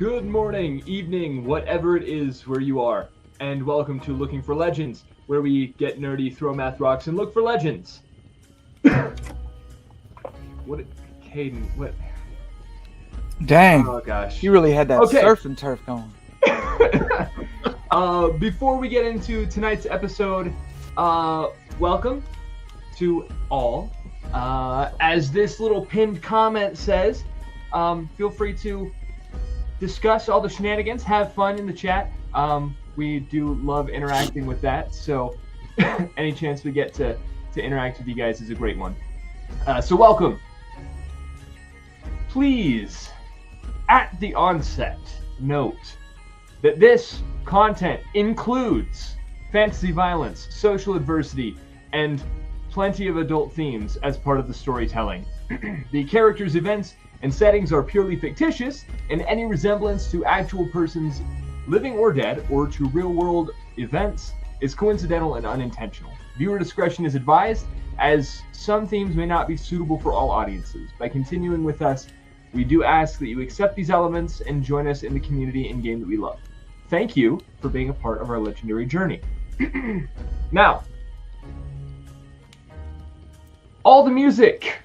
Good morning, evening, whatever it is where you are, and welcome to Looking for Legends, where we get nerdy, throw math rocks, and look for legends. Caden, what? Dang. Oh gosh. You really had that Okay. surf and turf going. Before we get into tonight's episode, welcome to all. As this little pinned comment says, feel free to discuss all the shenanigans, have fun in the chat. We do love interacting with that, so any chance we get to interact with you guys is a great one. So welcome. Please, at the onset, note that this content includes fantasy violence, social adversity, and plenty of adult themes as part of the storytelling. The characters' events and settings are purely fictitious, and any resemblance to actual persons, living or dead, or to real-world events is coincidental and unintentional. Viewer discretion is advised, as some themes may not be suitable for all audiences. By continuing with us, we do ask that you accept these elements and join us in the community and game that we love. Thank you for being a part of our legendary journey. Now, all the music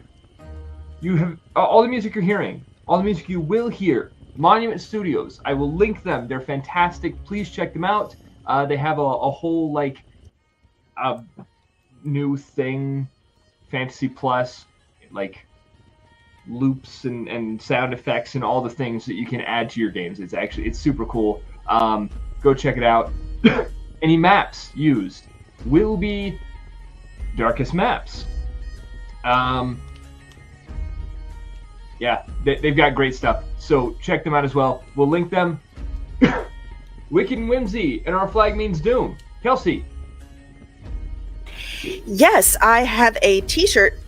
all the music you're hearing, all the music you will hear, Monument Studios, I will link them. They're fantastic. Please check them out. They have a whole new thing, Fantasy Plus, loops and sound effects and all the things that you can add to your games. It's super cool. Go check it out. Any maps used will be Darkest Maps. Yeah, they've got great stuff, so check them out as well. We'll link them. Wicked and Whimsy, and Our Flag Means Doom. Kelsey. Yes, I have a t-shirt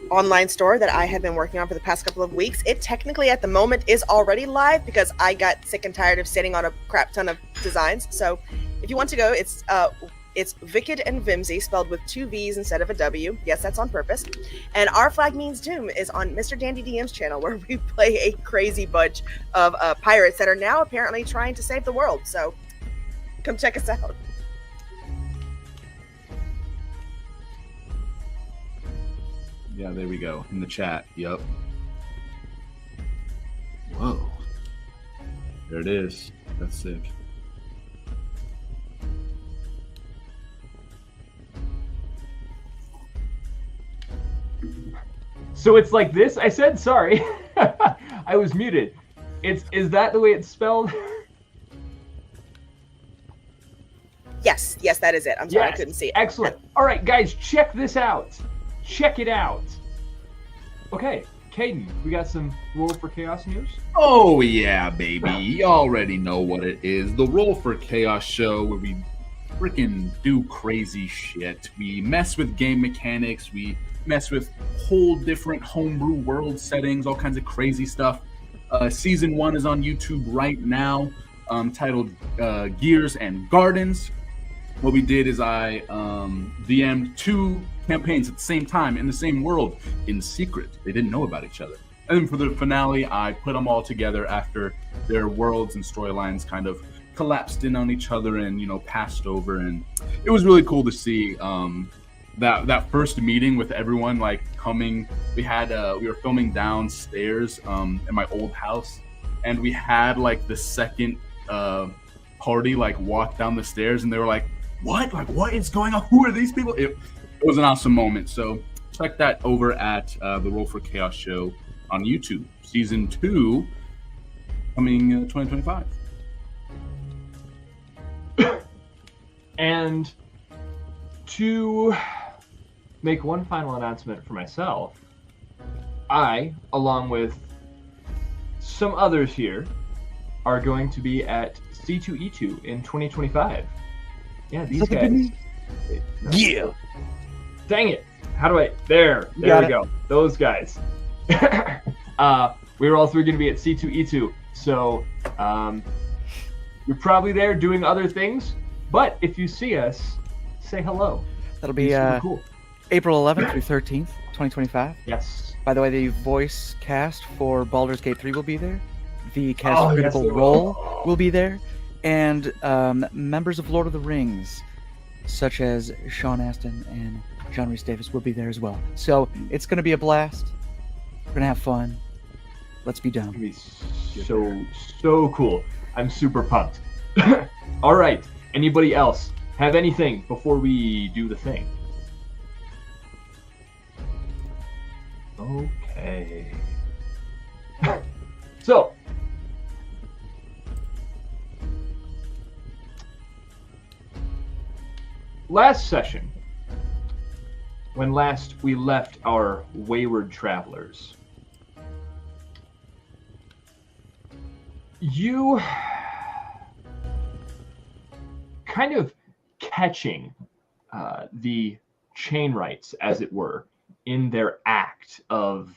online store that I have been working on for the past couple of weeks. It technically at the moment is already live because I got sick and tired of sitting on a crap ton of designs. So if you want to go, it's Wicked and Vimsy, spelled with 2 V's instead of a W. Yes, that's on purpose. And Our Flag Means Doom is on Mr. Dandy DM's channel, where we play a crazy bunch of pirates that are now apparently trying to save the world. So come check us out. Yeah, there we go. In the chat. Yep. Whoa. There it is. That's sick. So it's like this? I said sorry. I was muted. Is that the way it's spelled? Yes, that is it. I'm sorry, I couldn't see it. Excellent. All right, guys, check this out. Check it out. Okay, Caden, we got some Roll for Chaos news? Oh, yeah, baby. You already know what it is. The Roll for Chaos show where we freaking do crazy shit. We mess with game mechanics. We mess with whole different homebrew world settings, all kinds of crazy stuff. Season 1 is on YouTube right now, titled Gears and Gardens. What we did is I DM'd 2 campaigns at the same time in the same world in secret. They didn't know about each other. And then for the finale, I put them all together after their worlds and storylines kind of collapsed in on each other and, passed over. And it was really cool to see that first meeting with everyone coming. We were filming downstairs in my old house, and we had the second party walk down the stairs, and they were like, what? What is going on? Who are these people? It was an awesome moment. So check that over at the Roll for Chaos show on YouTube. Season 2 coming 2025. And to make one final announcement for myself, I, along with some others here, are going to be at C2E2 in 2025. Yeah, these guys. Yeah. Dang it. How do I? There we go. Those guys. We were all 3 going to be at C2E2. So you're probably there doing other things. But if you see us, say hello. That'll be cool. April 11th through 13th, 2025. Yes. By the way, the voice cast for Baldur's Gate 3 will be there. the Cast Oh, Critical yes, it Role will be there, and members of Lord of the Rings, such as Sean Astin and John Rhys Davis, will be there as well. So it's going to be a blast. We're going to have fun. Let's be dumb. It's gonna be so cool. I'm super pumped. All right. Anybody else have anything before we do the thing? Okay. So, last session, when last we left our wayward travelers, you kind of catching the Chainwrights, as it were, in their act of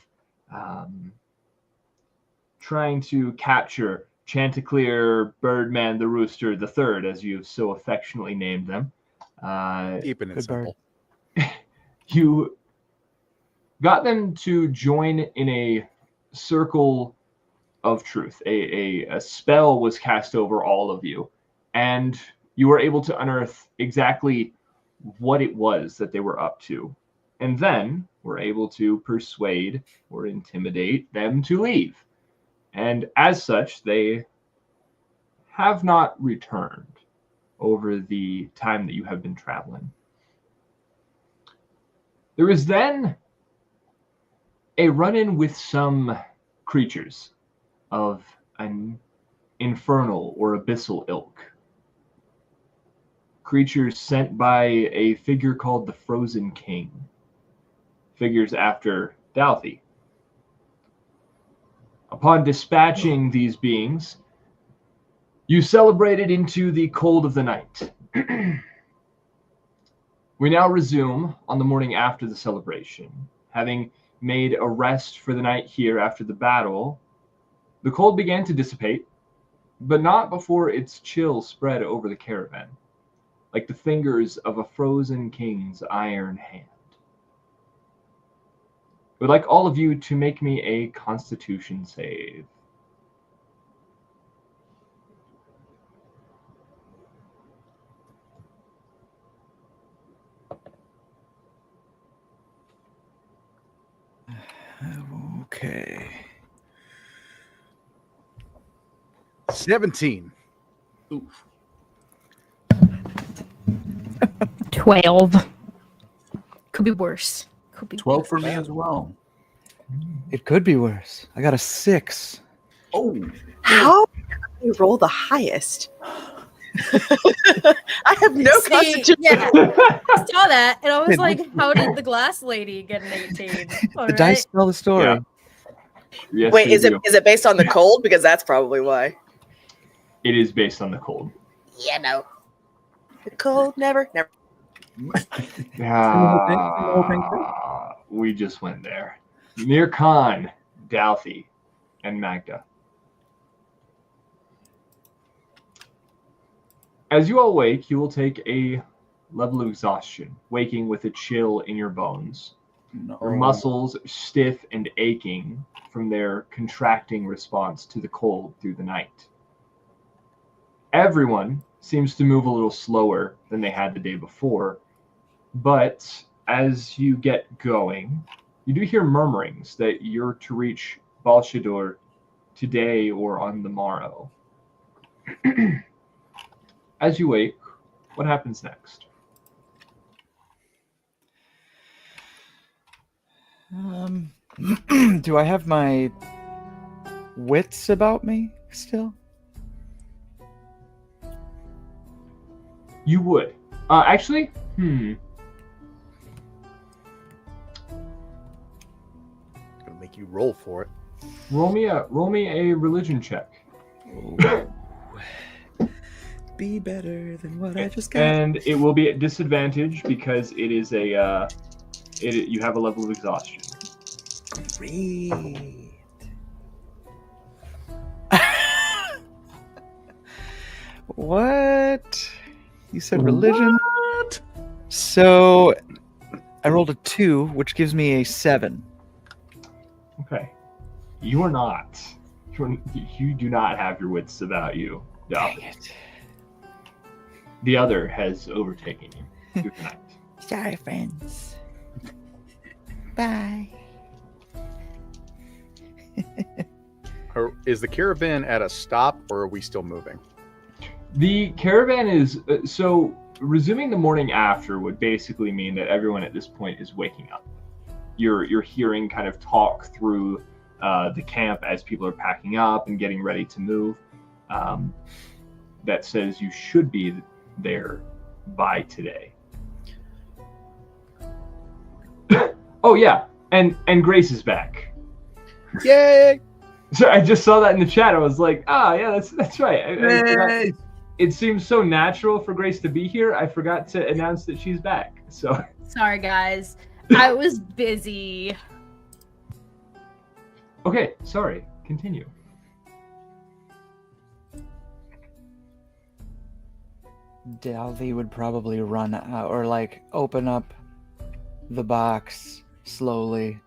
trying to capture Chanticleer, Birdman, the Rooster, the Third, as you've so affectionately named them. Keeping it Good simple. You got them to join in a circle of truth. A spell was cast over all of you, and you were able to unearth exactly what it was that they were up to. And then were able to persuade or intimidate them to leave. And as such, they have not returned over the time that you have been traveling. There was then a run-in with some creatures of an infernal or abyssal ilk. Creatures sent by a figure called the Frozen King. Figures after Dalthy. Upon dispatching these beings, you celebrated into the cold of the night. We now resume on the morning after the celebration. Having made a rest for the night here after the battle, the cold began to dissipate, but not before its chill spread over the caravan, like the fingers of a frozen king's iron hand. I would like all of you to make me a Constitution save. Okay. 17. 12. Could be worse. Could be 12 for me as well. It could be worse. I got a 6. Oh, How did you roll the highest? I have no See, constitution. yeah, I saw that, and I was Wait, like, "How did the glass lady get an 18?" All The right. dice tell the story. Yeah. Yes, Wait, they is do. it based on the cold? Because that's probably why. It is based on the cold. Yeah, no. The cold never. We just went there. Mir Khan, Dalthy, and Magda. As you all wake, you will take a level of exhaustion, waking with a chill in your bones. no. Your muscles stiff and aching from their contracting response to the cold through the night. Everyone seems to move a little slower than they had the day before, but as you get going, you do hear murmurings that you're to reach Balshedur today or on the morrow. As you wake, what happens next? Do I have my wits about me still? You would. Actually, Gonna make you roll for it. roll me a religion check. Be better than what I just got. And it will be at disadvantage because it is a you have a level of exhaustion. Great. What? You said religion? What? So I rolled a 2, which gives me a 7. Okay. You are not You do not have your wits about you. Dang it. The other has overtaken you. Good night. Sorry, friends. Bye. Is the caravan at a stop, or are we still moving? The caravan is so resuming the morning after would basically mean that everyone at this point is waking up. You're hearing kind of talk through the camp as people are packing up and getting ready to move. That says you should be there by today. Oh yeah, and Grace is back. Yay! So I just saw that in the chat. I was like, yeah, that's right. It seems so natural for Grace to be here. I forgot to announce that she's back. So Sorry, guys. I was busy. okay, sorry. Continue. Dalvey would probably run out or like open up the box slowly.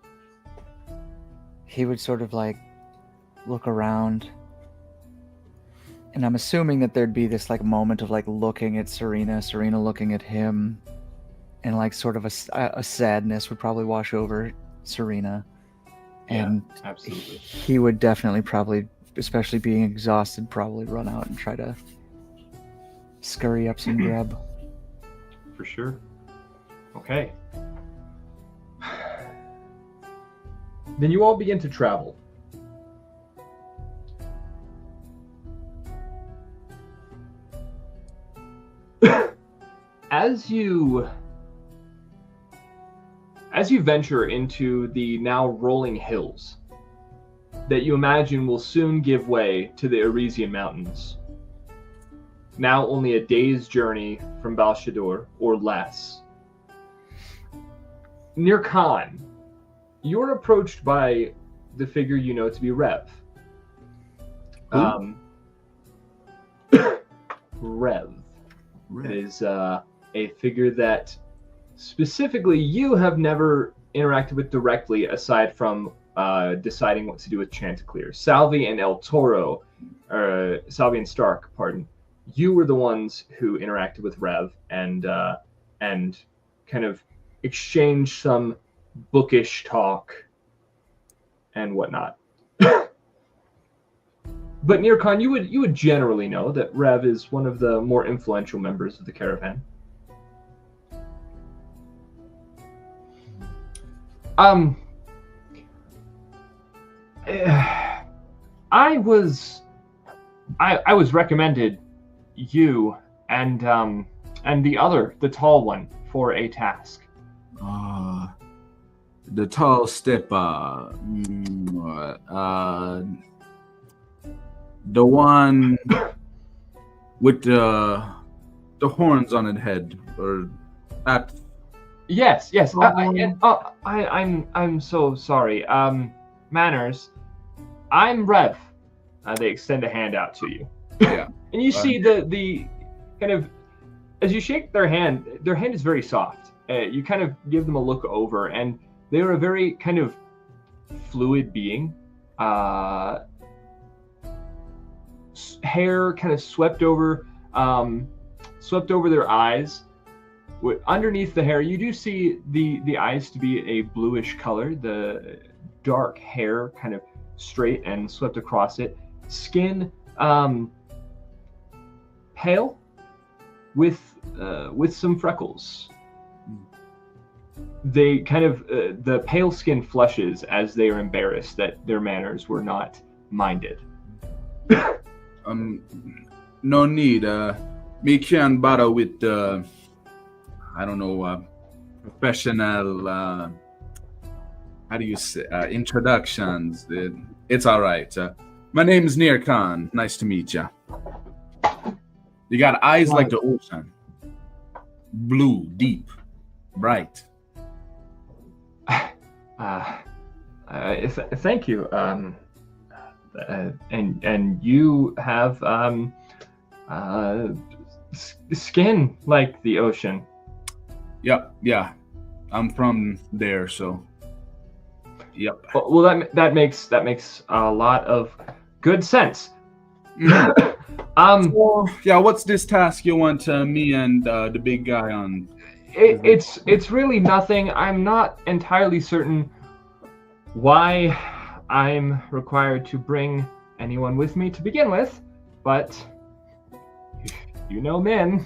He would sort of like look around. And I'm assuming that there'd be this like moment of like looking at Serena looking at him, and like sort of a sadness would probably wash over Serena. And yeah, absolutely. He would definitely probably, especially being exhausted, probably run out and try to scurry up some grub. For sure. Okay. Then you all begin to travel. As you venture into the now rolling hills that you imagine will soon give way to the Arisian Mountains, now only a day's journey from Balshedur or less, near Khan, you're approached by the figure you know to be Rev. Rev. It is a figure that specifically you have never interacted with directly, aside from deciding what to do with Chanticleer. Salvi and Toro, Salvi and Stark, pardon. You were the ones who interacted with Rev and kind of exchanged some bookish talk and whatnot. But Nirkan, you would generally know that Rev is one of the more influential members of the caravan. I was recommended you and the other, the tall one, for a task. The tall stepper. The one with the horns on its head, or that. Yes. I'm so sorry. Manners. I'm Rev. They extend a hand out to you. Yeah. And you see the kind of, as you shake their hand is very soft. You kind of give them a look over, and they're a very kind of fluid being. Hair kind of swept over their eyes. Underneath the hair, you do see the eyes to be a bluish color. The dark hair kind of straight and swept across it. Skin pale with some freckles. They kind of the pale skin flushes as they are embarrassed that their manners were not minded. No need. Me can't bother with I don't know, professional. How do you say introductions? It's all right. My name is Nir Khan. Nice to meet you. You got eyes like the ocean, blue, deep, bright. Thank you. And you have skin like the ocean. Yep. Yeah, I'm from there, so. Yep. Well, that makes a lot of good sense. So, yeah, what's this task you want me and the big guy on? It's really nothing. I'm not entirely certain why I'm required to bring anyone with me to begin with, but you know men,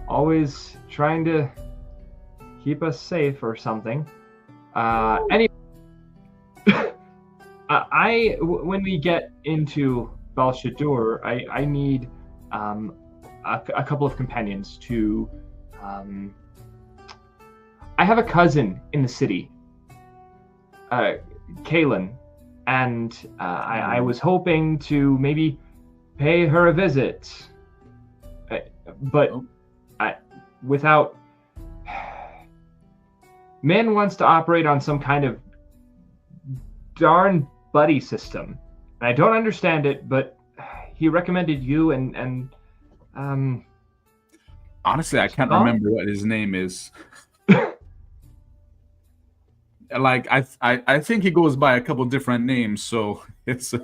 always trying to keep us safe or something. Anyway, when we get into Balshedur, I need a couple of companions to. I have a cousin in the city, Kaylin, and I was hoping to maybe pay her a visit, but without. Min wants to operate on some kind of darn buddy system. I don't understand it, but he recommended you and honestly, I can't remember what his name is. Like I think he goes by a couple different names, so it's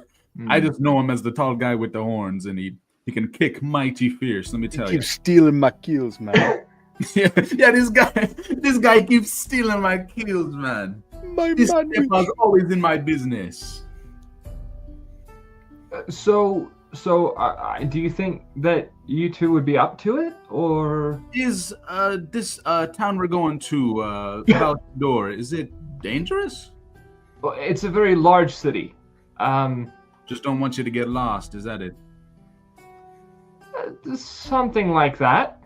I just know him as the tall guy with the horns, and he can kick mighty fierce. Let me tell you. Keep stealing my kills, man. yeah, this guy keeps stealing my kills, man. This steppa's always in my business. So do you think that you two would be up to it, or is this town we're going to Balshedur, is it dangerous? Well, it's a very large city. Just don't want you to get lost. Is that it? Something like that.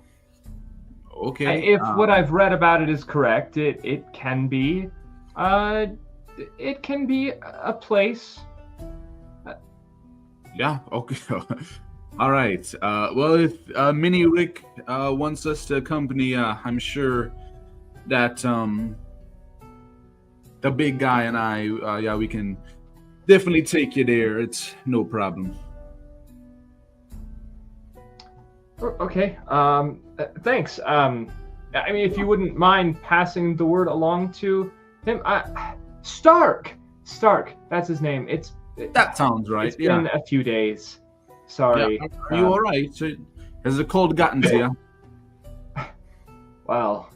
Okay. If what I've read about it is correct, it can be a place. Yeah, okay. All right. Well, if Mini Rick wants us to accompany, I'm sure that the big guy and I, we can definitely take you there. It's no problem. Okay. Thanks. I mean, if you wouldn't mind passing the word along to him, Stark. That's his name. That sounds right. It's been a few days. Sorry. Yeah. Are you all right? Has the cold gotten to you? Well,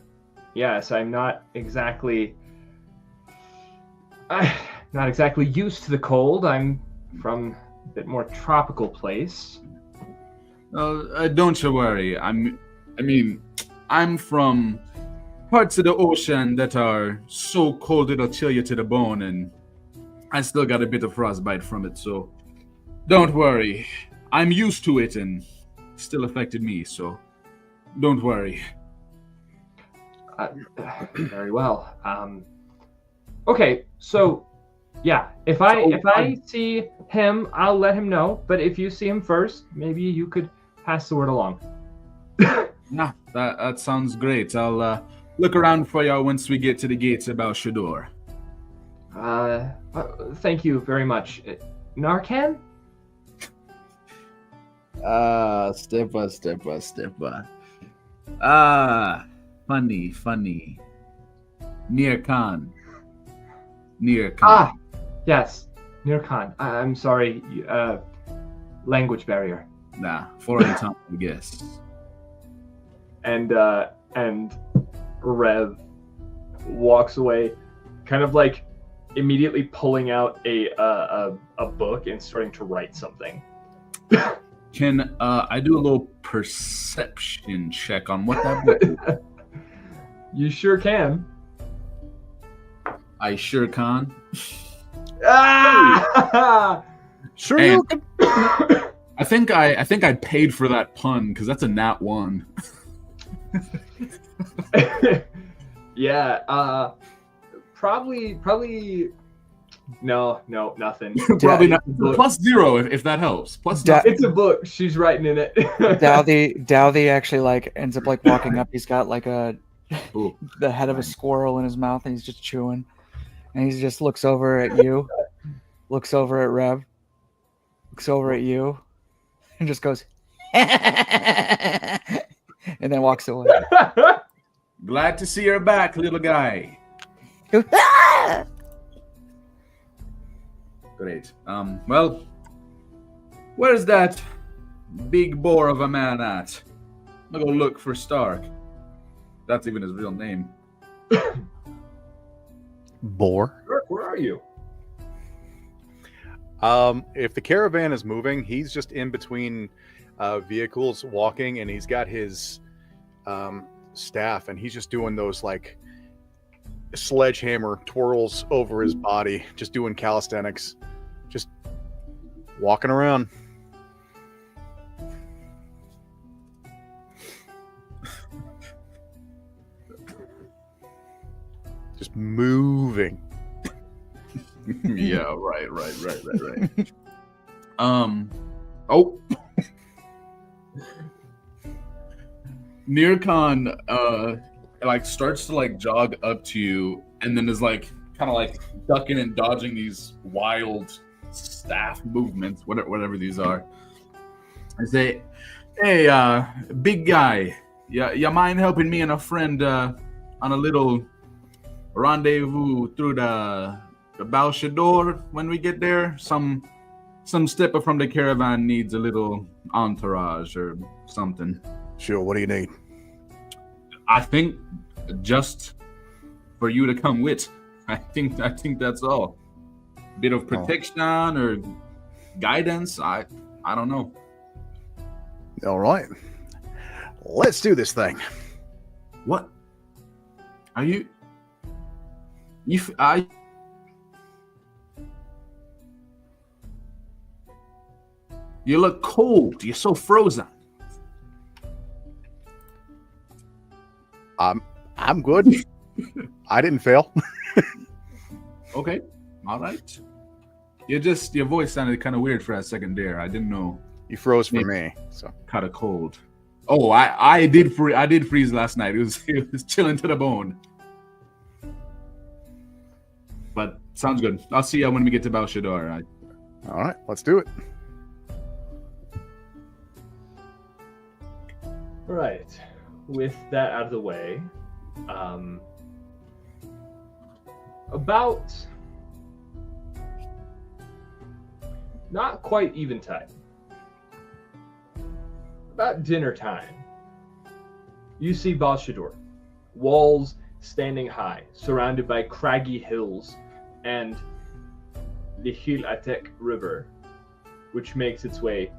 yes. I'm not exactly used to the cold. I'm from a bit more tropical place. Don't you worry. I'm from parts of the ocean that are so cold it'll chill you to the bone, and I still got a bit of frostbite from it, so don't worry. I'm used to it and still affected me, so don't worry. Very well. Okay, so yeah, if I see him, I'll let him know. But if you see him first, maybe you could pass the word along. Yeah, that sounds great. I'll look around for you once we get to the gates of Balshedur. Thank you very much. Narcan? Steppa. Funny. Near Khan. Yes, Nirkan. I'm sorry, language barrier. Nah, foreign tongue, I guess. And Rev walks away, kind of like immediately pulling out a book and starting to write something. Can I do a little perception check on what that book is? You sure can. I sure can. Sure And- you can. I think I paid for that pun because that's a nat 1. Yeah. Probably. No, nothing. Probably not. +0 if that helps. It's a book. She's writing in it. Dowdy actually like ends up like walking up. He's got like the head of a squirrel in his mouth, and he's just chewing. And he just looks over at you, looks over at Rev, looks over at you, and just goes, and then walks away. Glad to see you're back, little guy. Great. Well, Where's that big boar of a man at? I'm gonna go look for Stark. That's even his real name. Boar. Stark, where are you? If the caravan is moving, he's just in between vehicles walking, and he's got his staff, and he's just doing those like sledgehammer twirls over his body, just doing calisthenics, just walking around. Just moving. Yeah, right. Oh. Nearcon like starts to like jog up to you and then is like kind of like ducking and dodging these wild staff movements, whatever these are. I say, hey, big guy, you mind helping me and a friend on a little rendezvous through the Balshedur when we get there? Some stepper from the caravan needs a little entourage or something. Sure, what do you need? I think just for you to come with. I think that's all. Bit of protection or guidance. I don't know. All right. Let's do this thing. What? Are you You look cold. You're so frozen. I'm good. I didn't fail. Okay. All right. Your voice sounded kind of weird for a second there. I didn't know. You froze for me, so Kind of cold. Oh, I did freeze last night. It was chilling to the bone. But sounds good. I'll see you when we get to Balshedur. all right, let's do it. Right. With that out of the way, about not quite eventide, about dinner time, you see Balshedur, walls standing high, surrounded by craggy hills, and the Hil Atek River, which makes its way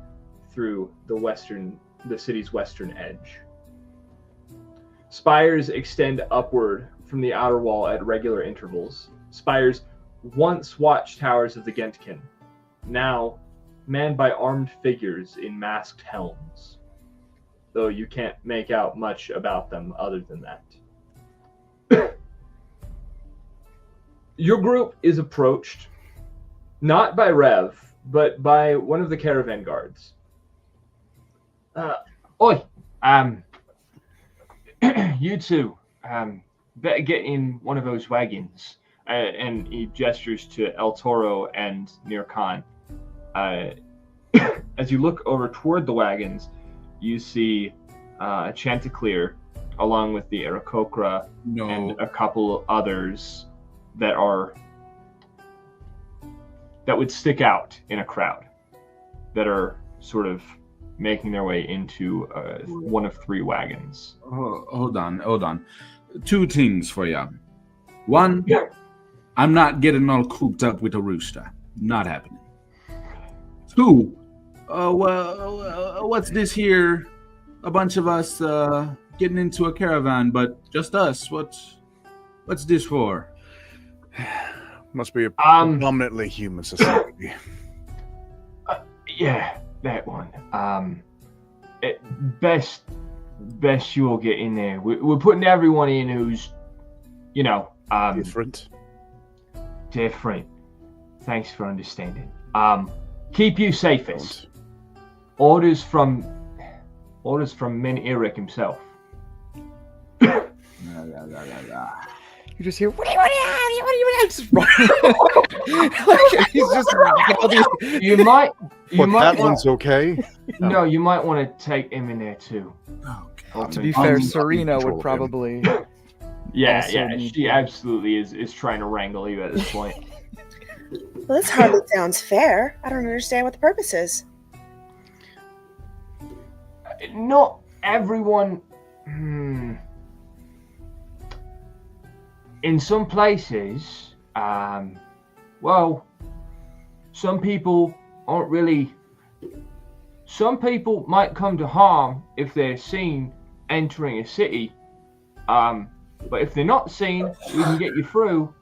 through the city's western edge. Spires extend upward from the outer wall at regular intervals. Spires once watchtowers of the Gentkin, now manned by armed figures in masked helms, though you can't make out much about them other than that. Your group is approached, not by Rev, but by one of the caravan guards. Oi, you two, better get in one of those wagons. And he gestures to El Toro and Nir Khan. As you look over toward the wagons, you see Chanticleer, along with the Aarakocra and a couple others that would stick out in a crowd, that are sort of making their way into one of three wagons. Hold on. Two things for you. One, I'm not getting all cooped up with a rooster. Not happening. Two, what's this here? A bunch of us getting into a caravan, but just us. What's this for? Must be a predominantly human society. Yeah, that one. Best you all get in there. We're putting everyone in who's, different. Thanks for understanding. Keep you safest. Orders from Min Eric himself. You just hear, what do you just run. He's just You might that one's okay. No, you might want to take him in there too. Well, to be fair, Serena would probably. Yeah, she absolutely is trying to wrangle you at this point. Well, this hardly sounds fair. I don't understand what the purpose is. not everyone. In some places, well, some people aren't really. Some people might come to harm if they're seen entering a city. But if they're not seen, we can get you through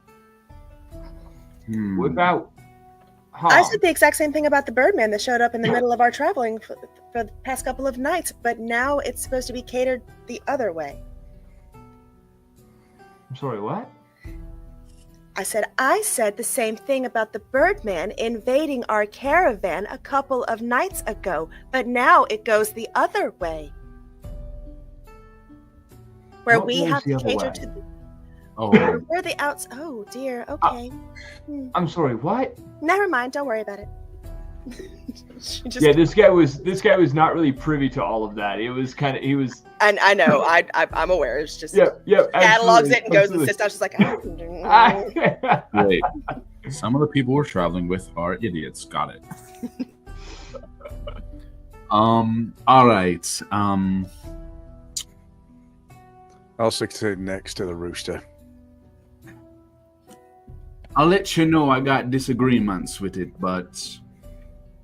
without harm. I said the exact same thing about the Birdman that showed up in the middle of our traveling for the past couple of nights, but now it's supposed to be catered the other way. I'm sorry, what? I said the same thing about the Birdman invading our caravan a couple of nights ago, but now it goes the other way. Where What we goes have the to other cater way? to the, Oh, we're the outs. Oh dear. Okay. I'm sorry, what? Never mind. Don't worry about it. She just, Yeah, this guy was not really privy to all of that. It was kind of he was. and I know. I'm aware. It's just Yeah. catalogs it and goes and sits down. She's like, wait. Some of the people we're traveling with are idiots. Got it. All right. I'll sit next to the rooster. I'll let you know I got disagreements with it, but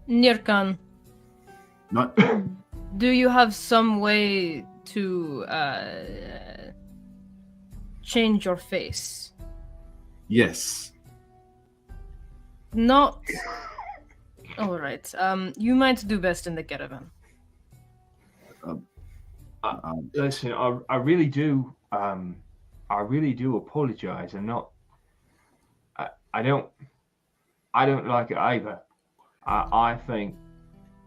Nirkan, not. do you have some way to change your face? Yes. Not. All right. You might do best in the caravan. Listen, I really do. I really do apologize. I'm not. I don't like it either. I think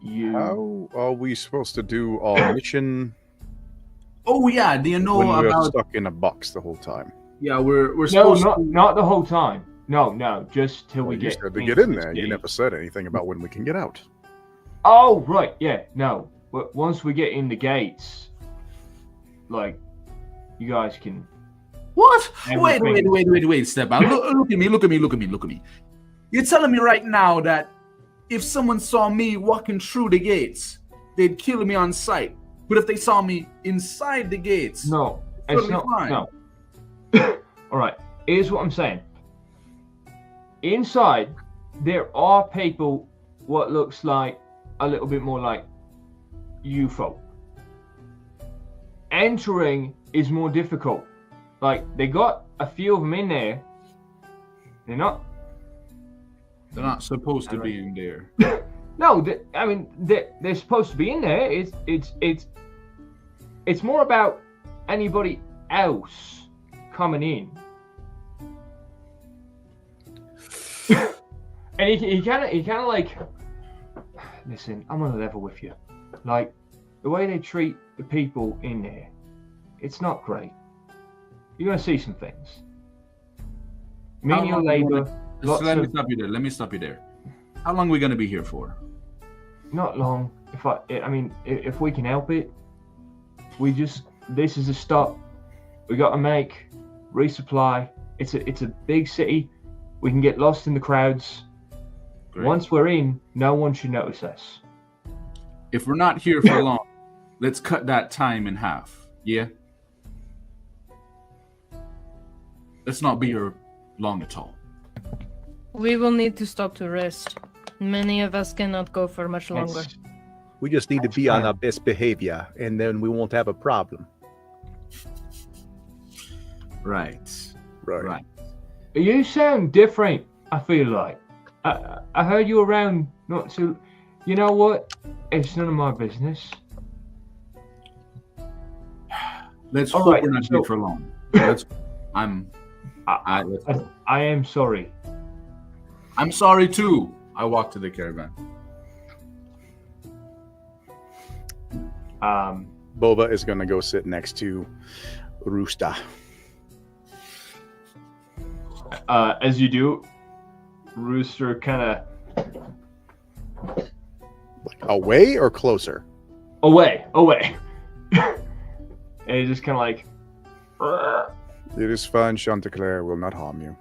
you. How are we supposed to do our mission Oh yeah. Do you know when we're about? stuck in a box the whole time? Yeah, we're No, supposed to. not the whole time. No, just till we You get. said to into get in the there. You city. never said anything about when we can get out. Oh right, yeah, no. But once we get in the gates, like, you guys can. What? Everything. Wait. Step out. Look at me. You're telling me right now that if someone saw me walking through the gates, they'd kill me on sight. But if they saw me inside the gates, No, totally it's not. fine. No. All right. Here's what I'm saying. Inside, there are people what looks like a little bit more like you folk. Entering is more difficult. Like, they got a few of them in there. They're not. they're not supposed to be in there. No, they're supposed to be in there. It's more about anybody else coming in. And he kind of like, listen, I'm on a level with you. Like, the way they treat the people in there, it's not great. You're gonna see some things. Menial labor. Let me stop you there. How long are we gonna be here for? Not long. If we can help it, this is a stop. We got to make resupply. It's a big city. We can get lost in the crowds. Great. Once we're in, no one should notice us. If we're not here for long, let's cut that time in half. Yeah. Let's not be here long at all. We will need to stop to rest. Many of us cannot go for much longer. It's- We just need to be on our best behavior, and then we won't have a problem. Right. Right. You sound different, I feel like. I heard you around not too... You know what? It's none of my business. Let's All hope right, we're not so- here for long. Let's I am sorry. I'm sorry too. I walk to the caravan. Boba is gonna go sit next to Rooster. As you do, Rooster kind of Away or closer? away. And he just kind of like... "Rrr." It is fine. Chanticleer will not harm you.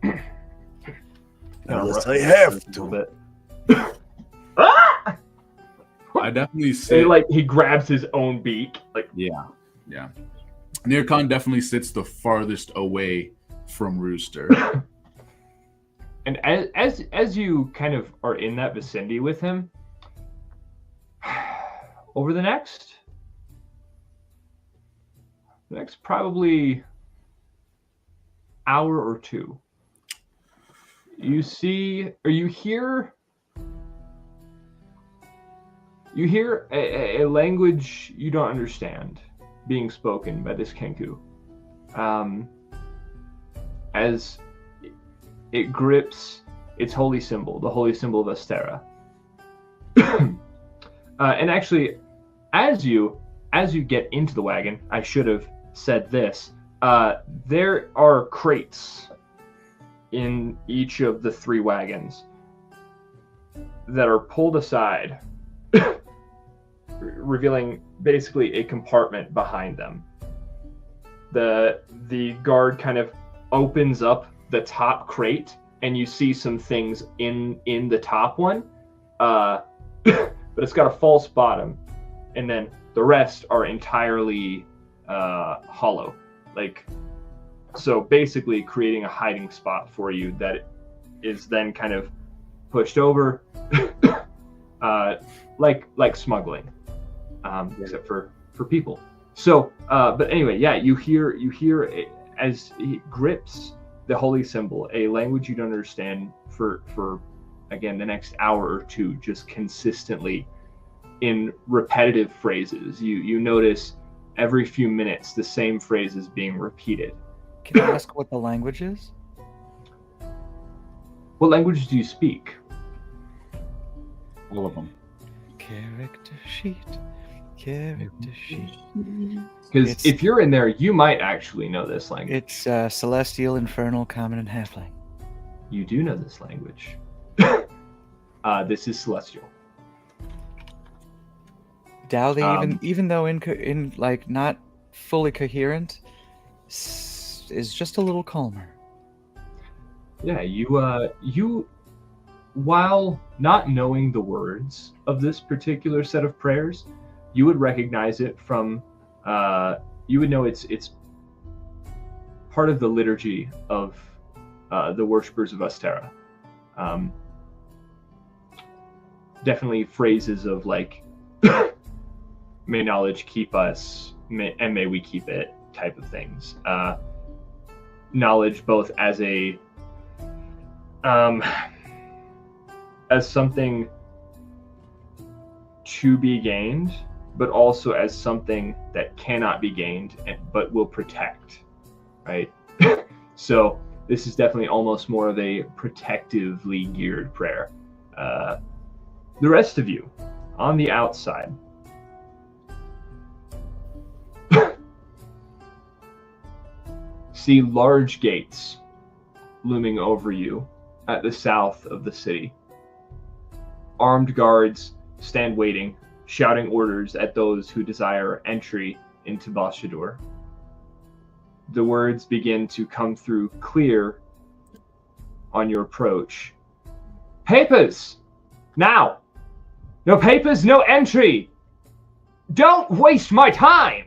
Kinda Unless rough I have a little to. bit. Ah! I definitely sit. And, like, he grabs his own beak. Like, Yeah. Nircon definitely sits the farthest away from Rooster. and as you kind of are in that vicinity with him, over the next probably hour or two, you see or you hear a language you don't understand being spoken by this Kenku, as it grips its holy symbol, the holy symbol of Astera. And actually, as you get into the wagon, I should have said this. There are crates in each of the 3 wagons that are pulled aside, revealing basically a compartment behind them. The guard kind of opens up the top crate, and you see some things in the top one, but it's got a false bottom, and then the rest are entirely hollow, like, so basically creating a hiding spot for you that is then kind of pushed over, like smuggling, except for people. So, but anyway, yeah, you hear as he grips the holy symbol, a language you don't understand, for again the next hour or two, just consistently in repetitive phrases. You notice every few minutes the same phrase is being repeated. Can I ask what the language is? What language do you speak? All of them. Character sheet. Because if you're in there, you might actually know this language. It's Celestial, Infernal, Common, and Halfling. You do know this language. This is Celestial. Dowley, even though in like not fully coherent, is just a little calmer. Yeah, you while not knowing the words of this particular set of prayers, you would recognize it from you would know it's part of the liturgy of the worshippers of Astera. Definitely phrases of like, may knowledge keep us, and may we keep it, type of things. Knowledge both as a as something to be gained, but also as something that cannot be gained, but will protect, right? So this is definitely almost more of a protectively geared prayer. The rest of you, on the outside, see large gates looming over you at the south of the city. Armed guards stand waiting, shouting orders at those who desire entry into Balshedur. The words begin to come through clear on your approach. Papers! Now! No papers, no entry! Don't waste my time!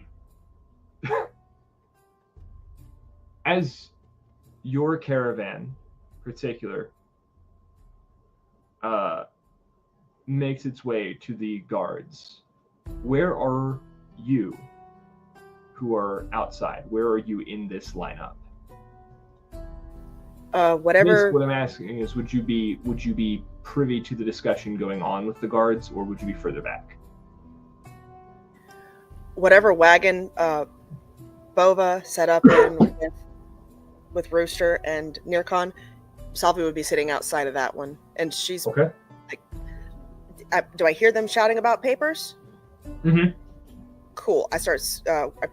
As your caravan, in particular, makes its way to the guards, where are you who are outside? Where are you in this lineup? Whatever. What I'm asking is, would you be privy to the discussion going on with the guards, or would you be further back? Whatever wagon Bova set up in with Rooster and Nircon, Salvi would be sitting outside of that one, and she's okay. Do I hear them shouting about papers? Mm-hmm. Cool. I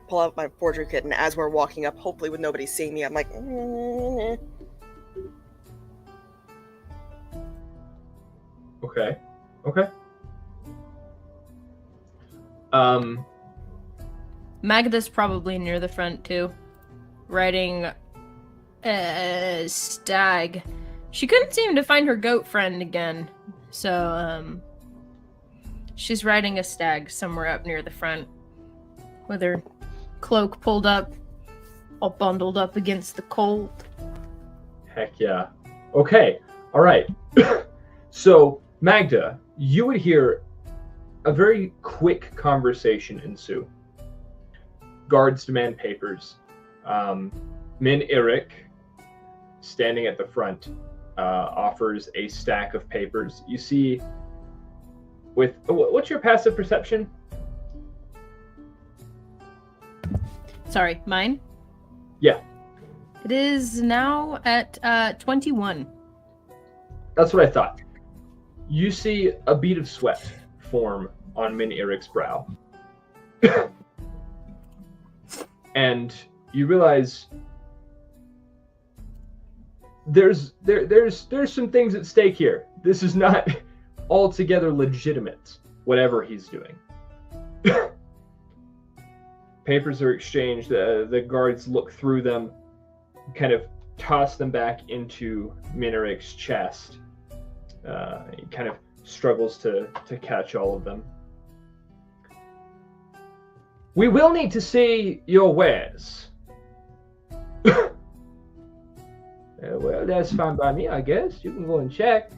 pull out my forgery kit, and as we're walking up, hopefully with nobody seeing me, I'm like, Okay. Magda's probably near the front too, riding a stag. She couldn't seem to find her goat friend again, so She's riding a stag somewhere up near the front, with her cloak pulled up, all bundled up against the cold. Heck yeah. Okay. All right. So, Magda, you would hear a very quick conversation ensue. Guards demand papers. Min Eric, standing at the front, offers a stack of papers. You see, with what's your passive perception? Sorry, mine? Yeah. It is now at 21. That's what I thought. You see a bead of sweat form on Min Eric's brow. And you realize there's some things at stake here. This is not altogether legitimate, whatever he's doing. Papers are exchanged. The guards look through them, kind of toss them back into Min Eric's chest. He kind of struggles to catch all of them. We will need to see your wares. Well, that's fine by me, I guess. You can go and check.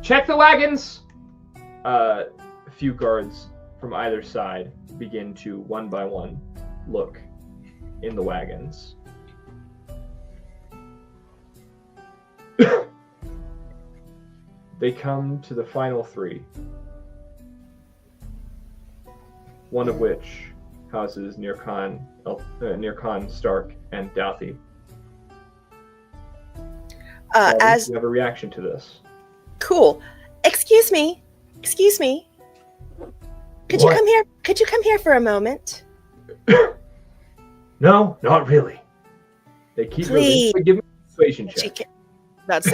Check the wagons! A few guards from either side begin to, one by one, look in the wagons. They come to the final three, one of which houses Nirkan, Stark, and Douthie. As you have a reaction to this. Cool. Excuse me. Could you come here? Could you come here for a moment? No, not really. They keep Please. moving. Give me a persuasion She check. can. That's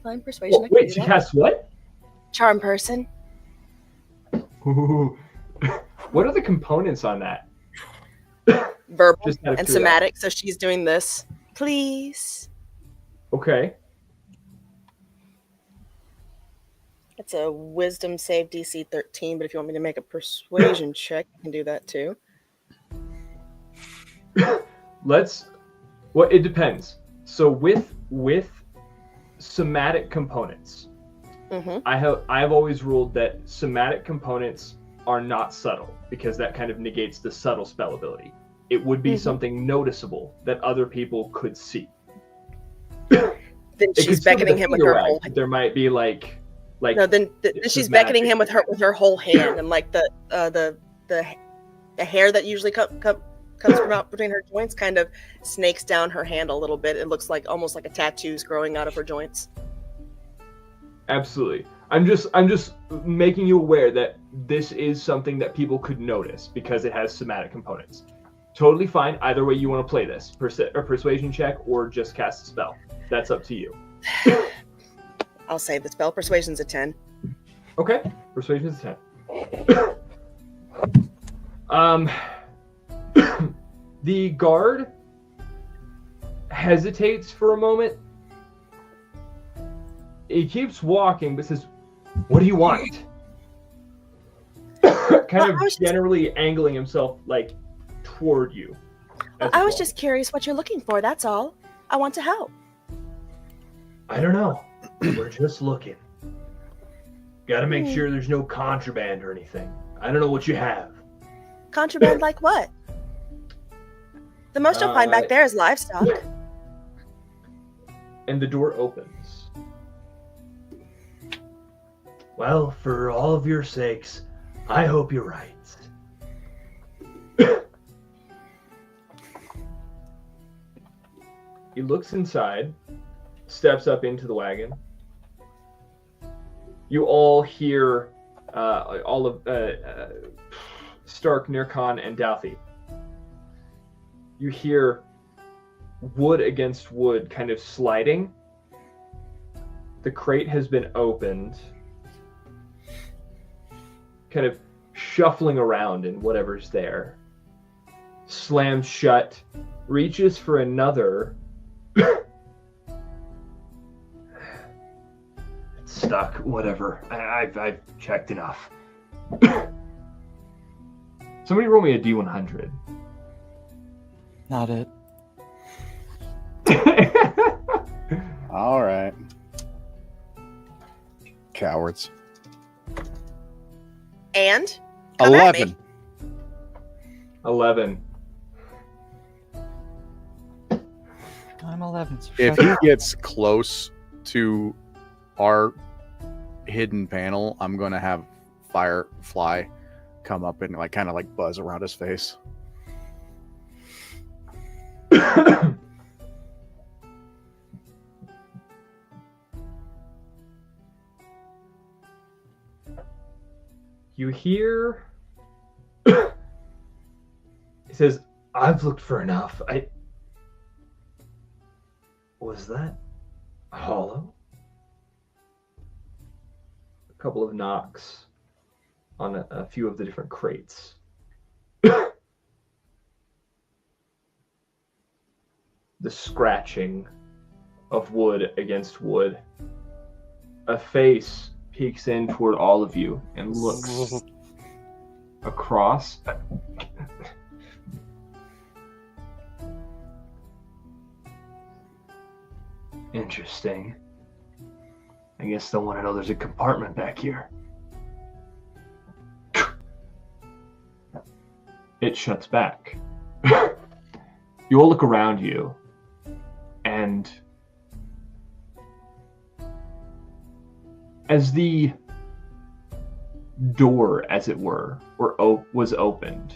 fine. Persuasion. I can Wait, do she that. casts what? Charm person. Ooh. What are the components on that? Verbal Just out of and curiosity. somatic. So she's doing this. Please. Okay. It's a wisdom save DC 13, but if you want me to make a persuasion check, you can do that too. Well, it depends. So with somatic components, Mm-hmm. I've always ruled that somatic components are not subtle because that kind of negates the subtle spell ability. It would be something noticeable that other people could see. Then It she's could still be beckoning the him with finger her wag, whole. but there might be like No, then she's beckoning him with her whole hand, and like the hair that usually comes from out between her joints kind of snakes down her hand a little bit. It looks like almost like a tattoo's growing out of her joints. Absolutely. I'm just making you aware that this is something that people could notice because it has somatic components. Totally fine. Either way you want to play this, persuasion check or just cast a spell. That's up to you. I'll say the spell persuasion's a 10. Okay. Persuasion is a 10. The guard hesitates for a moment. He keeps walking, but says, "What do you want?" Kind of generally angling himself like toward you. I was just curious what you're looking for. That's all. I want to help. I don't know. We're just looking. Gotta make sure there's no contraband or anything. I don't know what you have. Contraband like what? The most you'll find back there is livestock. And the door opens. Well, for all of your sakes, I hope you're right. He looks inside, steps up into the wagon. You all hear all of Stark, Nirkan, and Douthie. You hear wood against wood kind of sliding. The crate has been opened, kind of shuffling around in whatever's there. Slams shut, reaches for another. It's stuck. Whatever. I've checked enough. Somebody roll me a D100. Not it. All right. Cowards. And? Come at me. 11. 11. I'm 11. So If shut he up. gets close to our hidden panel, I'm going to have Firefly come up and kind of buzz around his face. You hear... He says, I've looked for enough. Was that hollow? A couple of knocks on a few of the different crates. The scratching of wood against wood. A face peeks in toward all of you and looks across. Interesting. I guess they'll want to know there's a compartment back here. It shuts back. You all look around you, and as the door, as it were, was opened,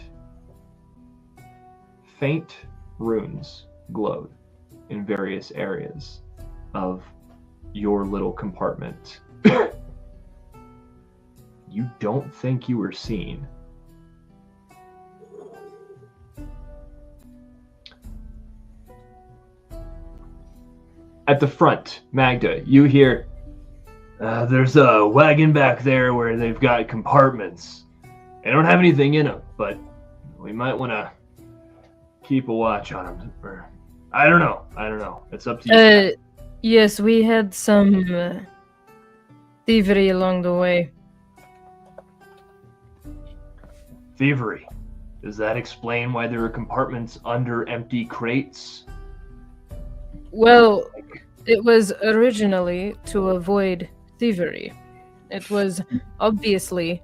faint runes glowed in various areas of your little compartment. You don't think you were seen. At the front, Magda, you hear, there's a wagon back there where they've got compartments. They don't have anything in them, but we might want to keep a watch on them. Or, I don't know. It's up to you. Yes, we had some thievery along the way. Thievery. Does that explain why there are compartments under empty crates? Well, it was originally to avoid thievery. It was obviously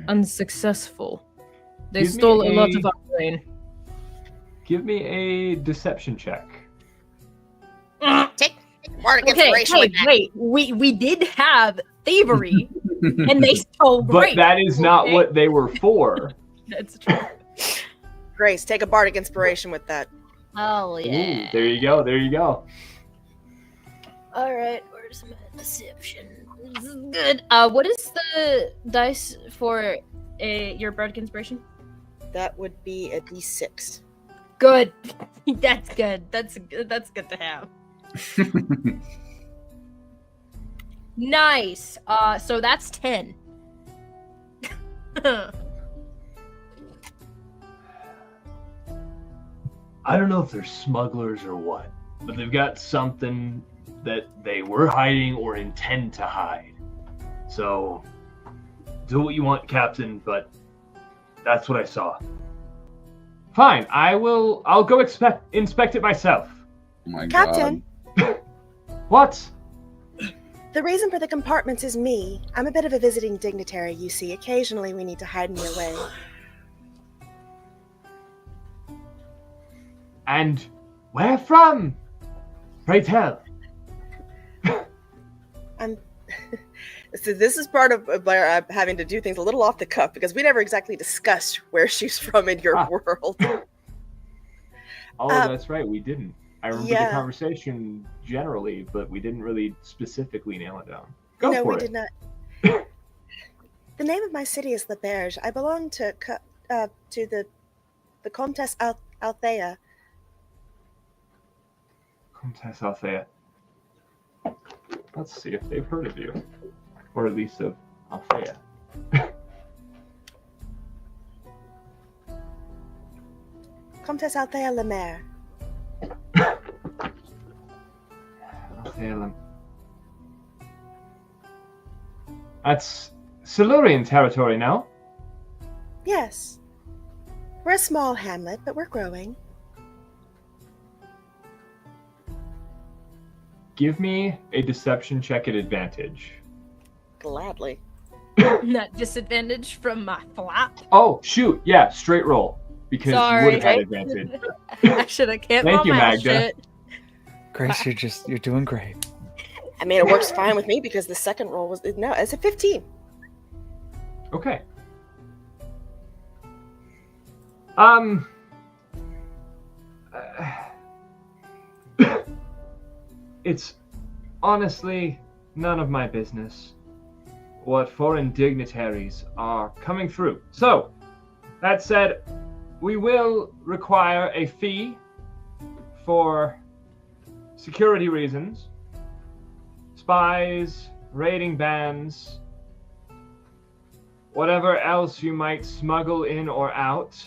unsuccessful. They Give me stole a lot a- of our grain. Give me a deception check. Take bardic Okay, inspiration with that. wait. We did have thievery, and they stole But grain. that is not Okay. what they were for. That's true. Grace, take a bardic inspiration with that. Oh Ooh, yeah. there you go. All right, where's my deception? This is good. What is the dice for your bardic inspiration? That would be a d6. Good. That's good. That's good to have. Nice. So that's 10. I don't know if they're smugglers or what, but they've got something that they were hiding or intend to hide. So, do what you want, Captain, but that's what I saw. Fine, I'll go inspect it myself. Oh my Captain, What? the reason for the compartments is me. I'm a bit of a visiting dignitary, you see. Occasionally we need to hide in your way. And where from? Pray tell. So this is part of where I'm having to do things a little off the cuff because we never exactly discussed where she's from in your world. Oh, that's right, we didn't. I remember yeah. the conversation generally, but we didn't really specifically nail it down. Go No, for we it. did not. The name of my city is La Berge. I belong to the Comtesse Althea. Comtesse Althea. Let's see if they've heard of you. Or at least of Althea. Comtesse Althea Lemaire. Althea That's Silurian territory now. Yes. We're a small hamlet, but we're growing. Give me a deception check at advantage. Gladly. Not disadvantage from my flap. Oh, shoot. Yeah, straight roll. Because you Sorry. would have had advantage. I should have kept Thank my you, mouth Magda. shut. Grace, you're doing great. I mean, it works fine with me because the second roll was no, it's a 15. Okay. It's honestly none of my business what foreign dignitaries are coming through. So, that said, we will require a fee for security reasons, spies, raiding bands, whatever else you might smuggle in or out.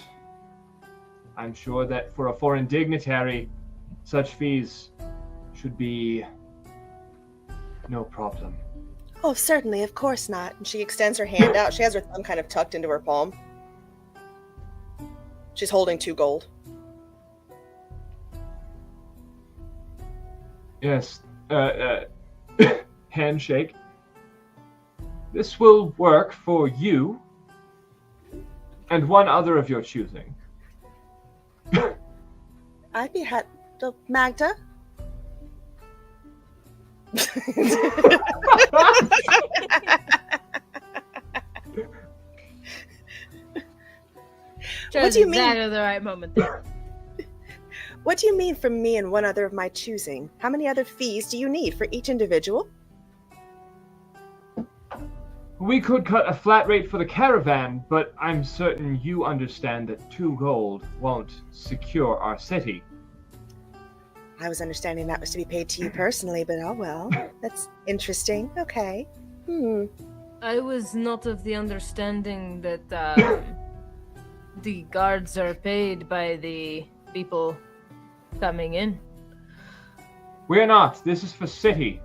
I'm sure that for a foreign dignitary, such fees should be no problem. Oh, certainly, of course not. And she extends her hand out. She has her thumb kind of tucked into her palm. She's holding 2 gold. Yes, handshake. This will work for you and one other of your choosing. I'd be Magda? Chose do you mean? exactly the right moment there. What do you mean from me and one other of my choosing? How many other fees do you need for each individual? We could cut a flat rate for the caravan, but I'm certain you understand that 2 gold won't secure our city. I was understanding that was to be paid to you personally, but oh well. That's interesting. Okay. I was not of the understanding that the guards are paid by the people coming in. We're not. This is for city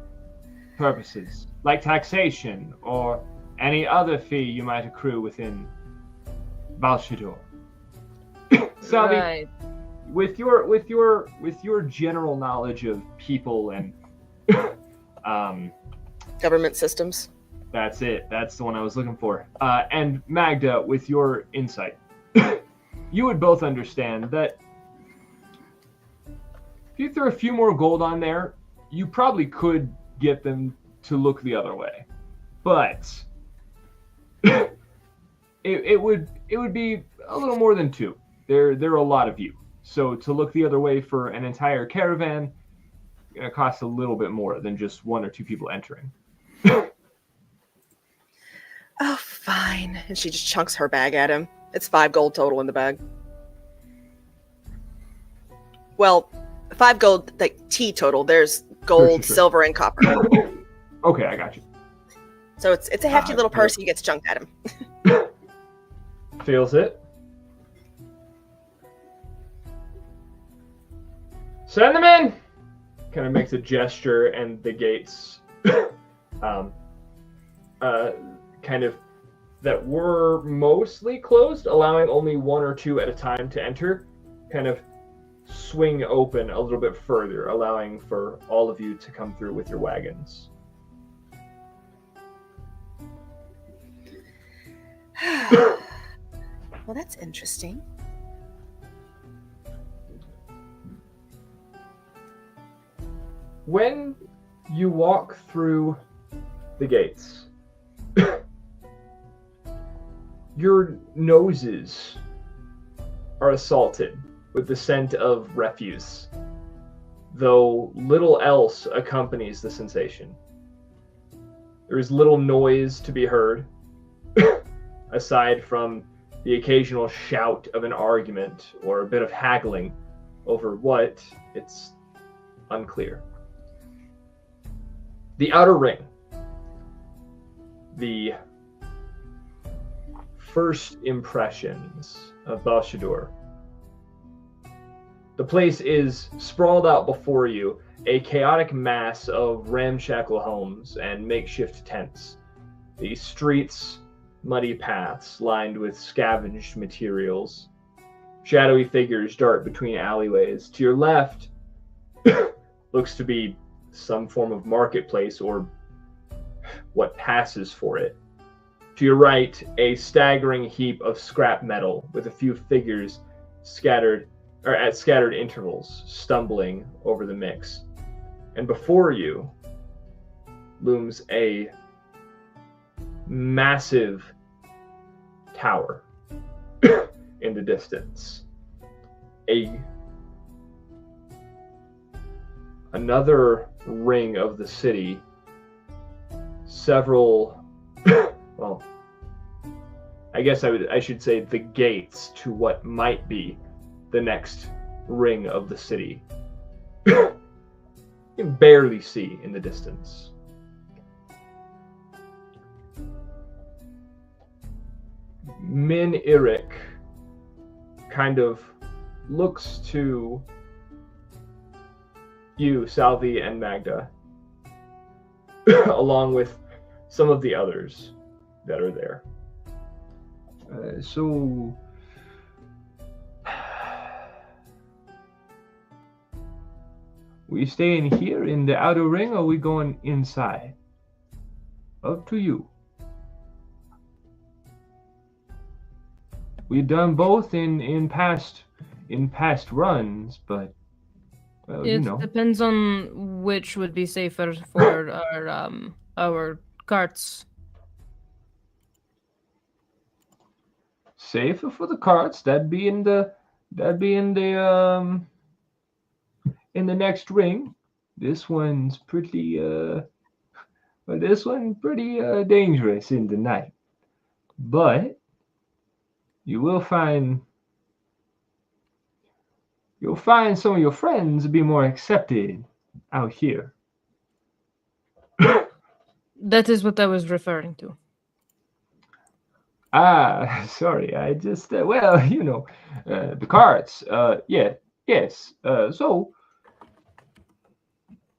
purposes, like taxation or any other fee you might accrue within Balshedur. Selby, Right. with your general knowledge of people and Government systems. that's it. That's the one I was looking for. And Magda, with your insight, you would both understand that if you threw a few more gold on there, you probably could get them to look the other way. But it would be a little more than 2. There are a lot of you. So to look the other way for an entire caravan, it costs a little bit more than just 1 or 2 people entering. Oh, fine. And she just chunks her bag at him. It's 5 gold total in the bag. Well, 5 gold, like tea total. There's gold, Sure. silver, and copper. Okay, I got you. So it's a hefty little purse. He gets chunked at him. Feels it. Send them in! Kind of makes a gesture, and the gates kind of that were mostly closed, allowing only 1 or 2 at a time to enter, kind of swing open a little bit further, allowing for all of you to come through with your wagons. Well, that's interesting. When you walk through the gates, your noses are assaulted with the scent of refuse, though little else accompanies the sensation. There is little noise to be heard, aside from the occasional shout of an argument or a bit of haggling over what, it's unclear. The outer ring, the first impressions of Balshedur. The place is sprawled out before you, a chaotic mass of ramshackle homes and makeshift tents. The streets, muddy paths lined with scavenged materials. Shadowy figures dart between alleyways. To your left, looks to be some form of marketplace or what passes for it. To your right, a staggering heap of scrap metal with a few figures scattered or at scattered intervals, stumbling over the mix. And before you looms a massive tower in the distance. Another ring of the city, several well, I guess I should say the gates to what might be the next ring of the city. You can barely see in the distance. Min Eric kind of looks to you, Salvi and Magda, along with some of the others that are there. So we staying here in the outer ring, or we going inside? Up to you. We've done both in past runs, but well, It depends on which would be safer for our carts. Safer for the carts. That'd be in the next ring. This one's pretty dangerous in the night. But you'll find some of your friends be more accepted out here. That is what I was referring to. Ah, sorry. I just the carts. Yes. So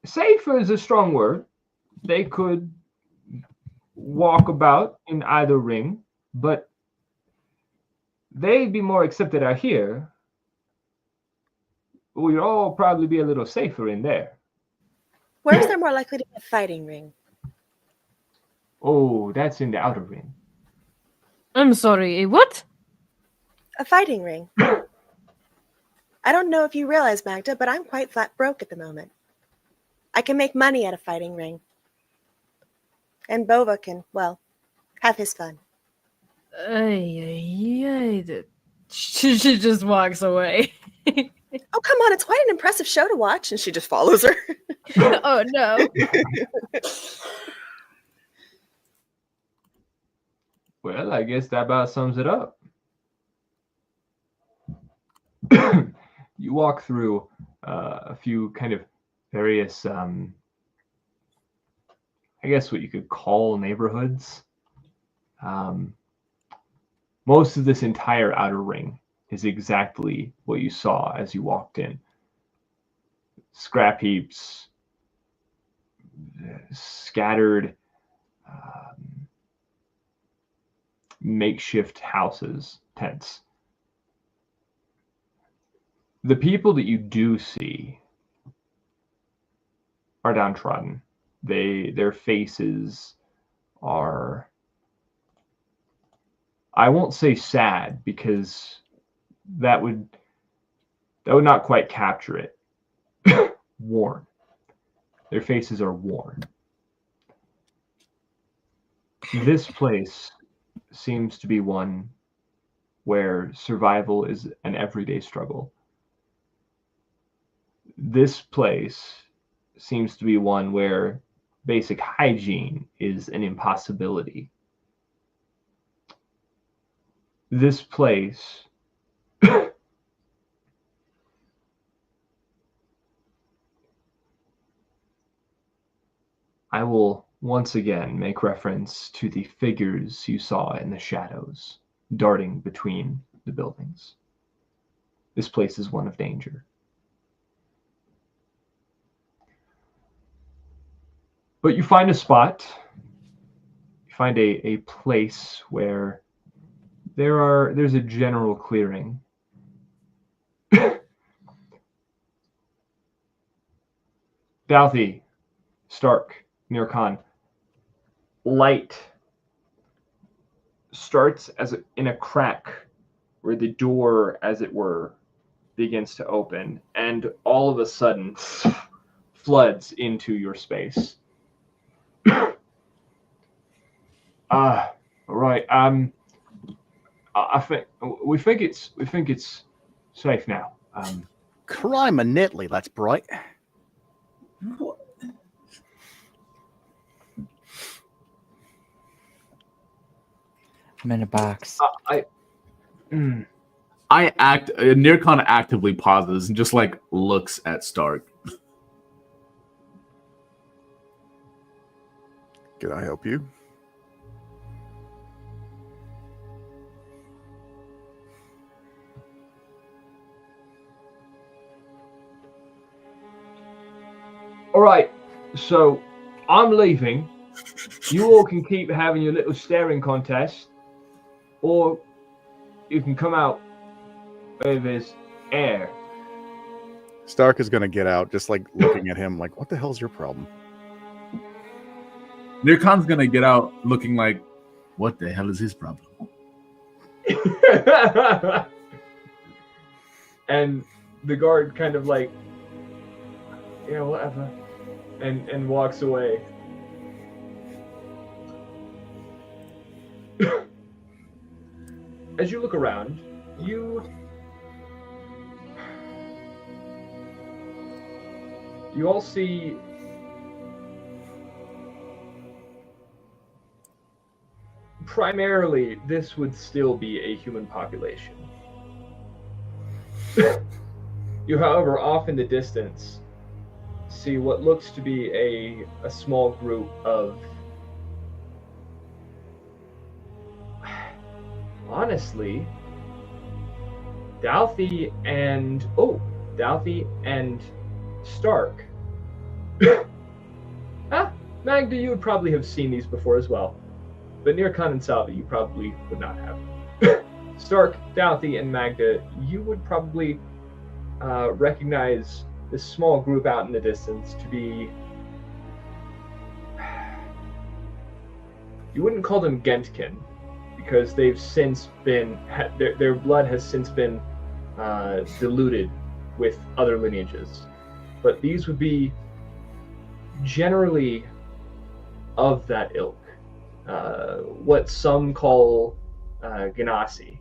safer is a strong word. They could walk about in either ring, but they'd be more accepted out here. We'd all probably be a little safer in there. Where is there more likely to be a fighting ring? Oh, that's in the outer ring. I'm sorry, a what? A fighting ring. I don't know if you realize, Magda, but I'm quite flat broke at the moment. I can make money at a fighting ring. And Bova can, well, have his fun. She just walks away. Oh, come on, it's quite an impressive show to watch. And she just follows her. Oh, no. Well, I guess that about sums it up. You walk through a few kind of various, I guess what you could call neighborhoods. Most of this entire outer ring is exactly what you saw as you walked in. Scrap heaps, scattered makeshift houses, tents. The people that you do see are downtrodden. Their faces are, I won't say sad, because that would not quite capture it. Worn. Their faces are worn. This place seems to be one where survival is an everyday struggle. This place seems to be one where basic hygiene is an impossibility. This place I will once again make reference to the figures you saw in the shadows darting between the buildings. This place is one of danger. But you find a spot. You find a place where there's a general clearing. Balthi, Stark, Nirkan, light starts in a crack where the door, as it were, begins to open, and all of a sudden floods into your space. All right. I think we think it's safe now. Crime and Nitley, that's bright. What? I'm in a box. Nirkan actively pauses and just like looks at Stark. Can I help you? All right, so I'm leaving. You all can keep having your little staring contest, or you can come out where there's air. Stark is gonna get out, just like looking at him, like, "What the hell's your problem?" Nirkan's gonna get out looking like, what the hell is his problem? And the guard kind of like, yeah, whatever, and walks away. As you look around, you all see primarily this would still be a human population. You, however, off in the distance, see what looks to be a small group of, honestly, Dalthi and Stark. Magda, you would probably have seen these before as well, but Nirkan and Salvi, you probably would not have. Stark, Dalthi, and Magda, you would probably recognize this small group out in the distance to be, you wouldn't call them Gentkin, because they've since been, their blood has since been diluted with other lineages. But these would be generally of that ilk. What some call Ganassi.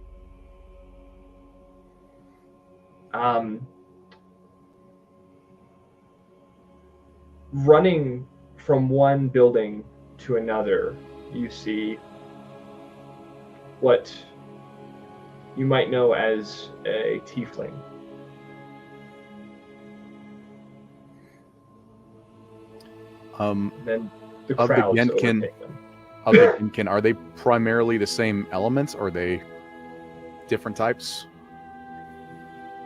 Running from one building to another, you see what you might know as a tiefling. Then the Of the crowds Gentkin, overtake them. are they primarily the same elements, or are they different types?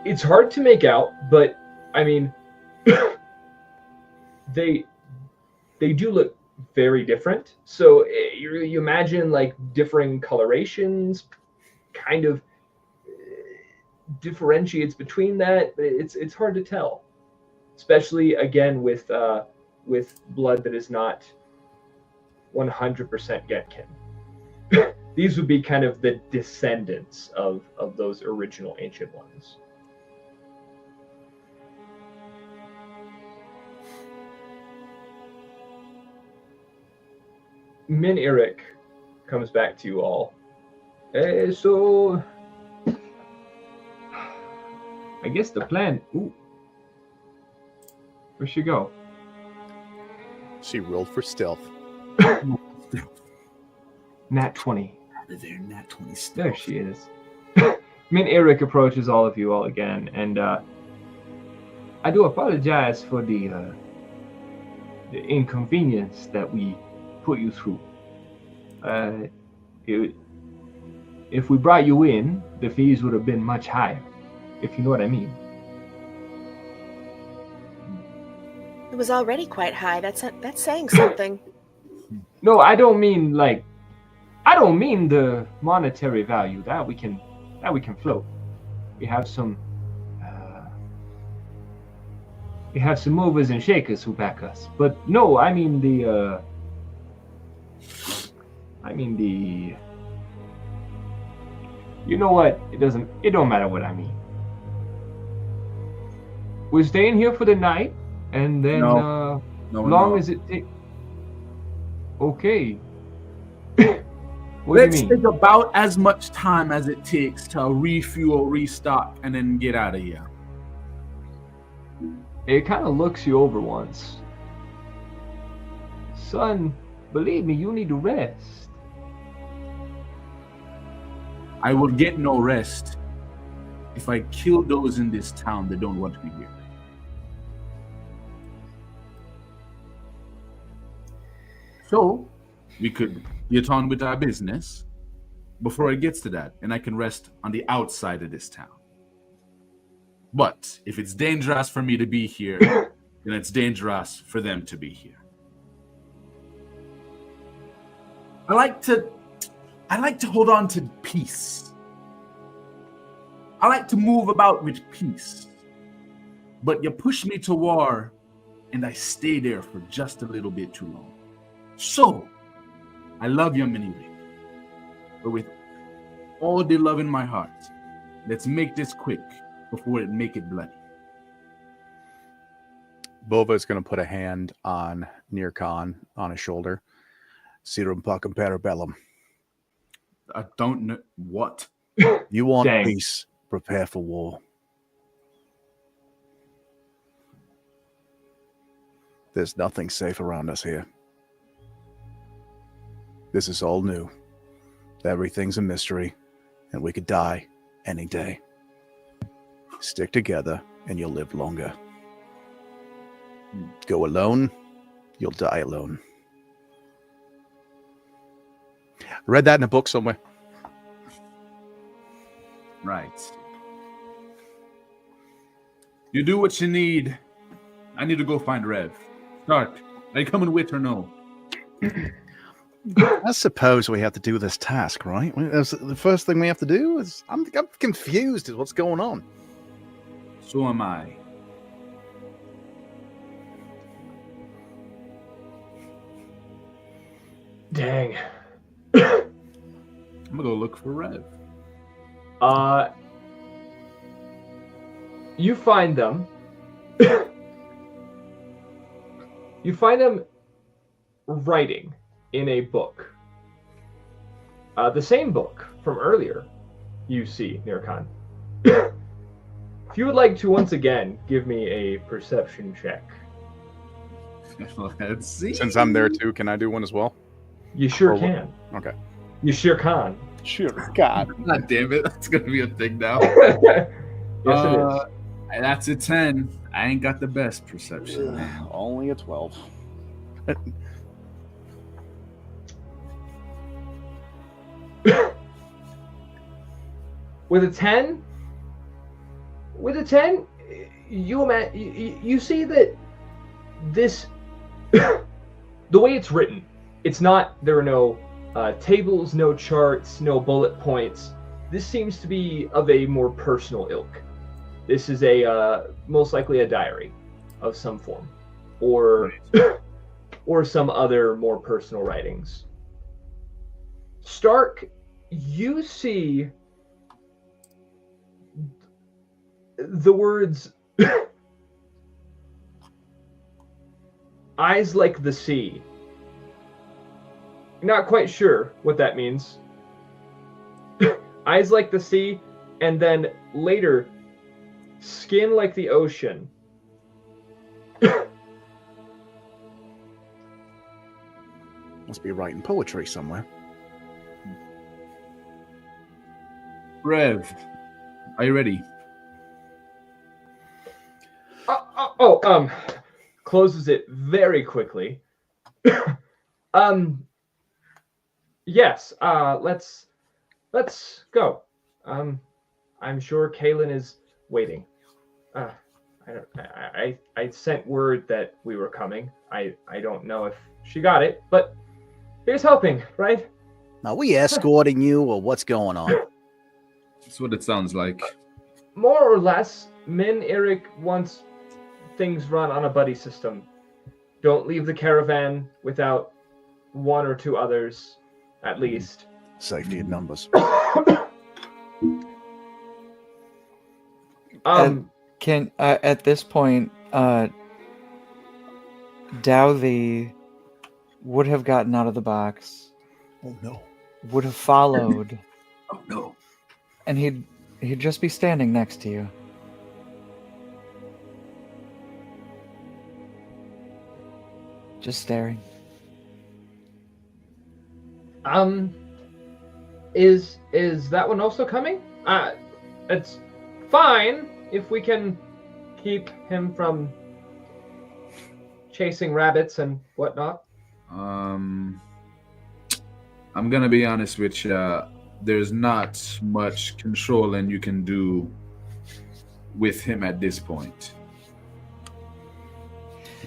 It's hard to make out, but I mean, they do look very different. So you imagine like differing colorations, kind of differentiates between that. But it's hard to tell, especially again with blood that is not 100% Gentkin. These would be kind of the descendants of those original ancient ones. Min Eric comes back to you all. So I guess the plan. Ooh, where'd she go? She rolled for stealth. Nat 20. There, Nat 20 stealth. There she is. Min Eric approaches all of you all again, and I do apologize for the inconvenience that we put you through. If we brought you in, the fees would have been much higher, if you know what I mean. It was already quite high. That's saying something. No, I don't mean like I don't mean the monetary value that we can float. We have some movers and shakers who back us. But no, I mean the you know what? It don't matter what I mean. We're staying here for the night, and then No, long no. as it takes. Okay. What Let's do you mean? take about as much time as it takes to refuel, restock, and then get out of here. It kind of looks you over once. Son, believe me, you need to rest. I will get no rest if I kill those in this town that don't want me here. So, we could get on with our business before it gets to that, and I can rest on the outside of this town. But if it's dangerous for me to be here, then it's dangerous for them to be here. I like to hold on to peace. I like to move about with peace. But you push me to war, and I stay there for just a little bit too long. So, I love you, Mini Rick. But with all the love in my heart, let's make this quick before it make it bloody. Bova is going to put a hand on Near Khan on his shoulder. Serum Pacum Parabellum. I don't know what. You want Dang. peace, prepare for war. There's nothing safe around us here. This is all new. Everything's a mystery, and we could die any day. Stick together, and you'll live longer. Go alone, you'll die alone. I read that in a book somewhere. Right. You do what you need. I need to go find Rev. Stark, are you coming with or no? I suppose we have to do this task, right? The first thing we have to do is... I'm confused as what's going on. So am I. Dang. I'm gonna go look for Rev. You find them. You find them writing in a book. The same book from earlier you see, Nirkan. If you would like to once again give me a perception check. Let's see. Since I'm there too, can I do one as well? You sure Or what? can. Okay. You sure can. Sure. God. God damn it, that's gonna be a thing now. Yes, it is. That's a 10. I ain't got the best perception. man. Only a 12. With a 10, you see that this, the way it's written, it's not, there are no tables, no charts, no bullet points. This seems to be of a more personal ilk. This is a most likely a diary of some form, or or some other more personal writings. Stark, you see the words eyes like the sea. Not quite sure what that means. Eyes like the sea, and then later, skin like the ocean. Must be writing poetry somewhere. Rev, are you ready? Closes it very quickly. Yes, let's go. I'm sure Kaylin is waiting. I sent word that we were coming. I don't know if she got it, but here's hoping, right? Are we escorting you, or what's going on? That's what it sounds like. More or less, Min Eric wants things run on a buddy system. Don't leave the caravan without one or two others, at least. Safety in numbers. Can at this point, Dowthy would have gotten out of the box, Oh no. would have followed, Oh no. and he'd just be standing next to you. Just staring. Is that one also coming? It's fine if we can keep him from chasing rabbits and whatnot. I'm gonna be honest with you. There's not much controlling you can do with him at this point.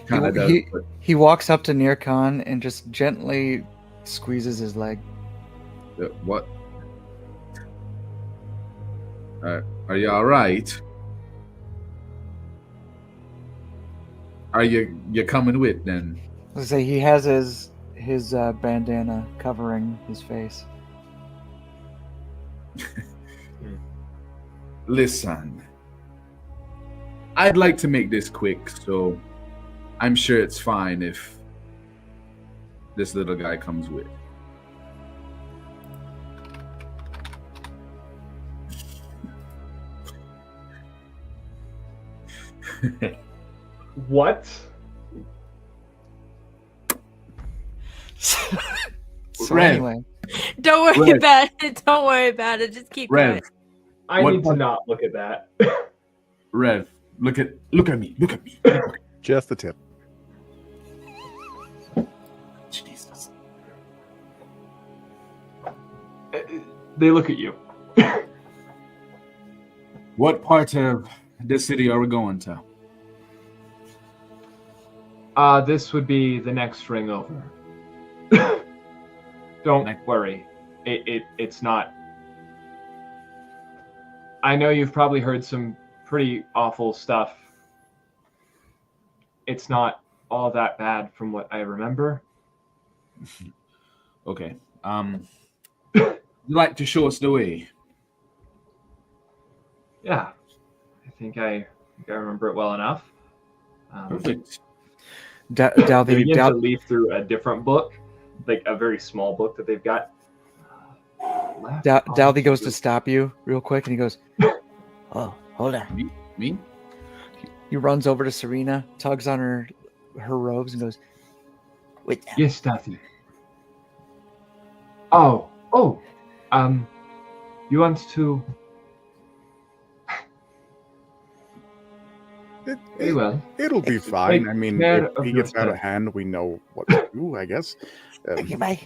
Kind of does. But He walks up to Nirkan and just gently squeezes his leg. what? Are you all right? Are you coming with then? Let's say he has his bandana covering his face. Listen, I'd like to make this quick, so I'm sure it's fine if this little guy comes with. What? So Rev. anyway, Don't worry Rev. about it. Don't worry about it. Just keep Rev, going. I What need to part- not look at that. Rev, look at me. Just the tip. Jesus. They look at you. What part of this city are we going to? This would be the next ring over. Don't worry. It's not. I know you've probably heard some pretty awful stuff. It's not all that bad from what I remember. Okay. You like to show us the way? Yeah, I think I remember it well enough. Perfect. They Dowthy, begin to leaf through a different book, like a very small book that they've got. Dowthy goes to stop you real quick, and he goes, Oh, hold on. Me? he runs over to Serena, tugs on her robes, and goes, Wait, Yes, Daffy. Oh, you want to? Very well. It'll be fine. I mean, care if of he gets out of yourself. hand, we know what to do, I guess. bye.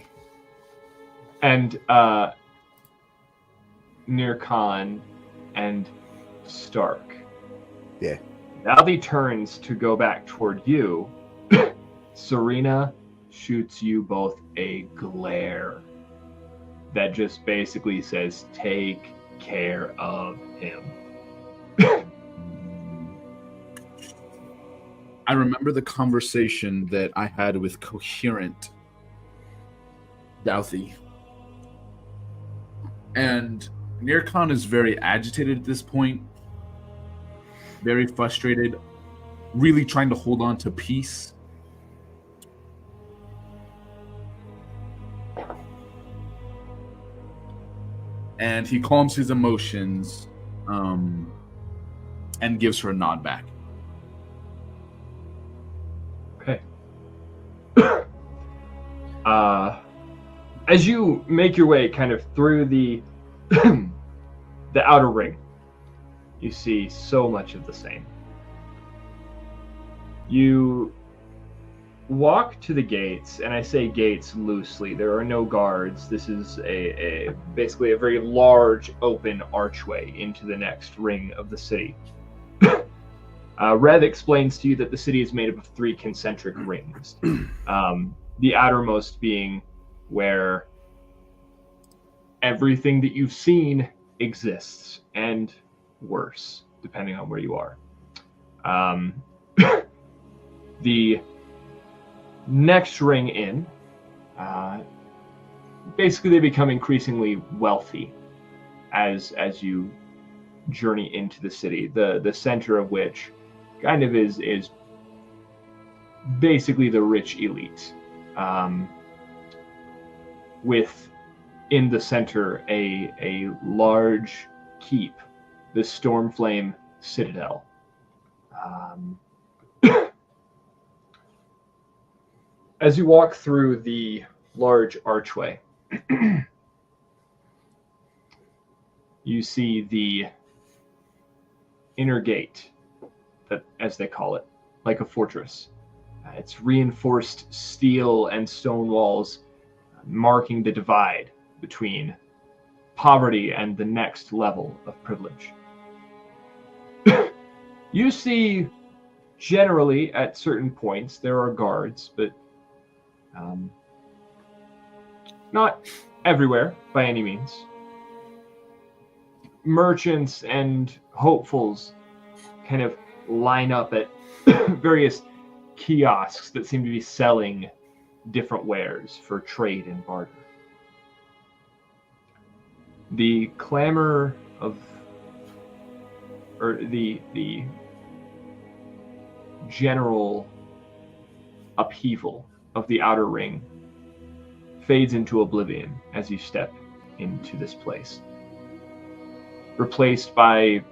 And Nirkan and Stark. Yeah. Now he turns to go back toward you. Serena shoots you both a glare that just basically says, "Take care of him." I remember the conversation that I had with Coherent Douthie. And Nirkan is very agitated at this point, very frustrated, really trying to hold on to peace. And he calms his emotions and gives her a nod back. Okay. As you make your way kind of through the the outer ring, you see so much of the same. You walk to the gates, and I say gates loosely. There are no guards. This is a basically a very large open archway into the next ring of the city. Rev explains to you that the city is made up of 3 concentric rings. The outermost being where everything that you've seen exists, and worse, depending on where you are. The next ring in, basically they become increasingly wealthy as you journey into the city. The center of which kind of is basically the rich elite, with in the center a large keep, the Stormflame Citadel. As you walk through the large archway, you see the inner gate, that, as they call it, like a fortress. It's reinforced steel and stone walls, marking the divide between poverty and the next level of privilege. You see, generally, at certain points, there are guards, but not everywhere by any means. Merchants and hopefuls kind of line up at various kiosks that seem to be selling different wares for trade and barter. The clamor of, or the general upheaval of the outer ring fades into oblivion as you step into this place, replaced by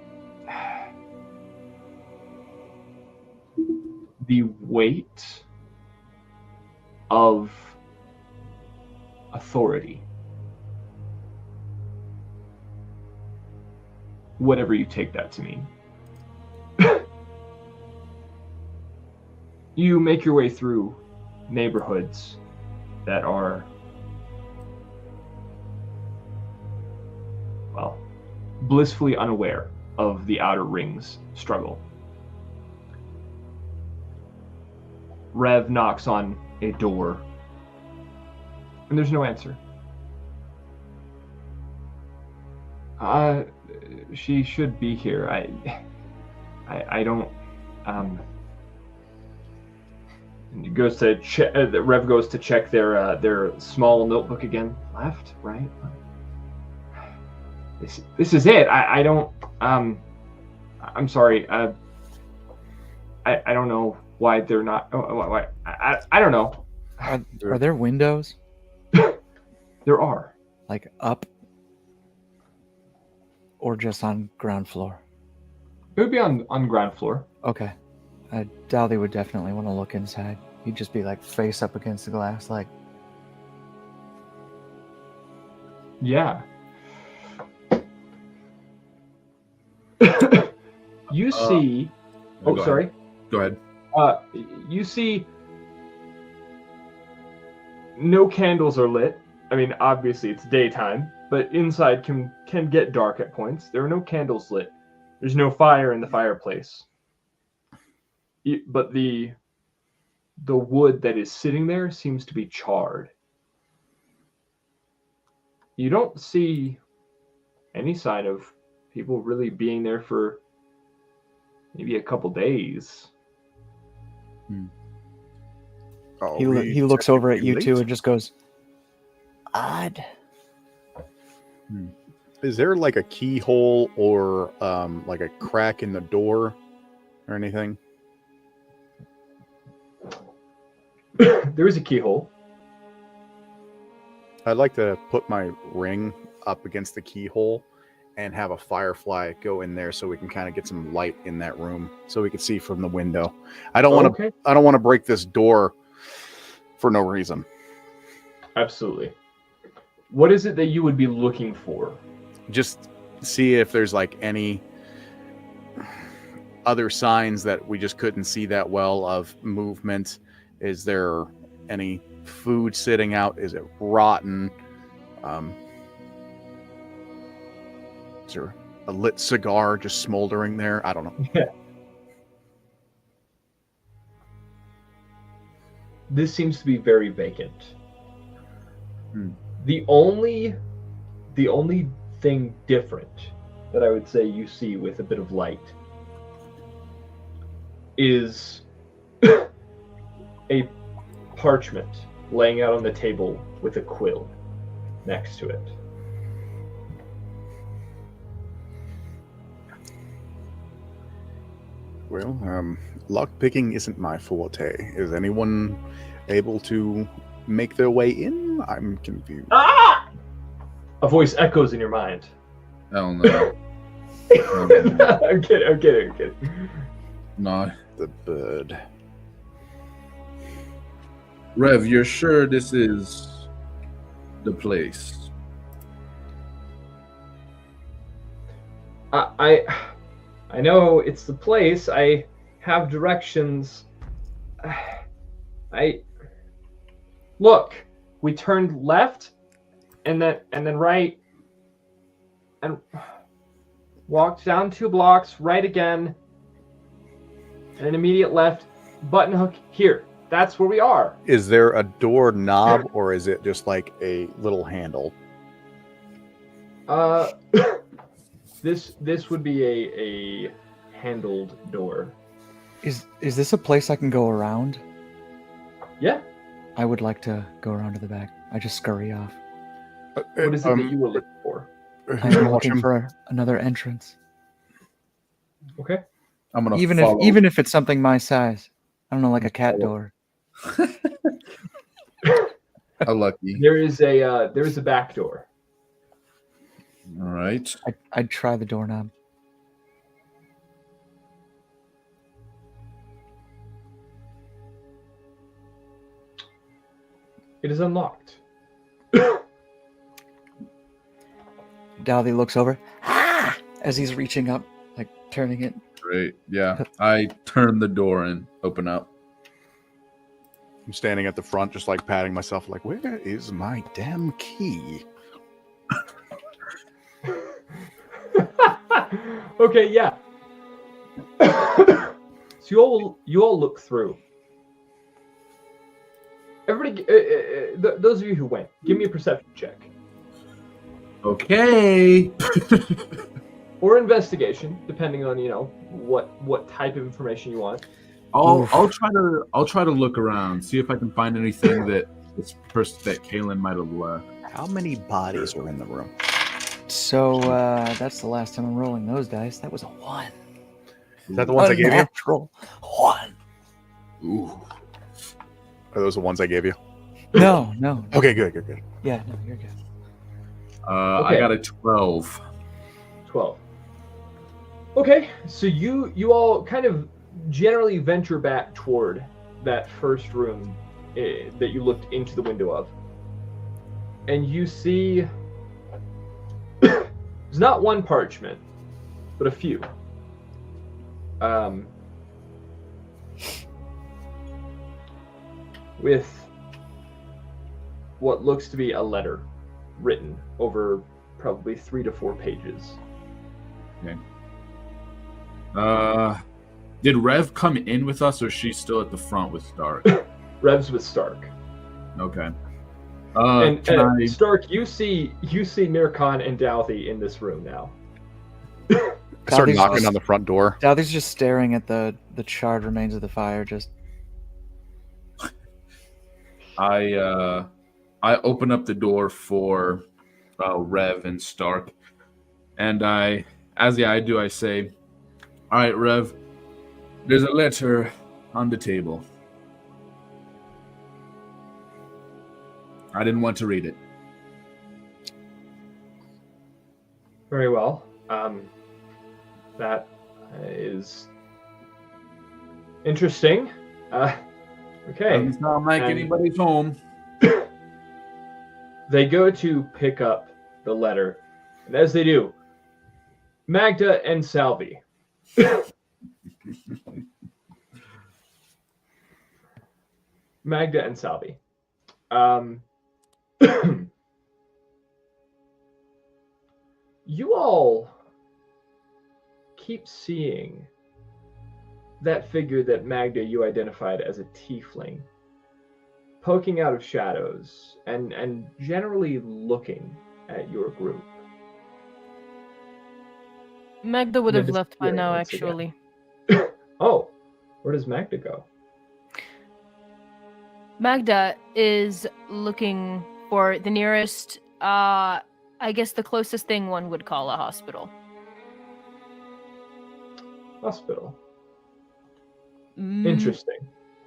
the weight of authority. Whatever you take that to mean. You make your way through neighborhoods that are, well, blissfully unaware of the outer ring's struggle. Rev knocks on a door, and there's no answer. She should be here. I don't. He goes to check. Rev goes to check their small notebook again. Left, right. This is it. I don't. I'm sorry. I don't know why they're not. Why? I don't know. Are there windows? There are. Like up? Or just on ground floor? It would be on ground floor. Okay. Dowdy would definitely want to look inside. He'd just be like face up against the glass, like. Yeah. You see. Go Sorry. ahead. Go ahead. You see. No candles are lit. I mean, obviously it's daytime, but inside can get dark at points. There are no candles lit. There's no fire in the fireplace. But the wood that is sitting there seems to be charred. You don't see any sign of people really being there for maybe a couple days. Oh, He looks over at you two and just goes, odd. Is there like a keyhole or like a crack in the door or anything? There is a keyhole. I'd like to put my ring up against the keyhole and have a firefly go in there so we can kind of get some light in that room so we can see from the window. I don't want to. I don't want to break this door for no reason. Absolutely. What is it that you would be looking for? Just see if there's like any other signs that we just couldn't see that well of movement. Is there any food sitting out? Is it rotten? Is there a lit cigar just smoldering there? I don't know. Yeah. This seems to be very vacant. The only the only thing different that I would say you see with a bit of light is a parchment laying out on the table with a quill next to it. Well, lock picking isn't my forte. Is anyone able to make their way in? I'm confused. Ah! A voice echoes in your mind. Hell no. I'm kidding. No. The bird. Rev, you're sure this is the place? I know it's the place. I have directions. Look. We turned left, and then right, and walked down 2 blocks, right again, and an immediate left. Button hook here. That's where we are. Is there a door knob, or is it just like a little handle? This would be a handled door. Is this a place I can go around? Yeah. I would like to go around to the back. I just scurry off. What is it that you were looking for? I'm looking for another entrance. Okay. I'm gonna even if it's something my size. I don't know, like a cat door. How lucky. There is a back door. All right. I'd try the doorknob. It is unlocked. Dowdy looks over as he's reaching up, like turning it. Great. Yeah. I turn the door and open up. I'm standing at the front, just like patting myself, like, where is my damn key? Okay, yeah. So you all look through. Everybody, those of you who went, give me a perception check Okay. or investigation, depending on what type of information you want. I'll try to look around, see if I can find anything that Kaylin might have left. How many bodies are in the room? So that's the last time I'm rolling those dice. That was a 1. Is that the ones I gave you? Natural 1. Ooh. Are those the ones I gave you? No. Okay, good. Yeah, no, you're good. I got a 12. 12. Okay, so you all kind of generally venture back toward that first room that you looked into the window of, and you see there's not one parchment, but a few. With what looks to be a letter written over probably 3 to 4 pages. Okay. Did Rev come in with us, or is she still at the front with Stark? Rev's with Stark. Okay. Stark, you see Mirkan and Douthie in this room now. I start Dowdy's knocking just- on the front door. Dowdy's just staring at the charred remains of the fire. Just I open up the door for Rev and Stark, and I say, "All right, Rev, there's a letter on the table. I didn't want to read it." Very well. That is interesting. Okay. Doesn't sound like And- anybody's home. They go to pick up the letter, and as they do, Magda and Salvi. Magda and Salvi. You all keep seeing that figure that Magda you identified as a tiefling poking out of shadows and generally looking at your group. Magda would have Then left by disappearing now, once again. actually. Oh, where does Magda go? Magda is looking for the nearest, I guess the closest thing one would call a hospital. Hospital. Mm, Interesting.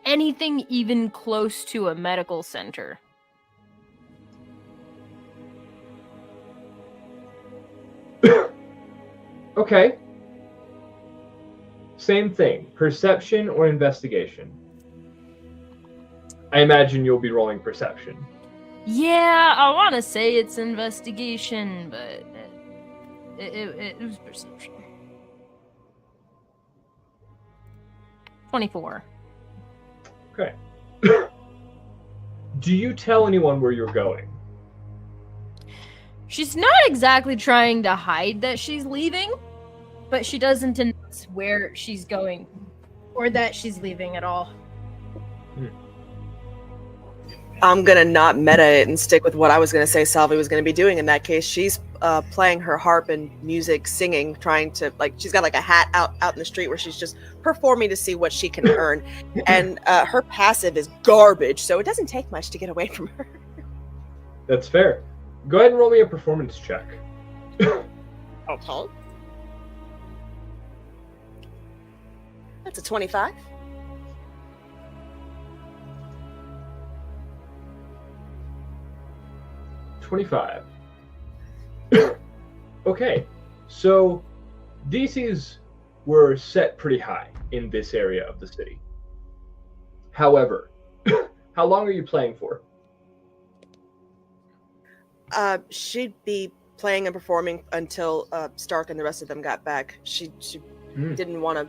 Anything even close to a medical center. Okay. Same thing. Perception or investigation? I imagine you'll be rolling perception. Yeah, I want to say it's investigation, but it was perception. 24. Okay. Do you tell anyone where you're going? She's not exactly trying to hide that she's leaving, but she doesn't announce where she's going or that she's leaving at all. I'm gonna not meta it and stick with what I was gonna say Salvi was gonna be doing in that case. She's playing her harp and music, singing, trying to, like, she's got like a hat out in the street where she's just performing to see what she can earn. And her passive is garbage, so it doesn't take much to get away from her. That's fair. Go ahead and roll me a performance check. Okay. That's a 25. $25. Okay, so DCs were set pretty high in this area of the city. However, how long are you playing for? She'd be playing and performing until Stark and the rest of them got back. She didn't want to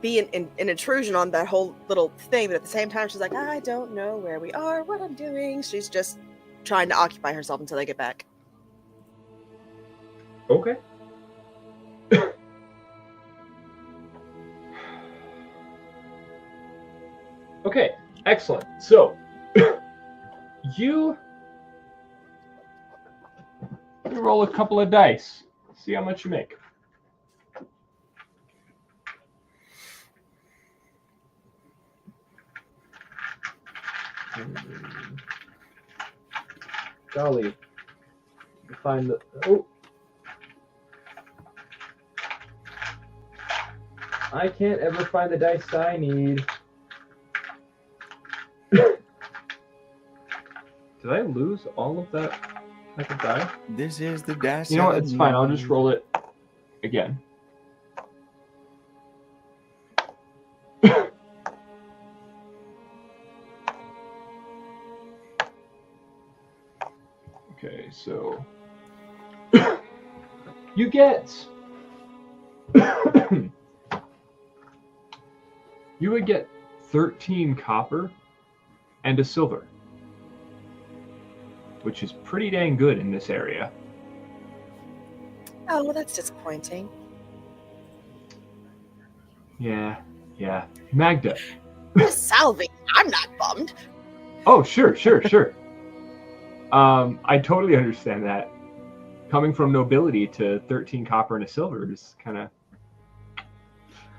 be an intrusion on that whole little thing, but at the same time, she's like, I don't know where we are, what I'm doing. She's just trying to occupy herself until they get back. Okay. Okay, excellent. So, you roll a couple of dice. See how much you make. Golly. Find the... Oh. I can't ever find the dice I need. Did I lose all of that type of die? This is the dice. You know what? It's fine. I'll just roll it again. Okay, so you get you would get 13 copper and a silver, which is pretty dang good in this area. Oh, well, that's disappointing. Yeah. Magda. Salvi, I'm not bummed. Oh, sure. I totally understand that. Coming from nobility to 13 copper and a silver is kind of...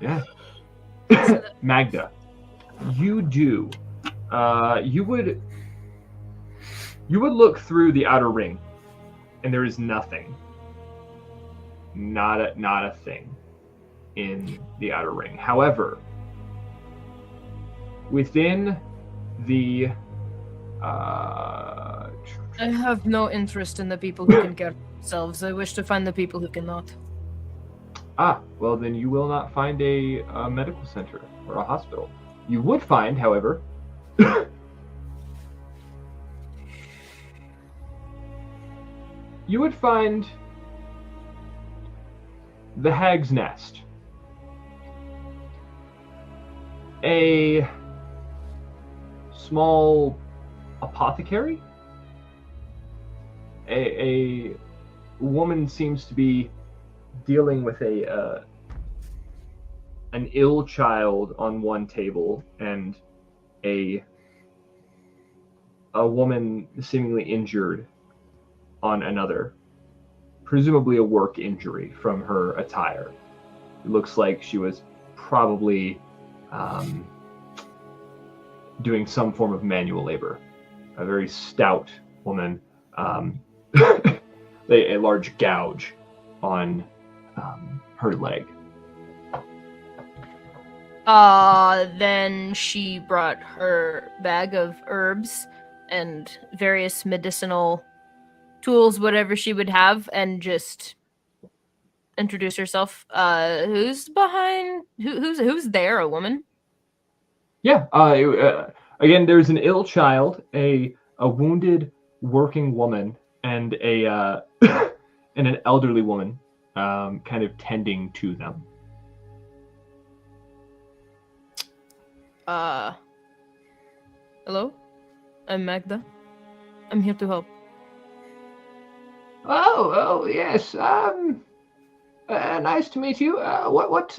Yeah. Magda, you do. You would look through the outer ring, and there is nothing. Not a thing in the outer ring. However, within the I have no interest in the people who can care for themselves. I wish to find the people who cannot. Well, then you will not find a medical center or a hospital. You would find, however, you would find the Hag's Nest, a small apothecary. A woman seems to be dealing with an ill child on one table, and a woman seemingly injured on another, presumably a work injury from her attire. It looks like she was probably doing some form of manual labor. A very stout woman, a large gouge on her leg. Then she brought her bag of herbs and various medicinal tools, whatever she would have, and just introduce herself. Who's behind? Who's there? A woman? Yeah. Again, there's an ill child, a wounded working woman, and a and an elderly woman, kind of tending to them. Hello? I'm Magda. I'm here to help. Oh, yes. Nice to meet you. What?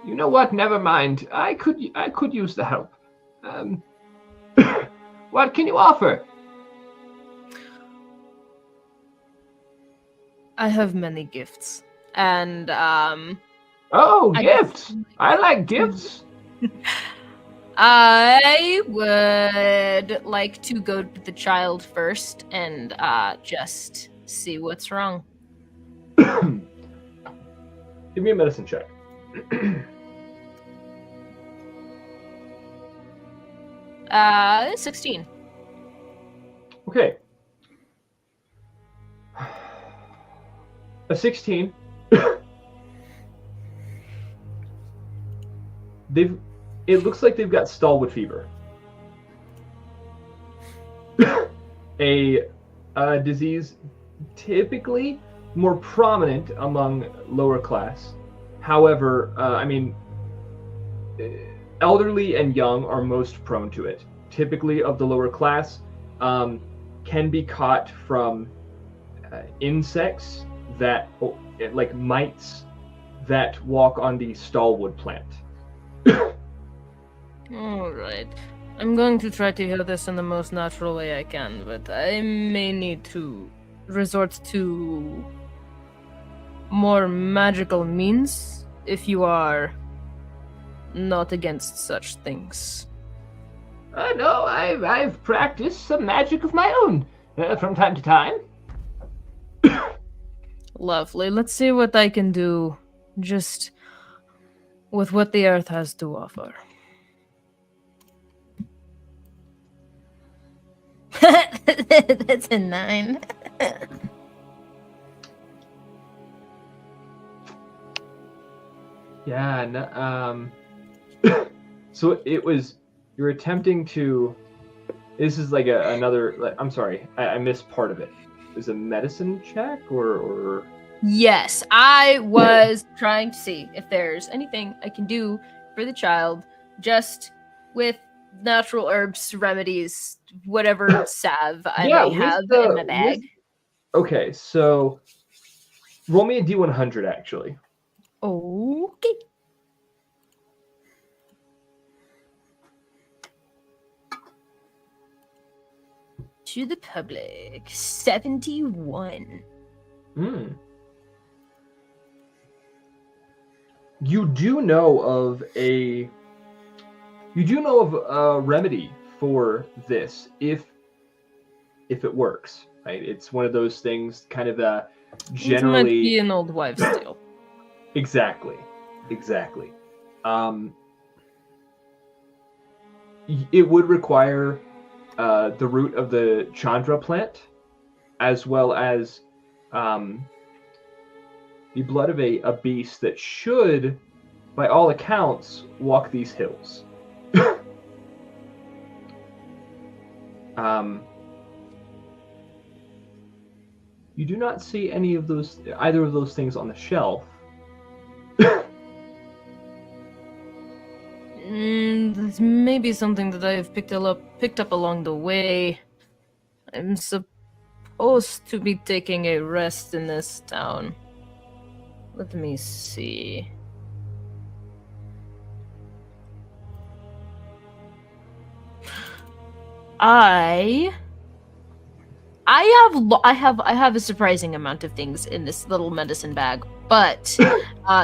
You know what? Never mind. I could use the help. What can you offer? I have many gifts, and Oh, gifts! I like gifts. I would like to go to the child first and just see what's wrong. Give me a medicine check. 16. Okay. A 16. It looks like they've got stalwart fever. a disease typically more prominent among lower class. However, elderly and young are most prone to it. Typically of the lower class, can be caught from insects that, like mites, that walk on the stallwood plant. Alright. I'm going to try to heal this in the most natural way I can, but I may need to resort to more magical means if you are not against such things. No, I've practiced some magic of my own from time to time. Lovely. Let's see what I can do just with what the earth has to offer. That's a 9. Yeah, no, so it was, you're attempting to, this is like another, I'm sorry, I missed part of it. Is a medicine check or? Yes, I was trying to see if there's anything I can do for the child, just with natural herbs, remedies, whatever salve I may have in my bag. Okay, so roll me a D100 actually. Okay. To the public, 71. You do know of a remedy for this if it works, right? It's one of those things, kind of generally. It might be an old wives' tale. Exactly. It would require the root of the Chandra plant, as well as the blood of a beast that should, by all accounts, walk these hills. You do not see either of those things on the shelf. This may be something that I've picked up along the way. I'm supposed to be taking a rest in this town. Let me see. I have a surprising amount of things in this little medicine bag, but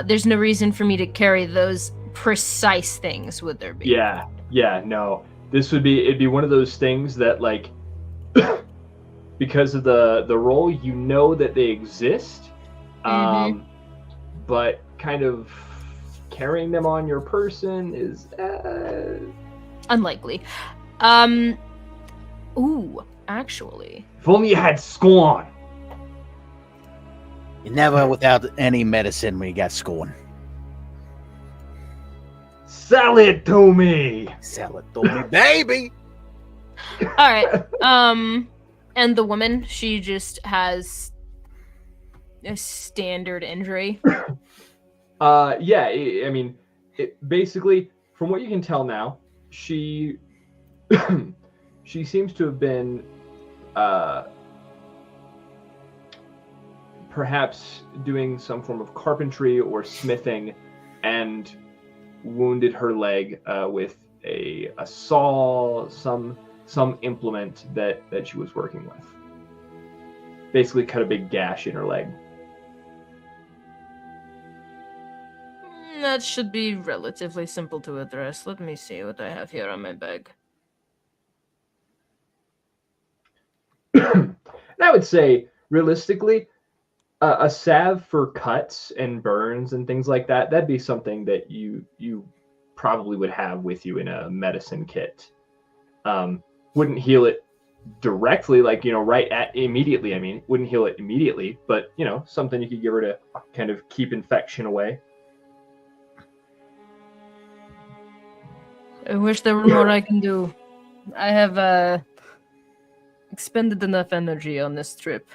there's no reason for me to carry those precise things, would there be? Yeah, no. It'd be one of those things that, like, because of the role, you know that they exist, but kind of carrying them on your person is unlikely. Ooh, actually. If only you had Scorn. You're never without any medicine when you got scorn. Sell it to me. Sell it to me, baby. All right. And the woman, she just has a standard injury. Yeah. I mean, basically, from what you can tell now, she she seems to have been perhaps doing some form of carpentry or smithing, and wounded her leg with a saw, some implement that she was working with. Basically cut a big gash in her leg. That should be relatively simple to address. Let me see what I have here on my bag. And I would say, realistically, a salve for cuts and burns and things like that, that'd be something that you probably would have with you in a medicine kit. Wouldn't heal it directly, like, immediately. I mean, wouldn't heal it immediately, but, something you could give her to kind of keep infection away. I wish there were more I can do. I have expended enough energy on this trip.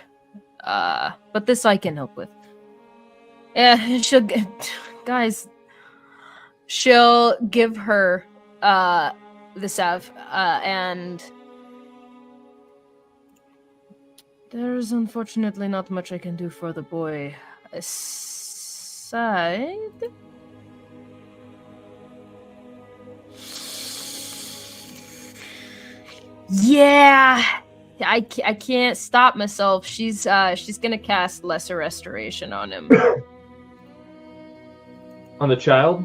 But this I can help with. Yeah, she'll give her the salve, and there's unfortunately not much I can do for the boy aside. Yeah, I can't stop myself. She's gonna cast Lesser Restoration on him. On the child?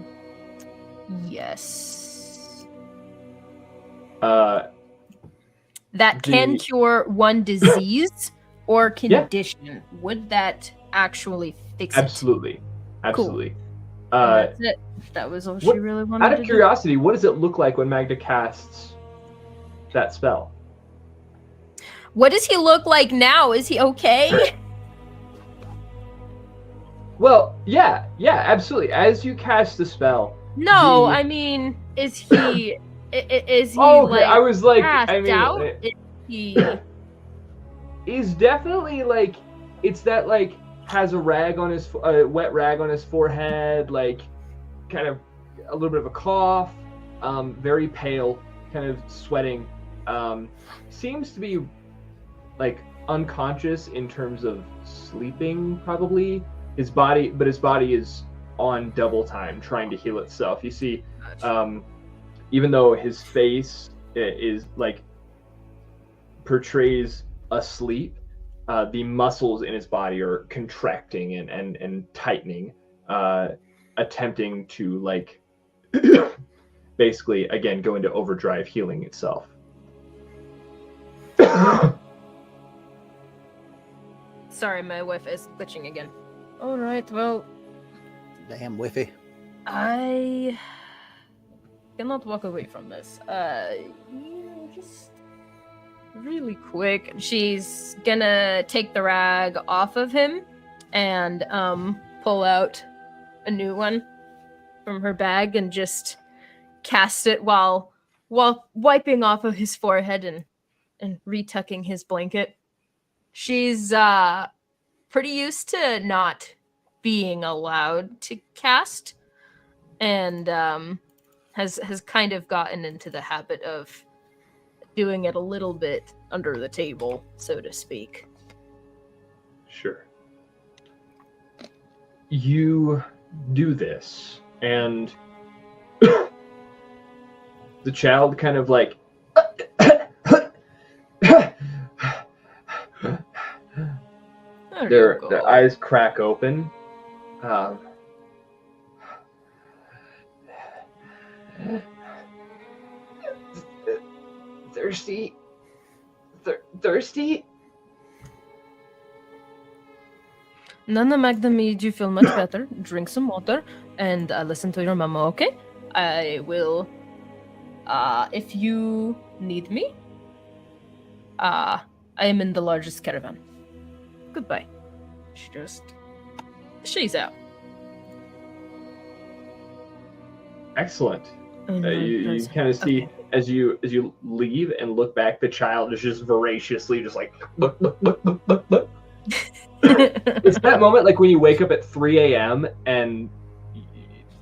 Yes. That can cure one disease or condition. Yeah. Would that actually fix it? Absolutely. Cool. That's it. That was all she really wanted to do. Out of curiosity, what does it look like when Magda casts that spell? What does he look like now? Is he okay? Well, yeah, absolutely. As you cast the spell. No, I mean, is he? Is he? Oh, okay. I was like, out? He's definitely like, it's that like has a rag on his wet rag on his forehead, like kind of a little bit of a cough, very pale, kind of sweating. Seems to be like unconscious in terms of sleeping, probably. His body is on double time trying to heal itself. You see, even though his face is like portrays asleep, the muscles in his body are contracting and tightening, attempting to like basically again go into overdrive healing itself. Sorry, my Wi-Fi is glitching again. All right, well, damn Wi-Fi. I cannot walk away from this. Just really quick. She's gonna take the rag off of him and pull out a new one from her bag and just cast it while wiping off of his forehead and retucking his blanket. She's pretty used to not being allowed to cast, and has kind of gotten into the habit of doing it a little bit under the table, so to speak. Sure. You do this, and the child kind of like their go. eyes crack open. Thirsty? Thirsty? None of Magda made you feel much better. Drink some water and listen to your mama, okay? I will. If you need me, I am in the largest caravan. Goodbye. She's out. Excellent. You kind of see as you leave and look back, the child is just voraciously just like look. It's that moment like when you wake up at 3 a.m. and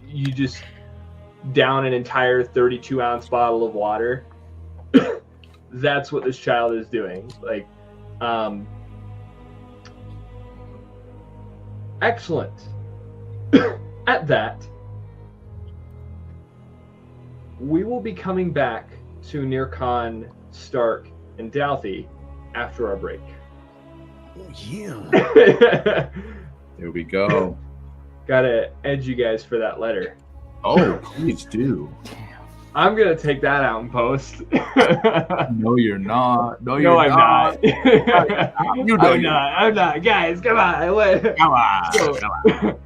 you just down an entire 32-ounce bottle of water. That's what this child is doing. Like, excellent. At that, we will be coming back to Nircon, Stark, and Dalthy after our break. Yeah. There we go. Gotta edge you guys for that letter. Oh, please do. I'm gonna take that out in post. No, you're not. No, I'm not. You know I'm not. Guys, come on. Come on. So, Come on.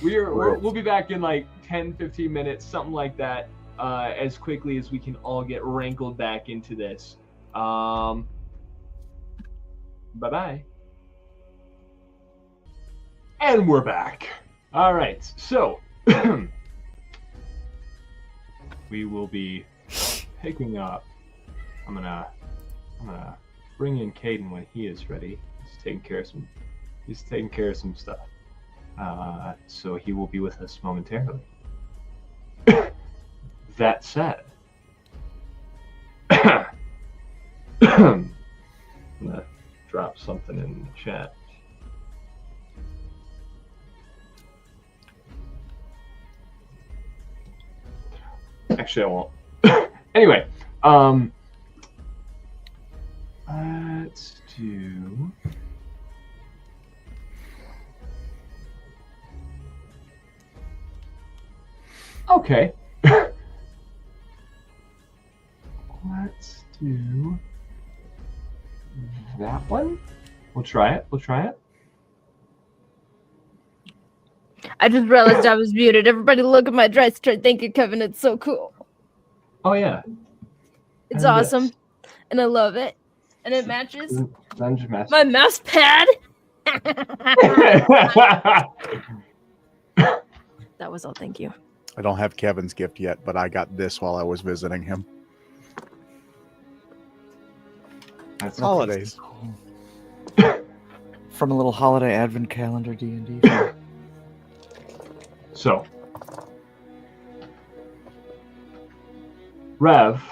we'll be back in like 10, 15 minutes, something like that, as quickly as we can all get rankled back into this. Bye-bye. And we're back. All right, so we will be picking up. I'm gonna bring in Caden when he is ready. He's taking care of some stuff. So he will be with us momentarily. That said, I'm gonna drop something in the chat. Actually, I won't. Anyway, let's do. Okay. Let's do that one. We'll try it. I just realized I was muted. Everybody look at my dress. Thank you, Kevin. It's so cool. Oh yeah. It's And awesome. this. And I love it. And it matches Dungeon Master. my mouse pad. That was all. Thank you. I don't have Kevin's gift yet, but I got this while I was visiting him. That's Holidays. From a little holiday advent calendar D&D. So, Rev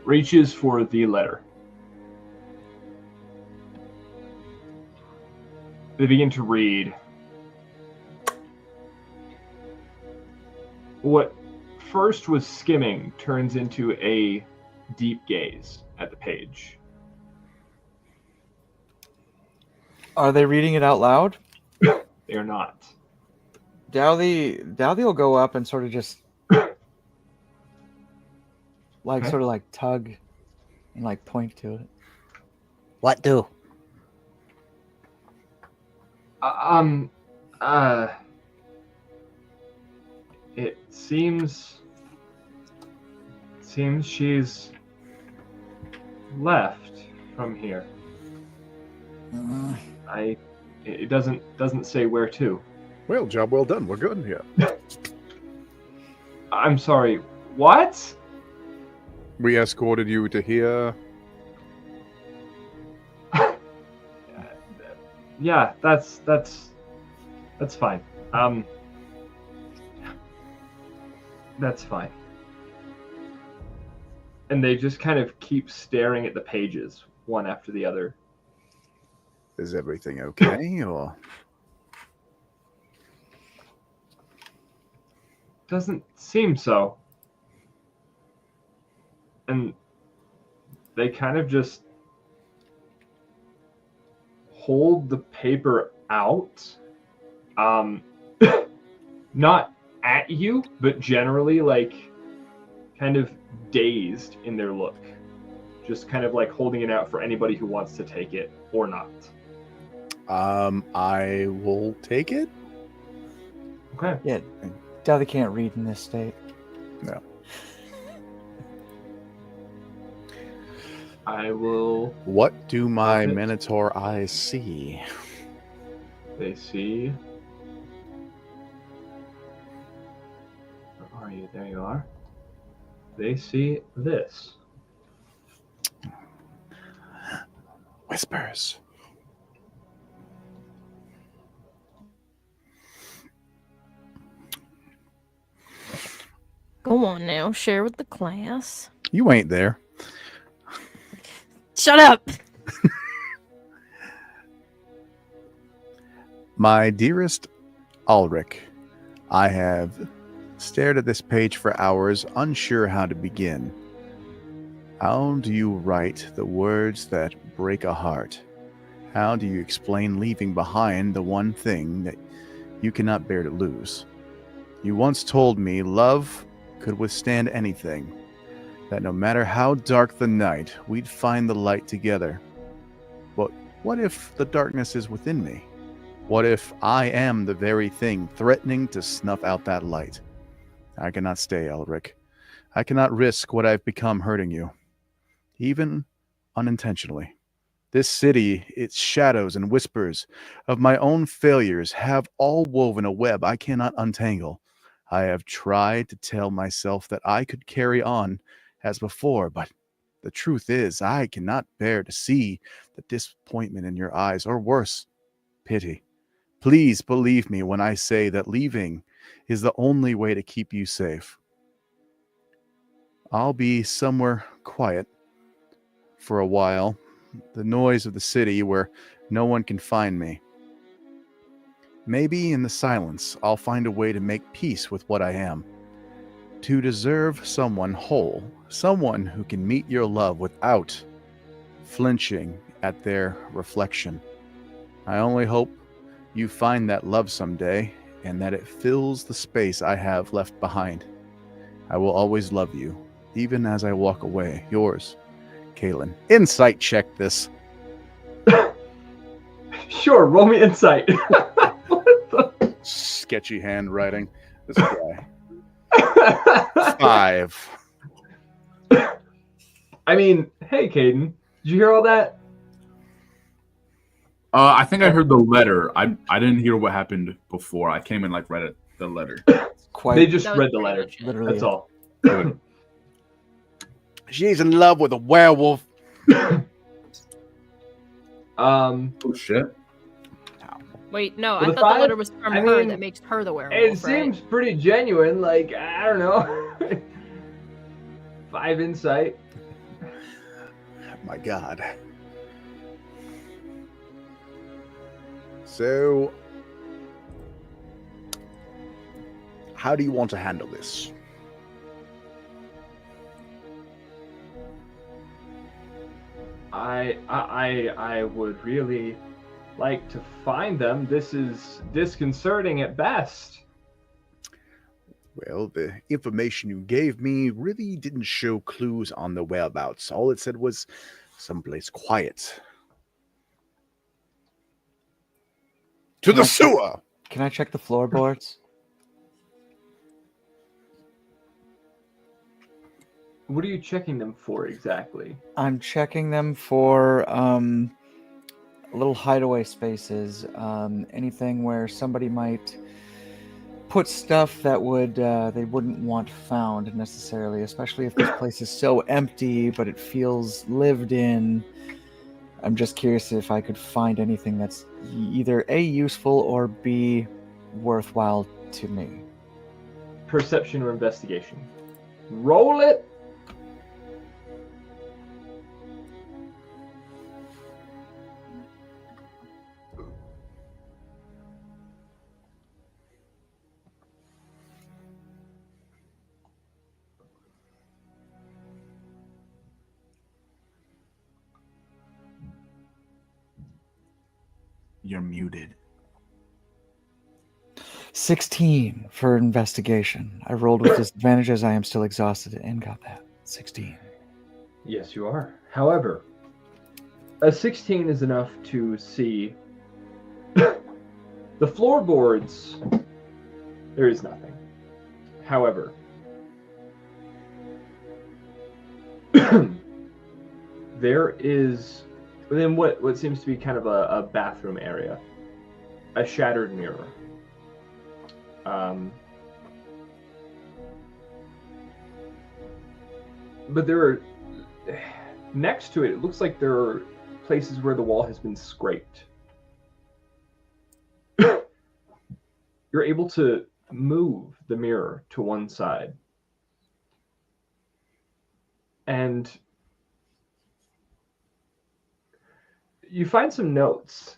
reaches for the letter. They begin to read. What first was skimming turns into a deep gaze at the page. Are they reading it out loud? They are not. Dowdy will go up and sort of just like tug and like point to it. What do? It seems she's left from here. It doesn't say where to. Well, job well done. We're good here. I'm sorry. What? We escorted you to here. Yeah, that's fine. That's fine. And they just kind of keep staring at the pages, one after the other. Is everything okay, or? Doesn't seem so. And they kind of just hold the paper out, not at you, but generally like kind of dazed in their look. Just kind of like holding it out for anybody who wants to take it or not. I will take it. Okay. Yeah, doubt they can't read in this state. No. I will. What do my Love it. Minotaur eyes see? They see. Where are you? There you are. They see this. Whispers. Go on now, share with the class. You ain't there. Shut up! My dearest Ulrich, I have stared at this page for hours, unsure how to begin. How do you write the words that break a heart? How do you explain leaving behind the one thing that you cannot bear to lose? You once told me love could withstand anything, that no matter how dark the night, we'd find the light together. But what if the darkness is within me? What if I am the very thing threatening to snuff out that light? I cannot stay, Ulrich. I cannot risk what I've become hurting you, even unintentionally. This city, its shadows and whispers of my own failures have all woven a web I cannot untangle. I have tried to tell myself that I could carry on as before, but the truth is I cannot bear to see the disappointment in your eyes, or worse, pity. Please believe me when I say that leaving is the only way to keep you safe. I'll be somewhere quiet for a while, the noise of the city where no one can find me. Maybe in the silence, I'll find a way to make peace with what I am. To deserve someone whole, someone who can meet your love without flinching at their reflection. I only hope you find that love someday, and that it fills the space I have left behind. I will always love you, even as I walk away. Yours, Kaylin. Insight check this. Sure, roll me insight. Sketchy handwriting. This guy. 5. I mean, hey, Caden, did you hear all that? I think I heard the letter. I didn't hear what happened before. I came in like right at the letter. Quite They just That was read the pretty letter. much it. literally. That's all. Good. She's in love with a werewolf. Um, Oh shit! Wait, no, For I the thought five, the letter was from I her mean, that makes her the werewolf, it right? seems pretty genuine. Like, I don't know. 5 insight. My God. So, how do you want to handle this? I would really like to find them. This is disconcerting at best. Well, the information you gave me really didn't show clues on the whereabouts. All it said was someplace quiet. To the sewer! Can I check the floorboards? What are you checking them for exactly? I'm checking them for little hideaway spaces. Anything where somebody might put stuff that would they wouldn't want found necessarily, especially if this place is so empty, but it feels lived in. I'm just curious if I could find anything that's either A, useful, or B, worthwhile to me. Perception or investigation? Roll it. You're muted. 16 for investigation. I rolled with disadvantage as I am still exhausted and got that. 16. Yes, you are. However, a 16 is enough to see the floorboards. There is nothing. However, there is within what seems to be kind of a bathroom area, a shattered mirror. But there are next to it. It looks like there are places where the wall has been scraped. You're able to move the mirror to one side, and you find some notes.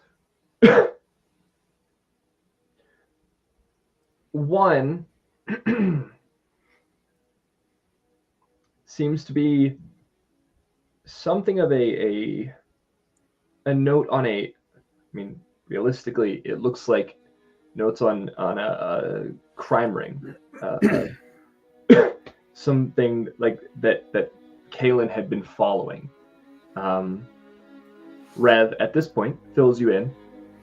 One seems to be something of a note on a. I mean, realistically, it looks like notes on a crime ring. Something like that Kalen had been following. Rev, at this point, fills you in.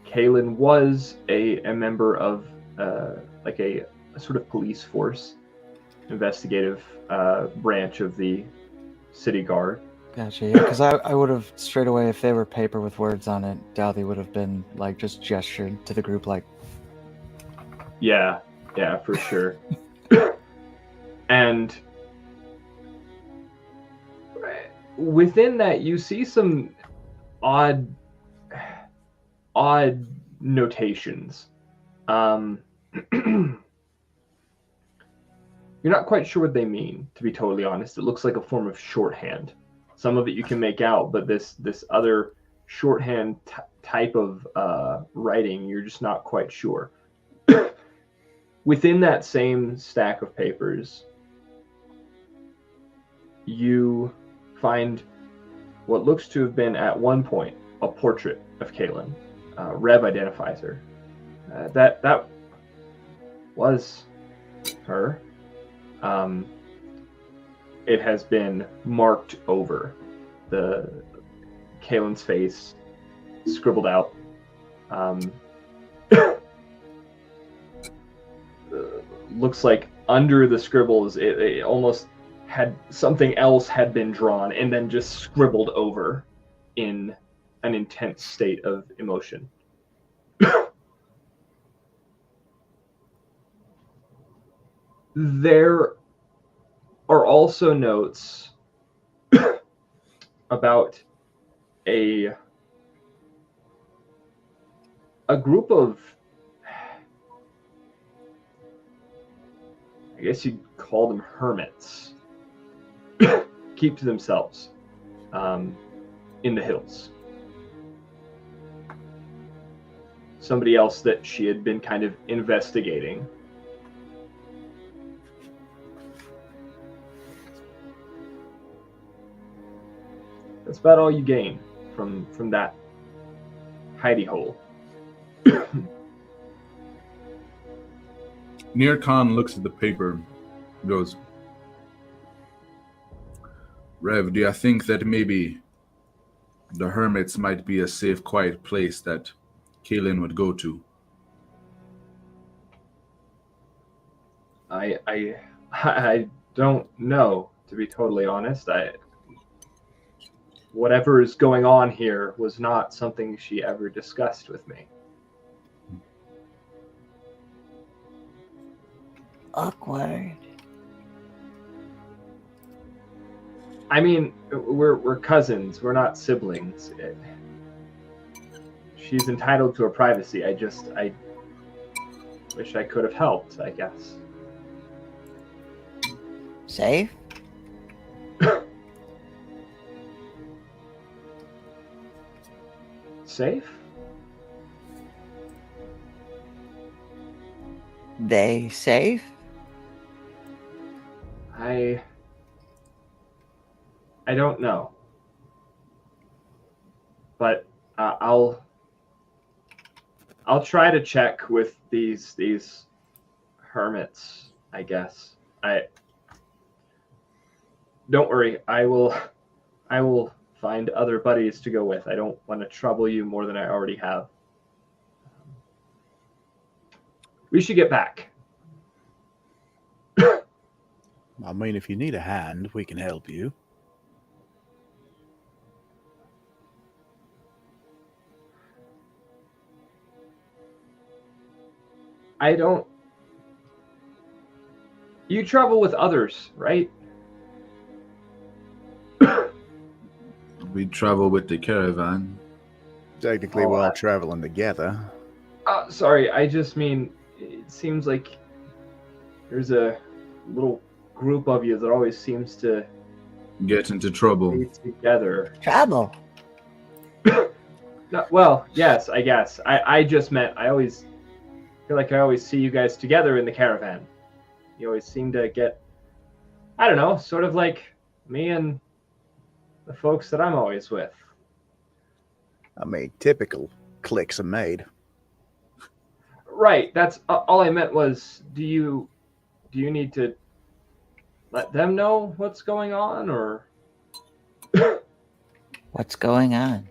Kalen was a member of like a sort of police force, investigative branch of the city guard. Gotcha, yeah, because I would have straight away, if they were paper with words on it, Douthie would have been like just gestured to the group like. Yeah, for sure. And within that, you see some odd notations. You're not quite sure what they mean, to be totally honest. It looks like a form of shorthand. Some of it you can make out, but this other shorthand type of writing, you're just not quite sure. Within that same stack of papers, you find what looks to have been at one point a portrait of Kalen. Rev identifies her. That was her. It has been marked over. The Kalen's face scribbled out. Looks like under the scribbles, it almost had something else had been drawn and then just scribbled over in an intense state of emotion. There are also notes about a group of, I guess you'd call them hermits, keep to themselves in the hills. Somebody else that she had been kind of investigating. That's about all you gain from that hidey hole. Nir Khan looks at the paper and goes, Rev, do you think that maybe the hermits might be a safe, quiet place that Kalen would go to? I don't know, to be totally honest. Whatever is going on here was not something she ever discussed with me. Awkward. I mean, we're cousins. We're not siblings. She's entitled to her privacy. I wish I could have helped, I guess. Safe? Safe? They safe? I don't know. But I'll I'll try to check with these hermits, I guess. Don't worry, I will find other buddies to go with. I don't want to trouble you more than I already have. We should get back. I mean, if you need a hand, we can help you. I don't. You travel with others, right? We travel with the caravan. Technically, we're all traveling together. Sorry, I just mean, it seems like there's a little group of you that always seems to Get into trouble. be together. Trouble. No, well, yes, I guess. I just meant I always feel like I always see you guys together in the caravan. You always seem to get, I don't know, sort of like me and the folks that I'm always with. I mean, typical clicks are made. Right. That's all I meant was, do you need to let them know what's going on, or? What's going on?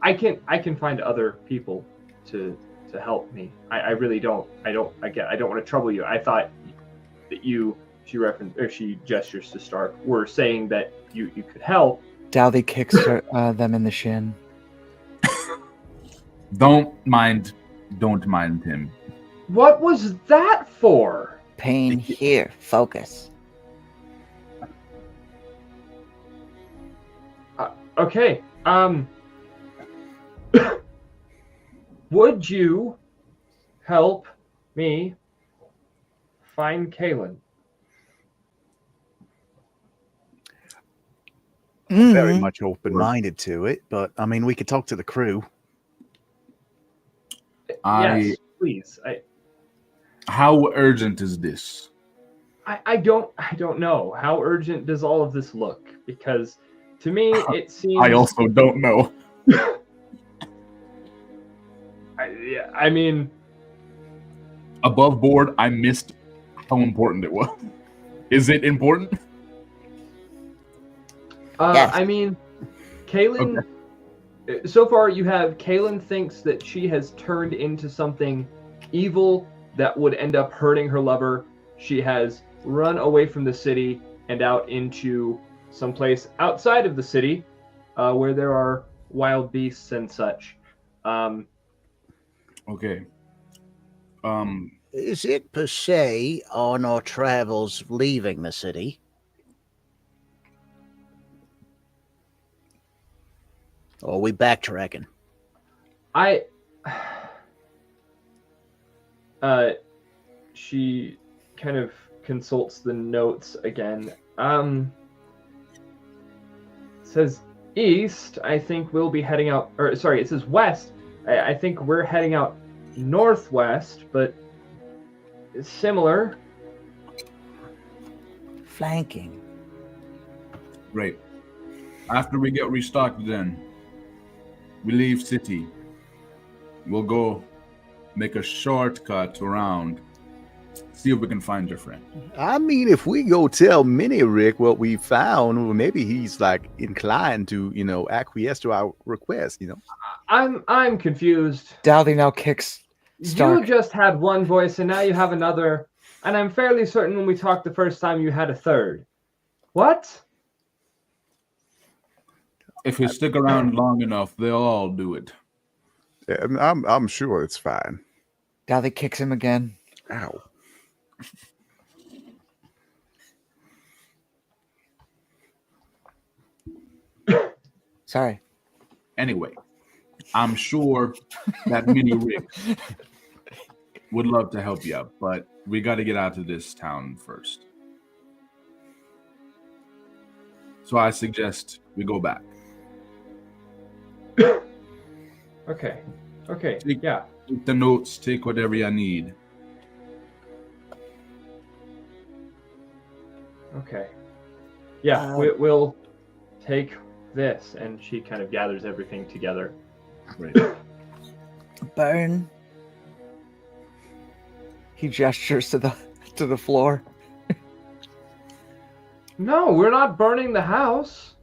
I can find other people to help me. I really don't. I don't want to trouble you. I thought that she gestures to Stark, were saying that you could help. Douthie kicks them in the shin. Don't mind him. What was that for? Pain here. Focus. Okay. Would you help me find Kaylin? Very much open-minded to it, but I mean, we could talk to the crew. Yes, please. How urgent is this? I don't know. How urgent does all of this look? Because to me, it seems. I also don't know. I mean, above board, I missed how important it was. Is it important? Yes. I mean, Kaylin. Okay. So far, you have Kaylin thinks that she has turned into something evil that would end up hurting her lover. She has run away from the city and out into someplace outside of the city, where there are wild beasts and such. Okay. Is it per se on our travels leaving the city? Or are we backtracking? She kind of consults the notes again. It says east. I think we'll be heading out, or sorry, it says west. I think we're heading out northwest, but it's similar. Flanking. Great. After we get restocked, then we leave city. We'll go make a shortcut around, see if we can find your friend. I mean, if we go tell Mini Rick what we found, well, maybe he's like inclined to, acquiesce to our request. I'm confused. Douthie now kicks Stark. You just had one voice, and now you have another. And I'm fairly certain when we talked the first time, you had a third. What? If you stick around long enough, they'll all do it. Yeah, I'm sure it's fine. Douthie kicks him again. Ow. Sorry. Anyway, I'm sure that Mini Rick would love to help you out, but we got to get out of this town first. So I suggest we go back. Okay. Take Yeah. the notes, take whatever you need. Okay. Yeah, we'll take this, and she kind of gathers everything together. Right. Burn. He gestures to the floor. No, we're not burning the house.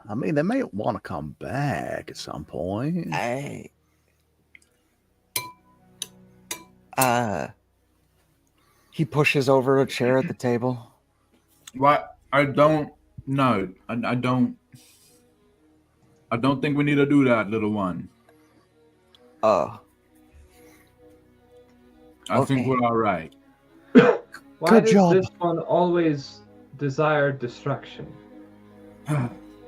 I mean, they may want to come back at some point. He pushes over a chair at the table. What? I don't. No, I don't. I don't think we need to do that, little one. Oh. I think we're all right. Why Good does job. this one always desire destruction?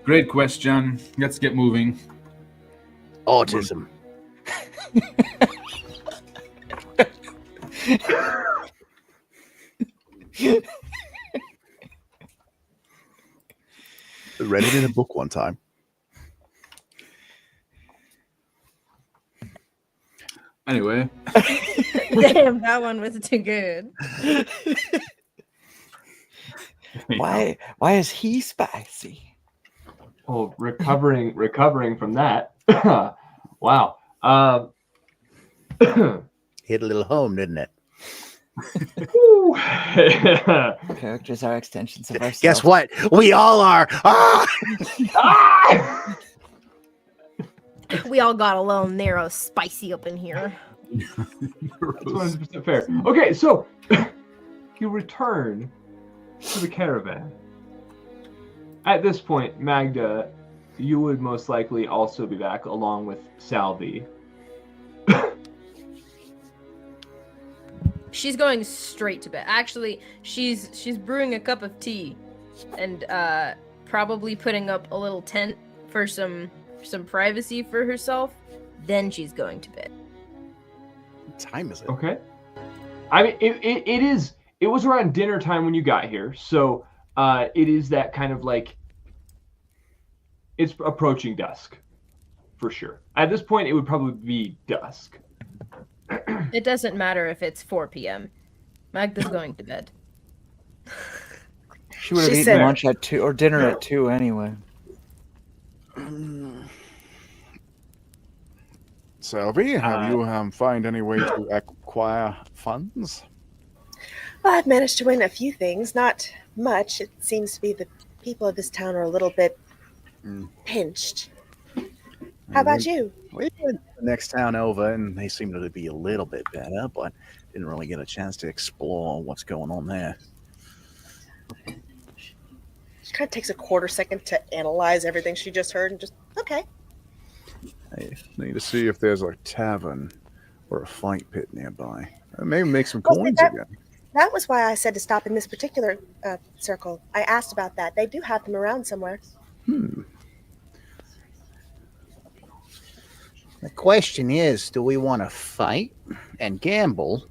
Great question. Let's get moving. Autism. Read it in a book one time. Anyway, Damn, that one was too good. Why is he spicy? Oh, recovering from that. Wow. Hit a little home, didn't it? Characters are extensions of ourselves. Guess what? We all are. Ah! Ah! We all got a little narrow spicy up in here. That's 100% fair. Okay, so you return to the caravan. At this point, Magda, you would most likely also be back along with Salvi. She's going straight to bed. Actually, she's brewing a cup of tea and probably putting up a little tent for some privacy for herself. Then she's going to bed. What time is it? Okay. I mean, it was around dinner time when you got here, so it is that kind of like, it's approaching dusk, for sure. At this point, it would probably be dusk. It doesn't matter if it's 4 p.m. Magda's going to bed. She would have She eaten said- lunch at 2 or dinner at 2 anyway. Selby, have you find any way to acquire funds? Well, I've managed to win a few things, not much. It seems to be the people of this town are a little bit pinched. How about you? We went to the next town over, and they seemed to be a little bit better, but didn't really get a chance to explore what's going on there. She kind of takes a quarter second to analyze everything she just heard and just, okay. I need to see if there's a tavern or a fight pit nearby. Maybe make some Well, coins that- again. That was why I said to stop in this particular circle. I asked about that. They do have them around somewhere. The question is, do we want to fight and gamble,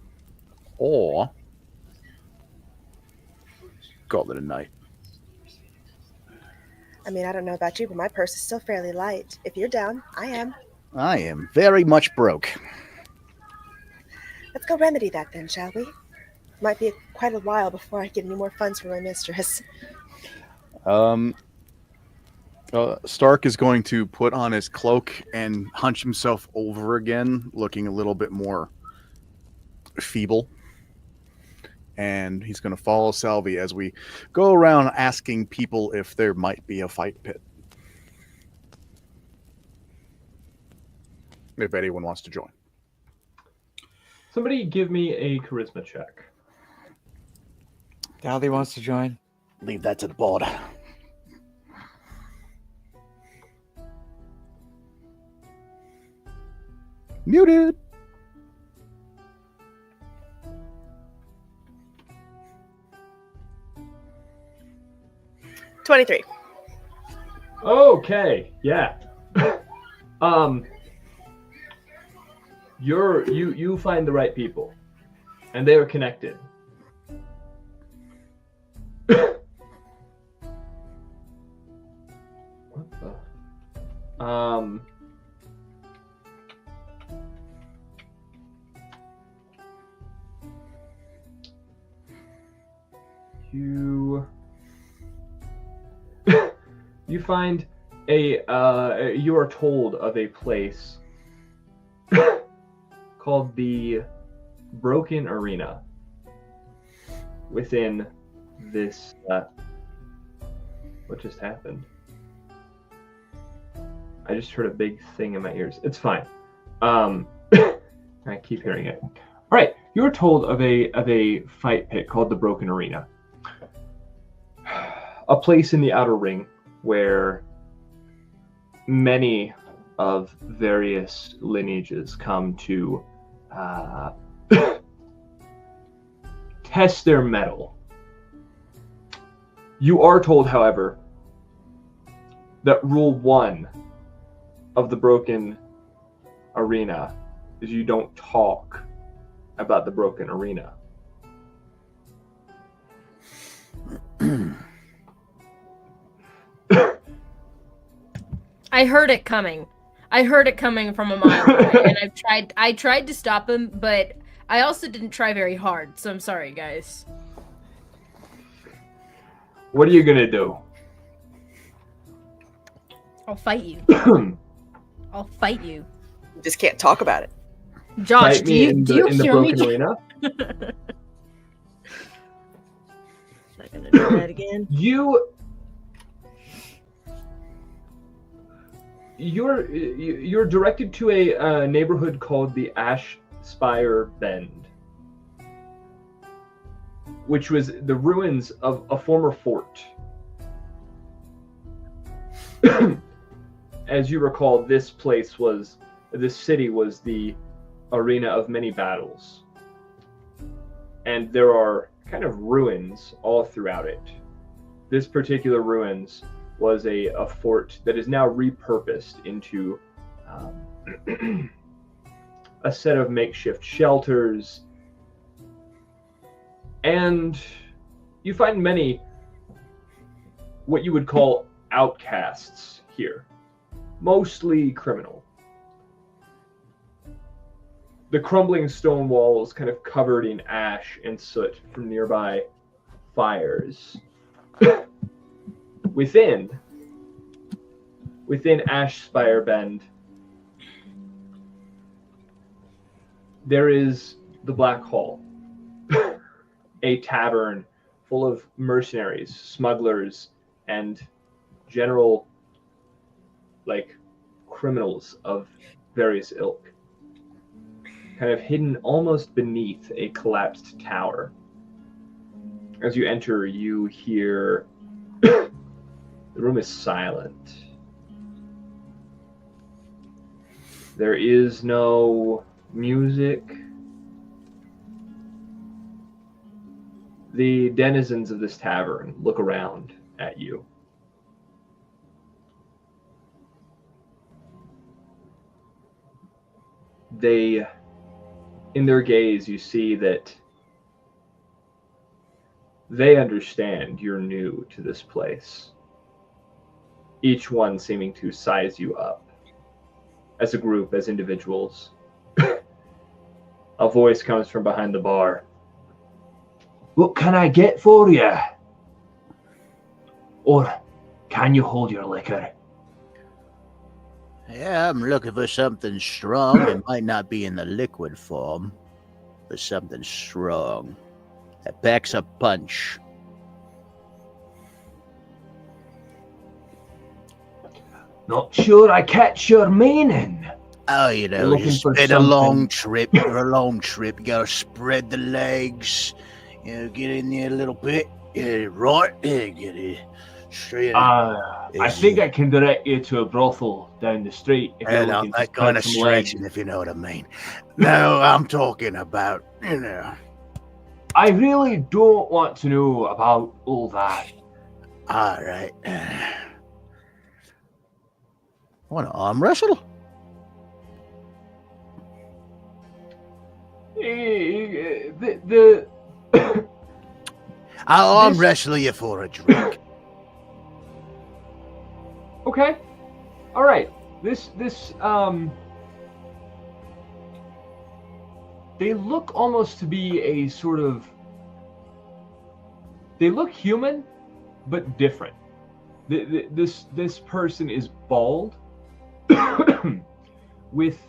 or Call it a night. I mean, I don't know about you, but my purse is still fairly light. If you're down, I am. I am very much broke. Let's go remedy that then, shall we? Might be quite a while before I get any more funds for my mistress. Stark is going to put on his cloak and hunch himself over again, looking a little bit more feeble. And he's going to follow Salvi as we go around asking people if there might be a fight pit. If anyone wants to join. Somebody give me a charisma check. Dowdy wants to join. Leave that to the board. Muted. $23. Okay, yeah. You find the right people, and they are connected. What the? You You find you are told of a place called the Broken Arena within this. What just happened? I just heard a big thing in my ears. It's fine. I keep hearing it. All right, you were told of a fight pit called the Broken Arena, a place in the Outer Ring where many of various lineages come to test their mettle. You are told, however, that rule 1 of the Broken Arena is you don't talk about the Broken Arena. I heard it coming. I heard it coming from a mile away, and I tried to stop him, but I also didn't try very hard, so I'm sorry, guys. What are you gonna do? I'll fight you. I'll fight you. You just can't talk about it. Josh, Fight do me you in do the you hear me? Broken Arena? Not gonna do that again. You're directed to a neighborhood called the Ash Spire Bend, which was the ruins of a former fort. As you recall, this city was the arena of many battles. And there are kind of ruins all throughout it. This particular ruins was a fort that is now repurposed into a set of makeshift shelters. And you find many what you would call outcasts here, mostly criminal. The crumbling stone walls kind of covered in ash and soot from nearby fires. Within Ash Spire Bend, there is the Black Hall, a tavern full of mercenaries, smugglers, and general, criminals of various ilk, kind of hidden almost beneath a collapsed tower. As you enter, you hear the room is silent. There is no music. The denizens of this tavern look around at you. In their gaze, you see that they understand you're new to this place. Each one seeming to size you up as a group, as individuals. A voice comes from behind the bar. What can I get for you? Or can you hold your liquor? Yeah, I'm looking for something strong. It might not be in the liquid form, but something strong that packs a punch. Not sure I catch your meaning. Oh, you know, it's been a long trip. You're a long trip. You gotta spread the legs. You know, get in there a little bit. Yeah, right. Yeah, get it straight. I think I can direct you to a brothel down the street. If you're looking that to kind of spread some legs. stretching, if you know what I mean. No, I'm talking about, you know. I really don't want to know about all that. All right. Want to arm wrestle? I'll arm wrestle you for a drink. Okay. All right. They look almost to be a sort of. They look human, but different. This person is bald, with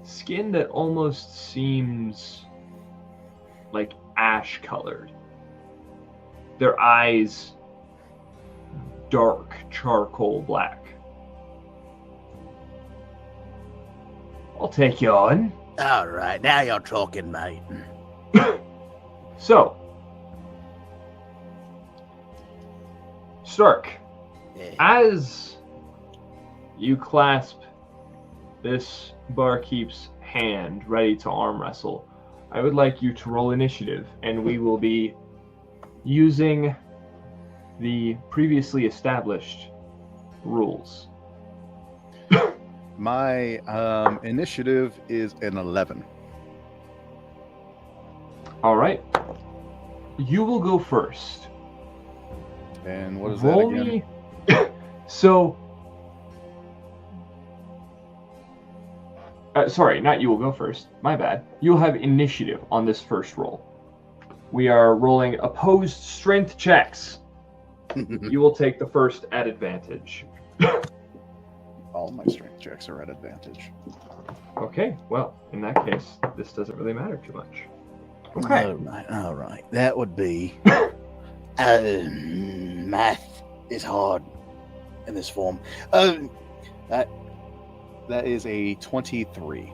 skin that almost seems like ash colored. Their eyes dark charcoal black. I'll take you on. All right, now you're talking, mate. So, Stark, Yeah. as you clasp this barkeep's hand ready to arm wrestle, I would like you to roll initiative, and we will be using the previously established rules. My initiative is an 11. All right. You will go first. And what is Roll that again? me. So, sorry, not you will go first. My bad. You'll have initiative on this first roll. We are rolling opposed strength checks. You will take the first at advantage. All my strength checks are at advantage. Okay, well, in that case, this doesn't really matter too much. Okay. All right. That would be. Math is hard in this form. That is a 23.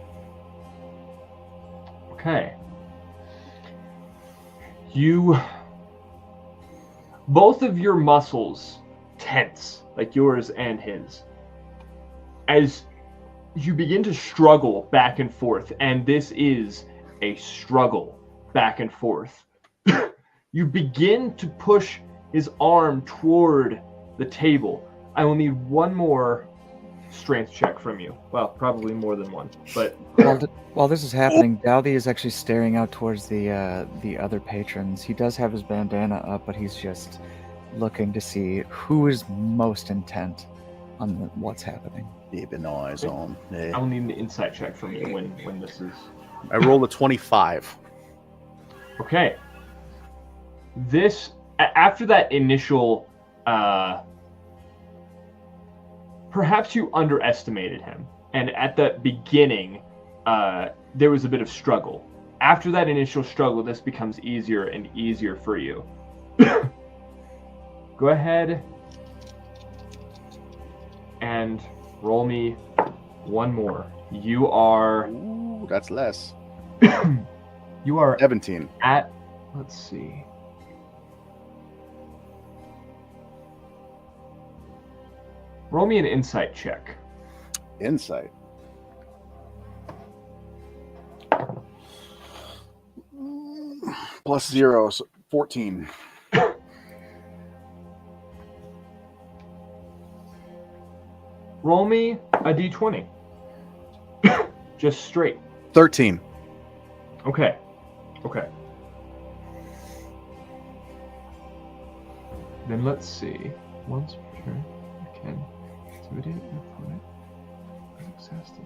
Okay. Both of your muscles tense, like yours and his, as you begin to struggle back and forth, and this is a struggle back and forth. You begin to push his arm toward the table. I will need one more strength check from you. Well, probably more than one, but While this is happening, Dowdy is actually staring out towards the other patrons. He does have his bandana up, but he's just looking to see who is most intent on what's happening. Keeping eyes on. I Yeah. will need an insight check from you when this is. I rolled a 25. Okay. After that initial, perhaps you underestimated him, and at the beginning, there was a bit of struggle. After that initial struggle, this becomes easier and easier for you. Go ahead and roll me one more. You are. Ooh, that's less. You are 17. at. Let's see. Roll me an insight check. Insight. Plus 0, so 14. Roll me a d20. Just straight. 13. Okay. Okay. Then let's see. Once per turn, you can intimidate your opponent. Access the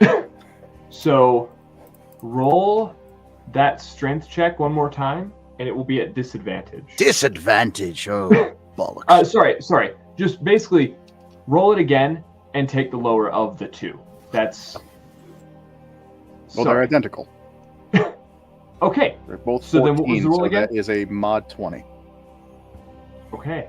opponent. So, roll that strength check one more time, and it will be at disadvantage. Disadvantage. Oh, bollocks. Sorry. Just basically roll it again and take the lower of the two. That's. Well, they're identical. Okay. They're both 14, So then what was the roll so again? that is a mod 20. Okay.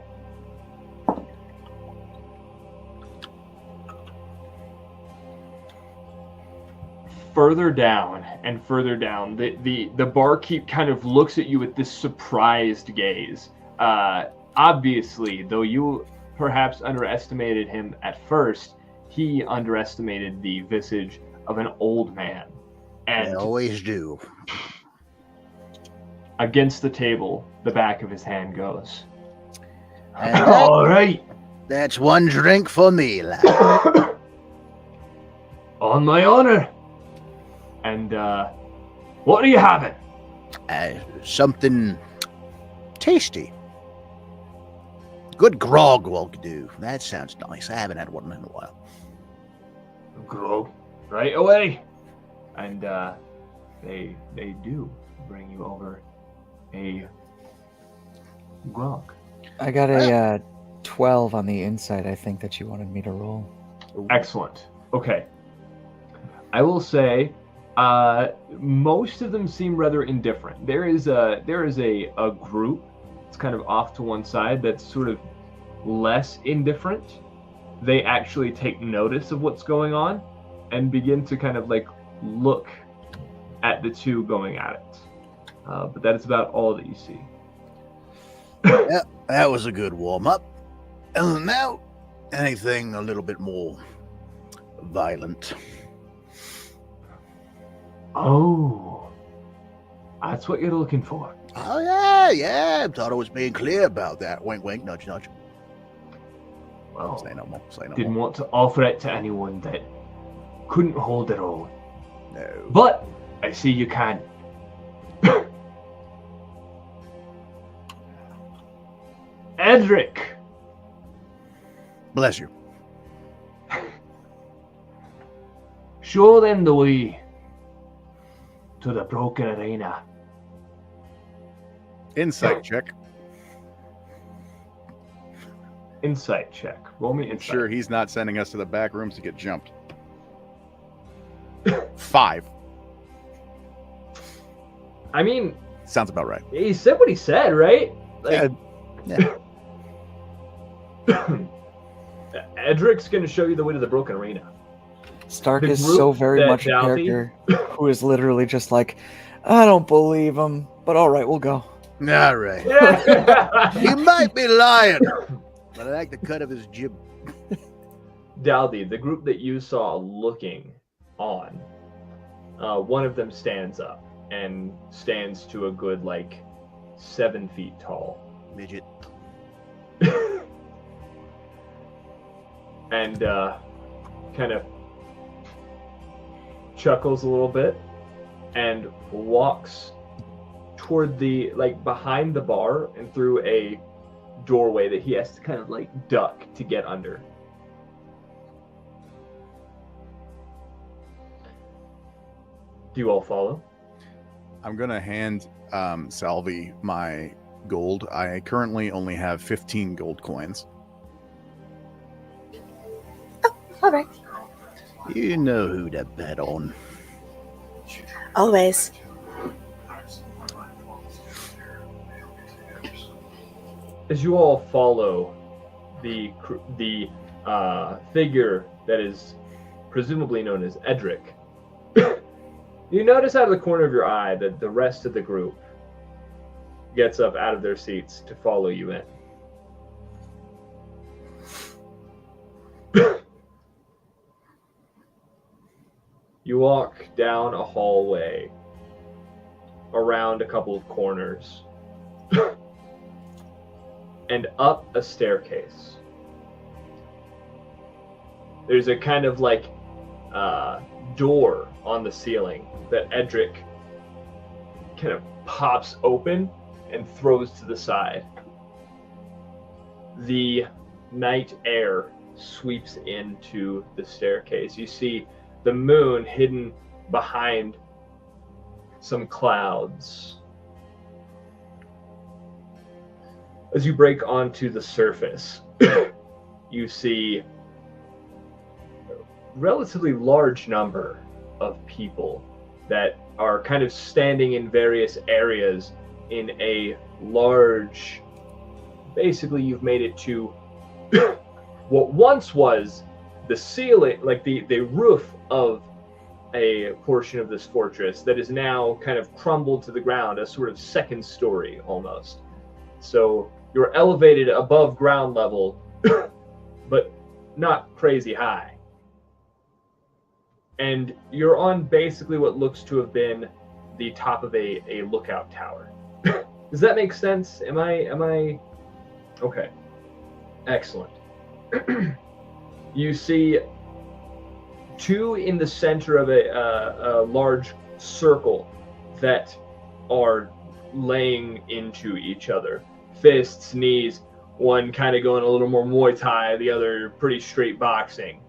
Further down and further down, the barkeep kind of looks at you with this surprised gaze. Obviously, though you perhaps underestimated him at first, he underestimated the visage of an old man. They And always do. against the table, the back of his hand goes. And All right. that's one drink for me, lad. On my honor. And what are you having? Something tasty. Good grog will do. That sounds nice. I haven't had one in a while. Grog. Right away. And they do bring you over a grog. I got a 12 on the inside, I think, that you wanted me to roll. Excellent. Okay. I will say, most of them seem rather indifferent. There is a group that's kind of off to one side that's sort of less indifferent. They actually take notice of what's going on and begin to kind of like look at the two going at it. But that is about all that you see. Yeah, that was a good warm-up. And now, anything a little bit more violent. Oh, that's what you're looking for. Oh, yeah. Toro was being clear about that. Wink, wink, nudge, nudge. Well, Say no more. didn't want to offer it to anyone that couldn't hold their own. No. But I see you can. Edric. Bless you. Show them the way to the broken arena. Insight check. Insight check. Roll me insight. Sure, he's not sending us to the back rooms to get jumped. 5. I mean, Sounds about right. he said what he said, right? Like, Yeah. Edric's going to show you the way to the broken arena. Stark The is group so very that much a Doughty- character who is literally just like, I don't believe him, but all right, we'll go. All right. He might be lying, but I like the cut of his jib. Daldy, the group that you saw looking on, one of them stands up and stands to a good, 7 feet tall. Midget. And kind of chuckles a little bit and walks toward the, behind the bar and through a doorway that he has to kind of, duck to get under. Do you all follow? I'm going to hand Salvi my gold. I currently only have 15 gold coins. All right. You know who to bet on. Always. As you all follow the figure that is presumably known as Edric, you notice out of the corner of your eye that the rest of the group gets up out of their seats to follow you in. You walk down a hallway, around a couple of corners, and up a staircase. There's a kind of door on the ceiling that Edric kind of pops open and throws to the side. The night air sweeps into the staircase. You see the moon hidden behind some clouds. As you break onto the surface, you see a relatively large number of people that are kind of standing in various areas in a large, basically you've made it to what once was the ceiling, the roof of a portion of this fortress that is now kind of crumbled to the ground, a sort of second story almost. So you're elevated above ground level, but not crazy high. And you're on basically what looks to have been the top of a lookout tower. Does that make sense? Am I okay? Excellent. You see two in the center of a large circle that are laying into each other. Fists, knees, one kind of going a little more Muay Thai, the other pretty straight boxing.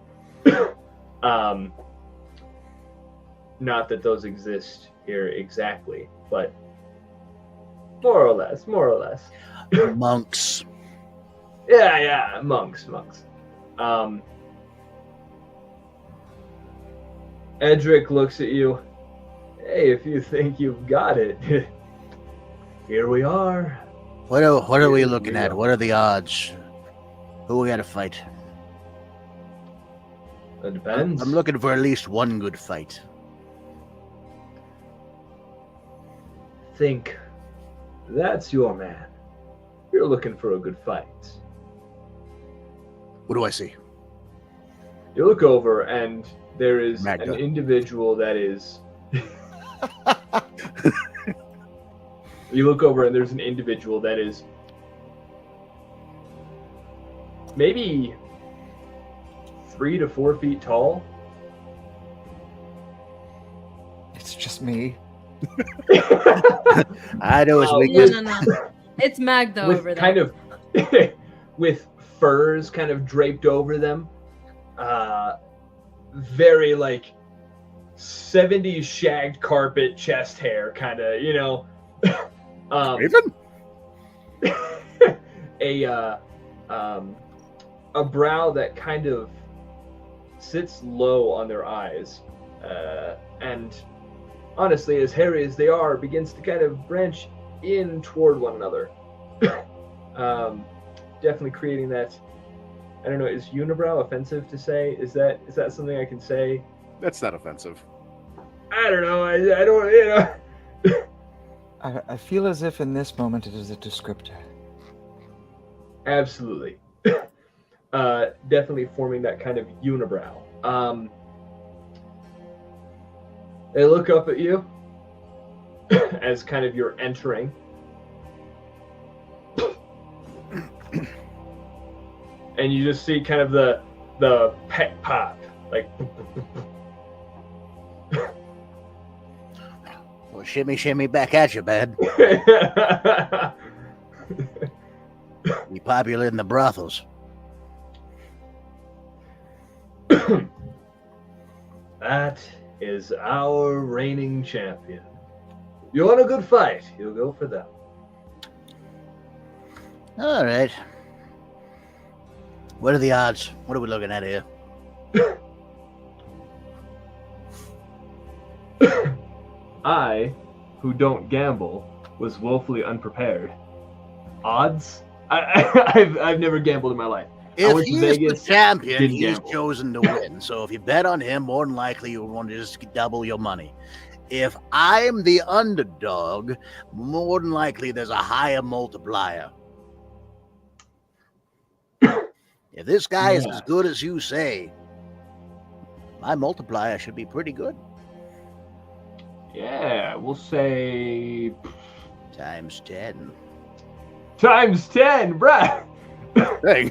Not that those exist here exactly, but More or less. Monks. Yeah, monks. Edric looks at you. Hey, if you think you've got it, here we are. What are we looking at? What are the odds? Who we got to fight? It depends. I'm looking for at least one good fight. Think that's your man. You're looking for a good fight. What do I see? You look over and there is Magda. an individual that is... You look over and there's an individual that is maybe 3 to 4 feet tall. It's just me. I know as we No. It's Magda over there. Kind of with furs kind of draped over them. Very like 70s shagged carpet chest hair kind of, you know. Raven? A brow that kind of sits low on their eyes, and honestly, as hairy as they are, begins to kind of branch in toward one another. Definitely creating that. I don't know. Is unibrow offensive to say? Is that something I can say? That's not offensive. I don't know. I don't. You know. I feel as if in this moment it is a descriptor. Absolutely. Definitely forming that kind of unibrow. They look up at you as kind of you're entering. And you just see kind of the pet pop, like. Well, shimmy back at you, bud. Be popular in the brothels. That is our reigning champion. You want a good fight, you'll go for them. All right. What are the odds? What are we looking at here? I, who don't gamble, was woefully unprepared. Odds? I've never gambled in my life. I If went to he's Vegas, the champion, didn't he's gamble. chosen to win. So if you bet on him, more than likely you'll want to just double your money. If I'm the underdog, more than likely there's a higher multiplier. If this guy is as good as you say, my multiplier should be pretty good. Yeah, we'll say Times 10. times 10, bruh. Dang.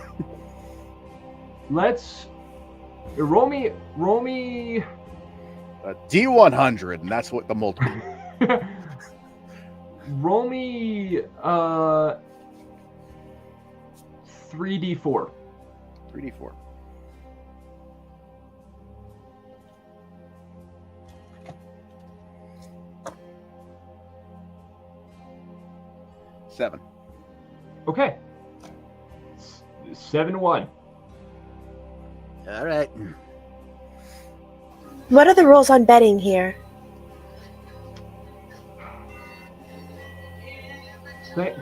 Let's roll me A D100, and that's what the multiple. roll me 3d4. 3D4. Seven. Okay. 7-1. All right. What are the rules on betting here?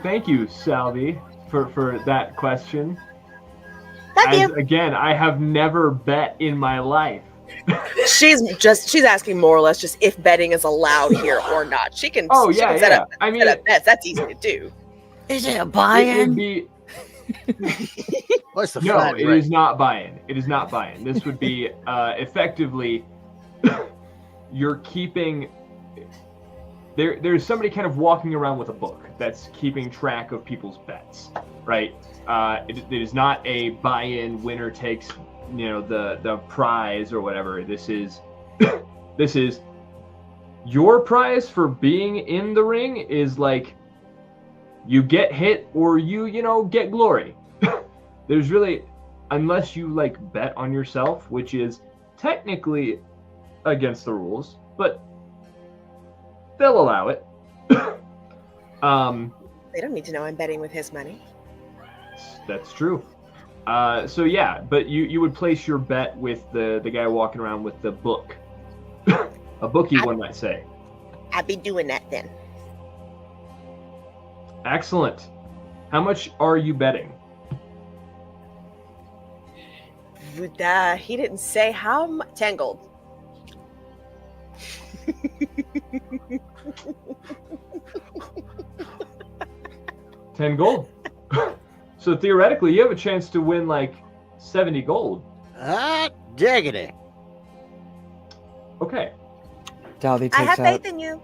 Thank you, Salvi, for that question. Thank you. Again, I have never bet in my life. She's asking more or less just if betting is allowed here or not. She can. Oh, she yeah, can set yeah. up, I mean- set up bets. That's easy to do. Is it a It would buy-in? be What's the no, flat it rate? is not buy-in. It is not buy-in. This would be effectively you're keeping. There's somebody kind of walking around with a book that's keeping track of people's bets, right? It is not a buy-in, winner takes, the prize or whatever. This is your prize for being in the ring is like you get hit or you get glory. There's really, unless you like bet on yourself, which is technically against the rules, but they'll allow it. They don't need to know I'm betting with his money. That's true. So yeah, but you would place your bet with the guy walking around with the book. A bookie, one might say. I'd be doing that then. Excellent. How much are you betting? He didn't say how much. 10 gold. $10 So theoretically, you have a chance to win like 70 gold. Diggity. Okay. Dowdy I takes have out. faith in you.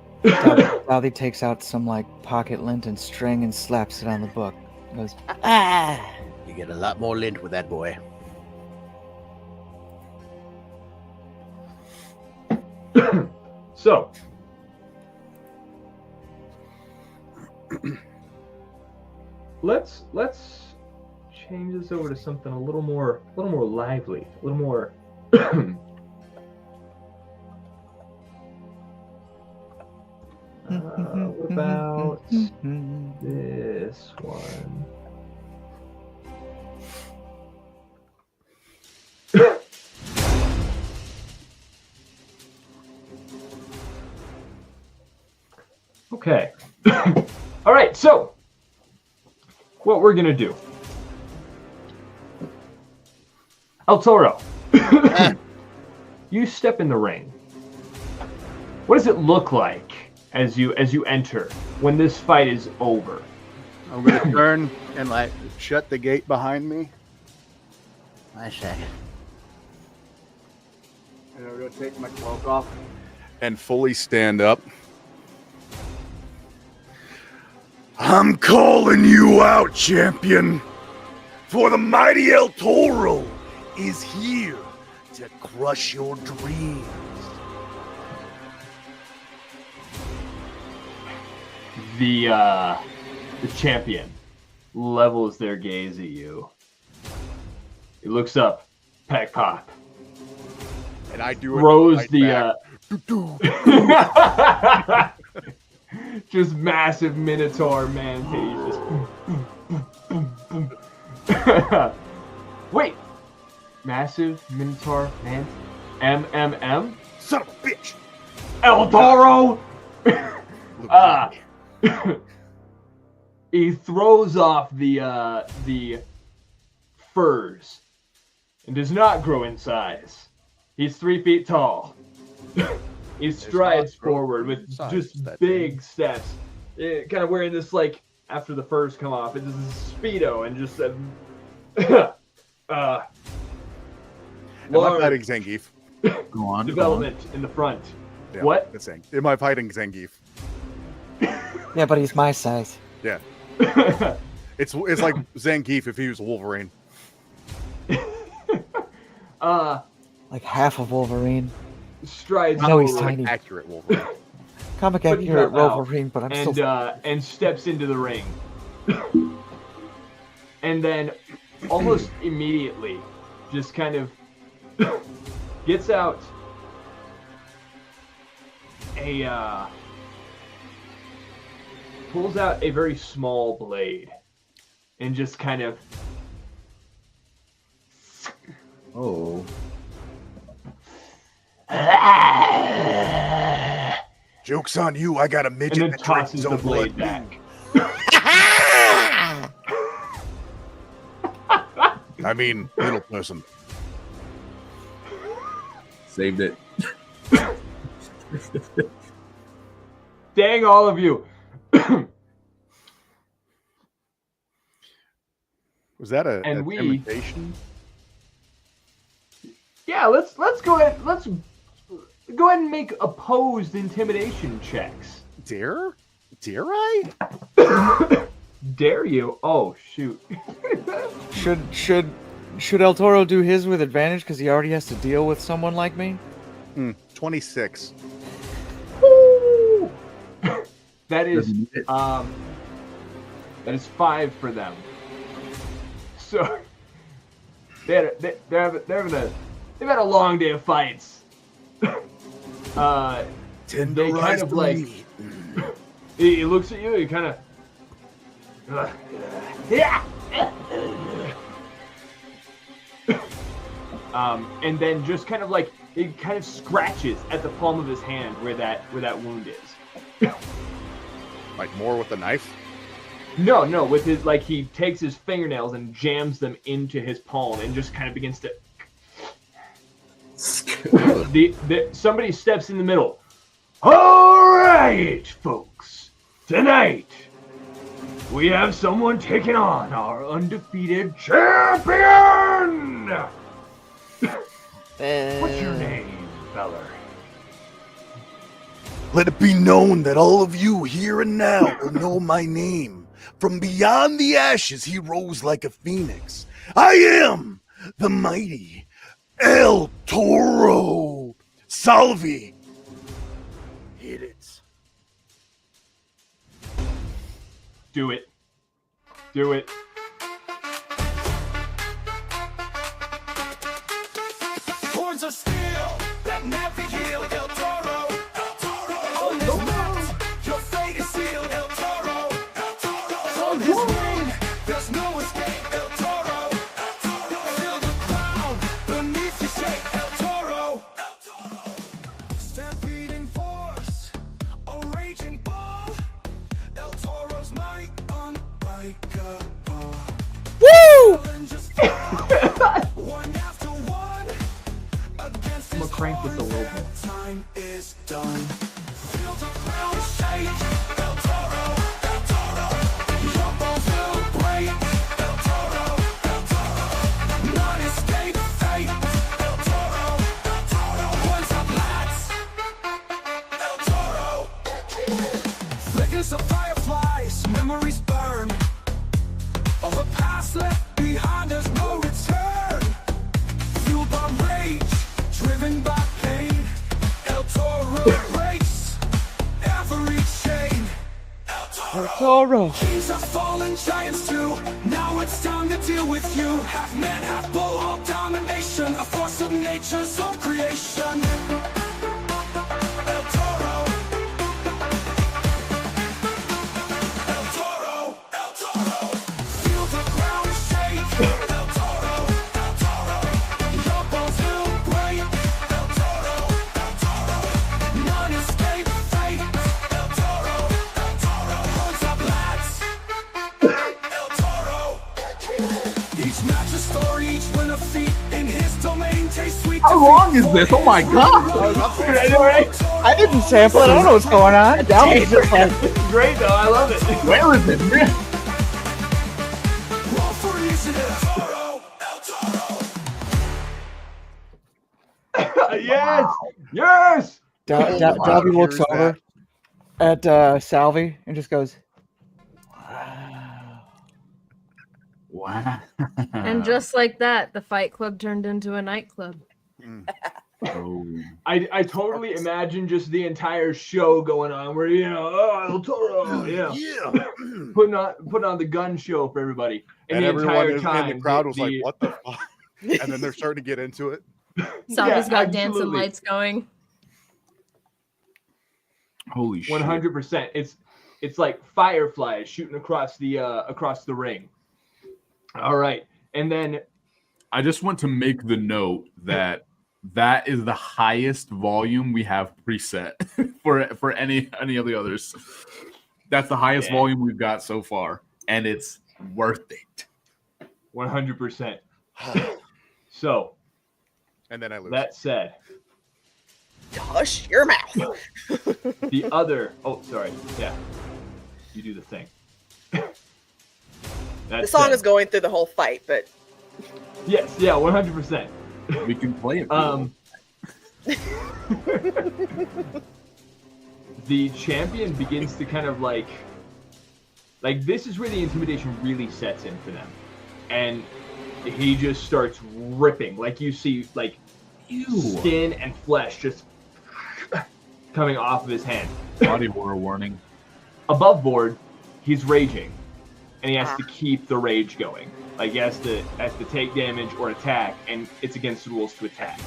Dowdy takes out some like pocket lint and string and slaps it on the book. Goes, You get a lot more lint with that boy. So, let's change this over to something a little more lively, a little more. What about this one? Okay. All right, so what we're gonna do. El Toro, you step in the ring. What does it look like as you enter when this fight is over? I'm gonna turn and like shut the gate behind me. I say. And I'm gonna take my cloak off and fully stand up. I'm calling you out, champion, for the mighty El Toro is here to crush your dreams. The champion levels their gaze at you. He looks up, peck pop. And I do it. Throws right the just massive Minotaur man just boom, boom, boom. Wait, massive Minotaur man, MMM. Son of a bitch! El Toro. He throws off the furs and does not grow in size. He's 3 feet tall. He strides forward with just big steps, kind of wearing this like after the furs come off. It's a speedo and just a large fighting Zangief. Go on. development in the front. Yeah, What? That's saying. Am I fighting Zangief? yeah, but he's my size. Yeah. It's like Zangief if he was a Wolverine. Like half of Wolverine. Strides I know he's forward tiny. Accurate Wolverine. Comic Put accurate him out Wolverine, but I'm and still. and steps into the ring. And then almost immediately just kind of gets out pulls out a very small blade and just kind of Oh. Joke's on you, I got a midget and then that drinks tosses his the own blade blood. back. I mean, little person. Saved it. Dang all of you. Was that a And we- intimidation? Yeah, let's go ahead. Let's go ahead and make opposed intimidation checks. Dare I? Dare you? Oh shoot. Should El Toro do his with advantage because he already has to deal with someone like me? 26. Woo! That is Doesn't it? that is 5 for them. So they've had a long day of fights. They kind of like he looks at you. He kind of And then just kind of like it kind of scratches at the palm of his hand where that wound is. Like more with the knife? No, with his like he takes his fingernails and jams them into his palm and just kind of begins to. Somebody steps in the middle. All right, folks. Tonight we have someone taking on our undefeated champion. What's your name, feller? Let it be known that all of you here and now will know my name. From beyond the ashes, he rose like a phoenix. I am the mighty El Toro. Salvi. Hit it. Do it. Do it. Horns of steel that never heal, El Toro. El Toro. On this mat, your fate is sealed, El Toro. El Toro. From his wing, there's no escape, El Toro. El Toro. Feel the ground beneath your shape, El Toro. El Toro. Stampeding force, a raging bull. El Toro's might unbreakable. Woo! One after one. I'm gonna crank this a little bit. Time is done. Feel the ground shake. El Toro, El Toro. Your bones will break. El Toro, El Toro. Non-escape fate. El Toro, El Toro. Once a blast. El Toro. Flickers of fireflies, memories burn. Of a past left behind, there's no return. Fueled by rage, driven by pain. El Toro breaks every chain. El Toro. Kings have fallen, giants too. Now it's time to deal with you. Half man, half bull, all domination. A force of nature's own creation. El Toro. El Toro. El Toro. Feel the ground shake. El Toro. El Toro. Your bones will break. El Toro. El Toro. Non-escape fate. El Toro. El Toro. Horns of bloods. El Toro. Each match a story, each win a feat. In his domain, taste sweet. How long is this? Oh my god! I didn't sample it. I don't know what's going on. That was just like, Great though, I love it. Where is it? Roll for initiative. Toro. El Toro. Yes! Yes! Dalby looks Here's over at Salvi and just goes, Wow. And just like that, the Fight Club turned into a nightclub. Oh. I totally imagine just the entire show going on where El Toro, putting on the gun show for everybody, And the everyone entire in time the crowd was like, what the fuck? And then they're starting to get into it. Salvi's got dancing absolutely. lights going. Holy shit. 100%. It's like fireflies shooting across the ring. All right, and then I just want to make the note that is the highest volume we have preset for any of the others. That's the highest volume we've got so far, and it's worth it. 100%. So, And then I lose. that said, Hush your mouth. the other. Oh, sorry. Yeah, you do the thing. The song is going through the whole fight, but Yes, yeah, 100%. We can play it. The champion begins to kind of like this is where the intimidation really sets in for them, and he just starts ripping. Like you see, like skin and flesh just coming off of his hand. Body horror warning. Above board, he's raging, and he has to keep the rage going. Like he has to take damage or attack, and it's against the rules to attack.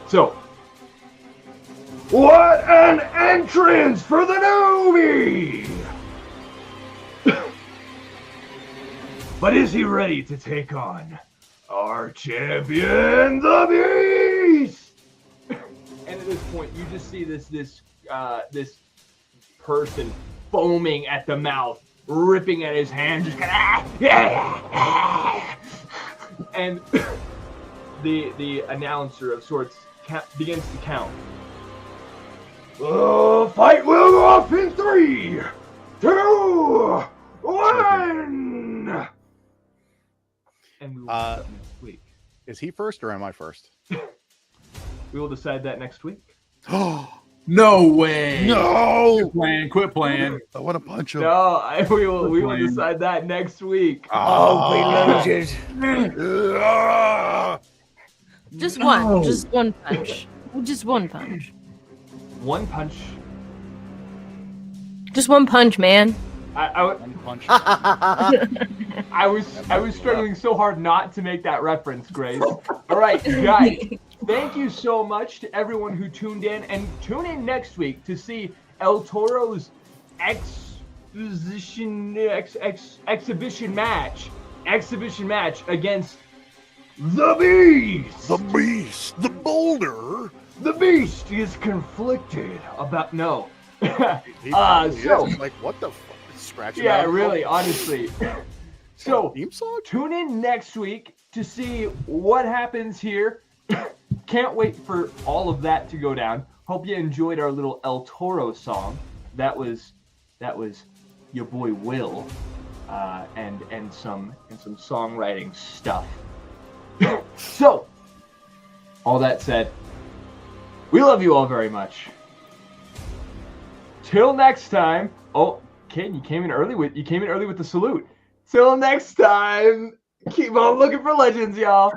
So, what an entrance for the newbie! But is he ready to take on our champion, the Beast? And at this point, you just see this person foaming at the mouth, ripping at his hand, just kind of, and the announcer of sorts begins to count. The fight will go off in 3, 2, 1. And we will decide next week. Is he first or am I first? We will decide that next week. No way. No. Quit playing. I want to punch him. No, we will decide that next week. Oh, we losers. Just one. Just one punch. Just one punch. One punch. Just one punch, man. One punch. I was struggling so hard not to make that reference, Grace. All right, guys. Thank you so much to everyone who tuned in, and tune in next week to see El Toro's exhibition match against the Beast. The Beast, the Boulder. The Beast is conflicted about so Like, what the fuck? Scratching yeah, out of really, the- honestly. So Theme song? tune in next week to see what happens here. Can't wait for all of that to go down. Hope you enjoyed our little El Toro song. That was your boy Will, and some songwriting stuff. So, all that said, we love you all very much. Till next time. Oh, Ken, you came in early with the salute. Till next time, keep on looking for legends, y'all.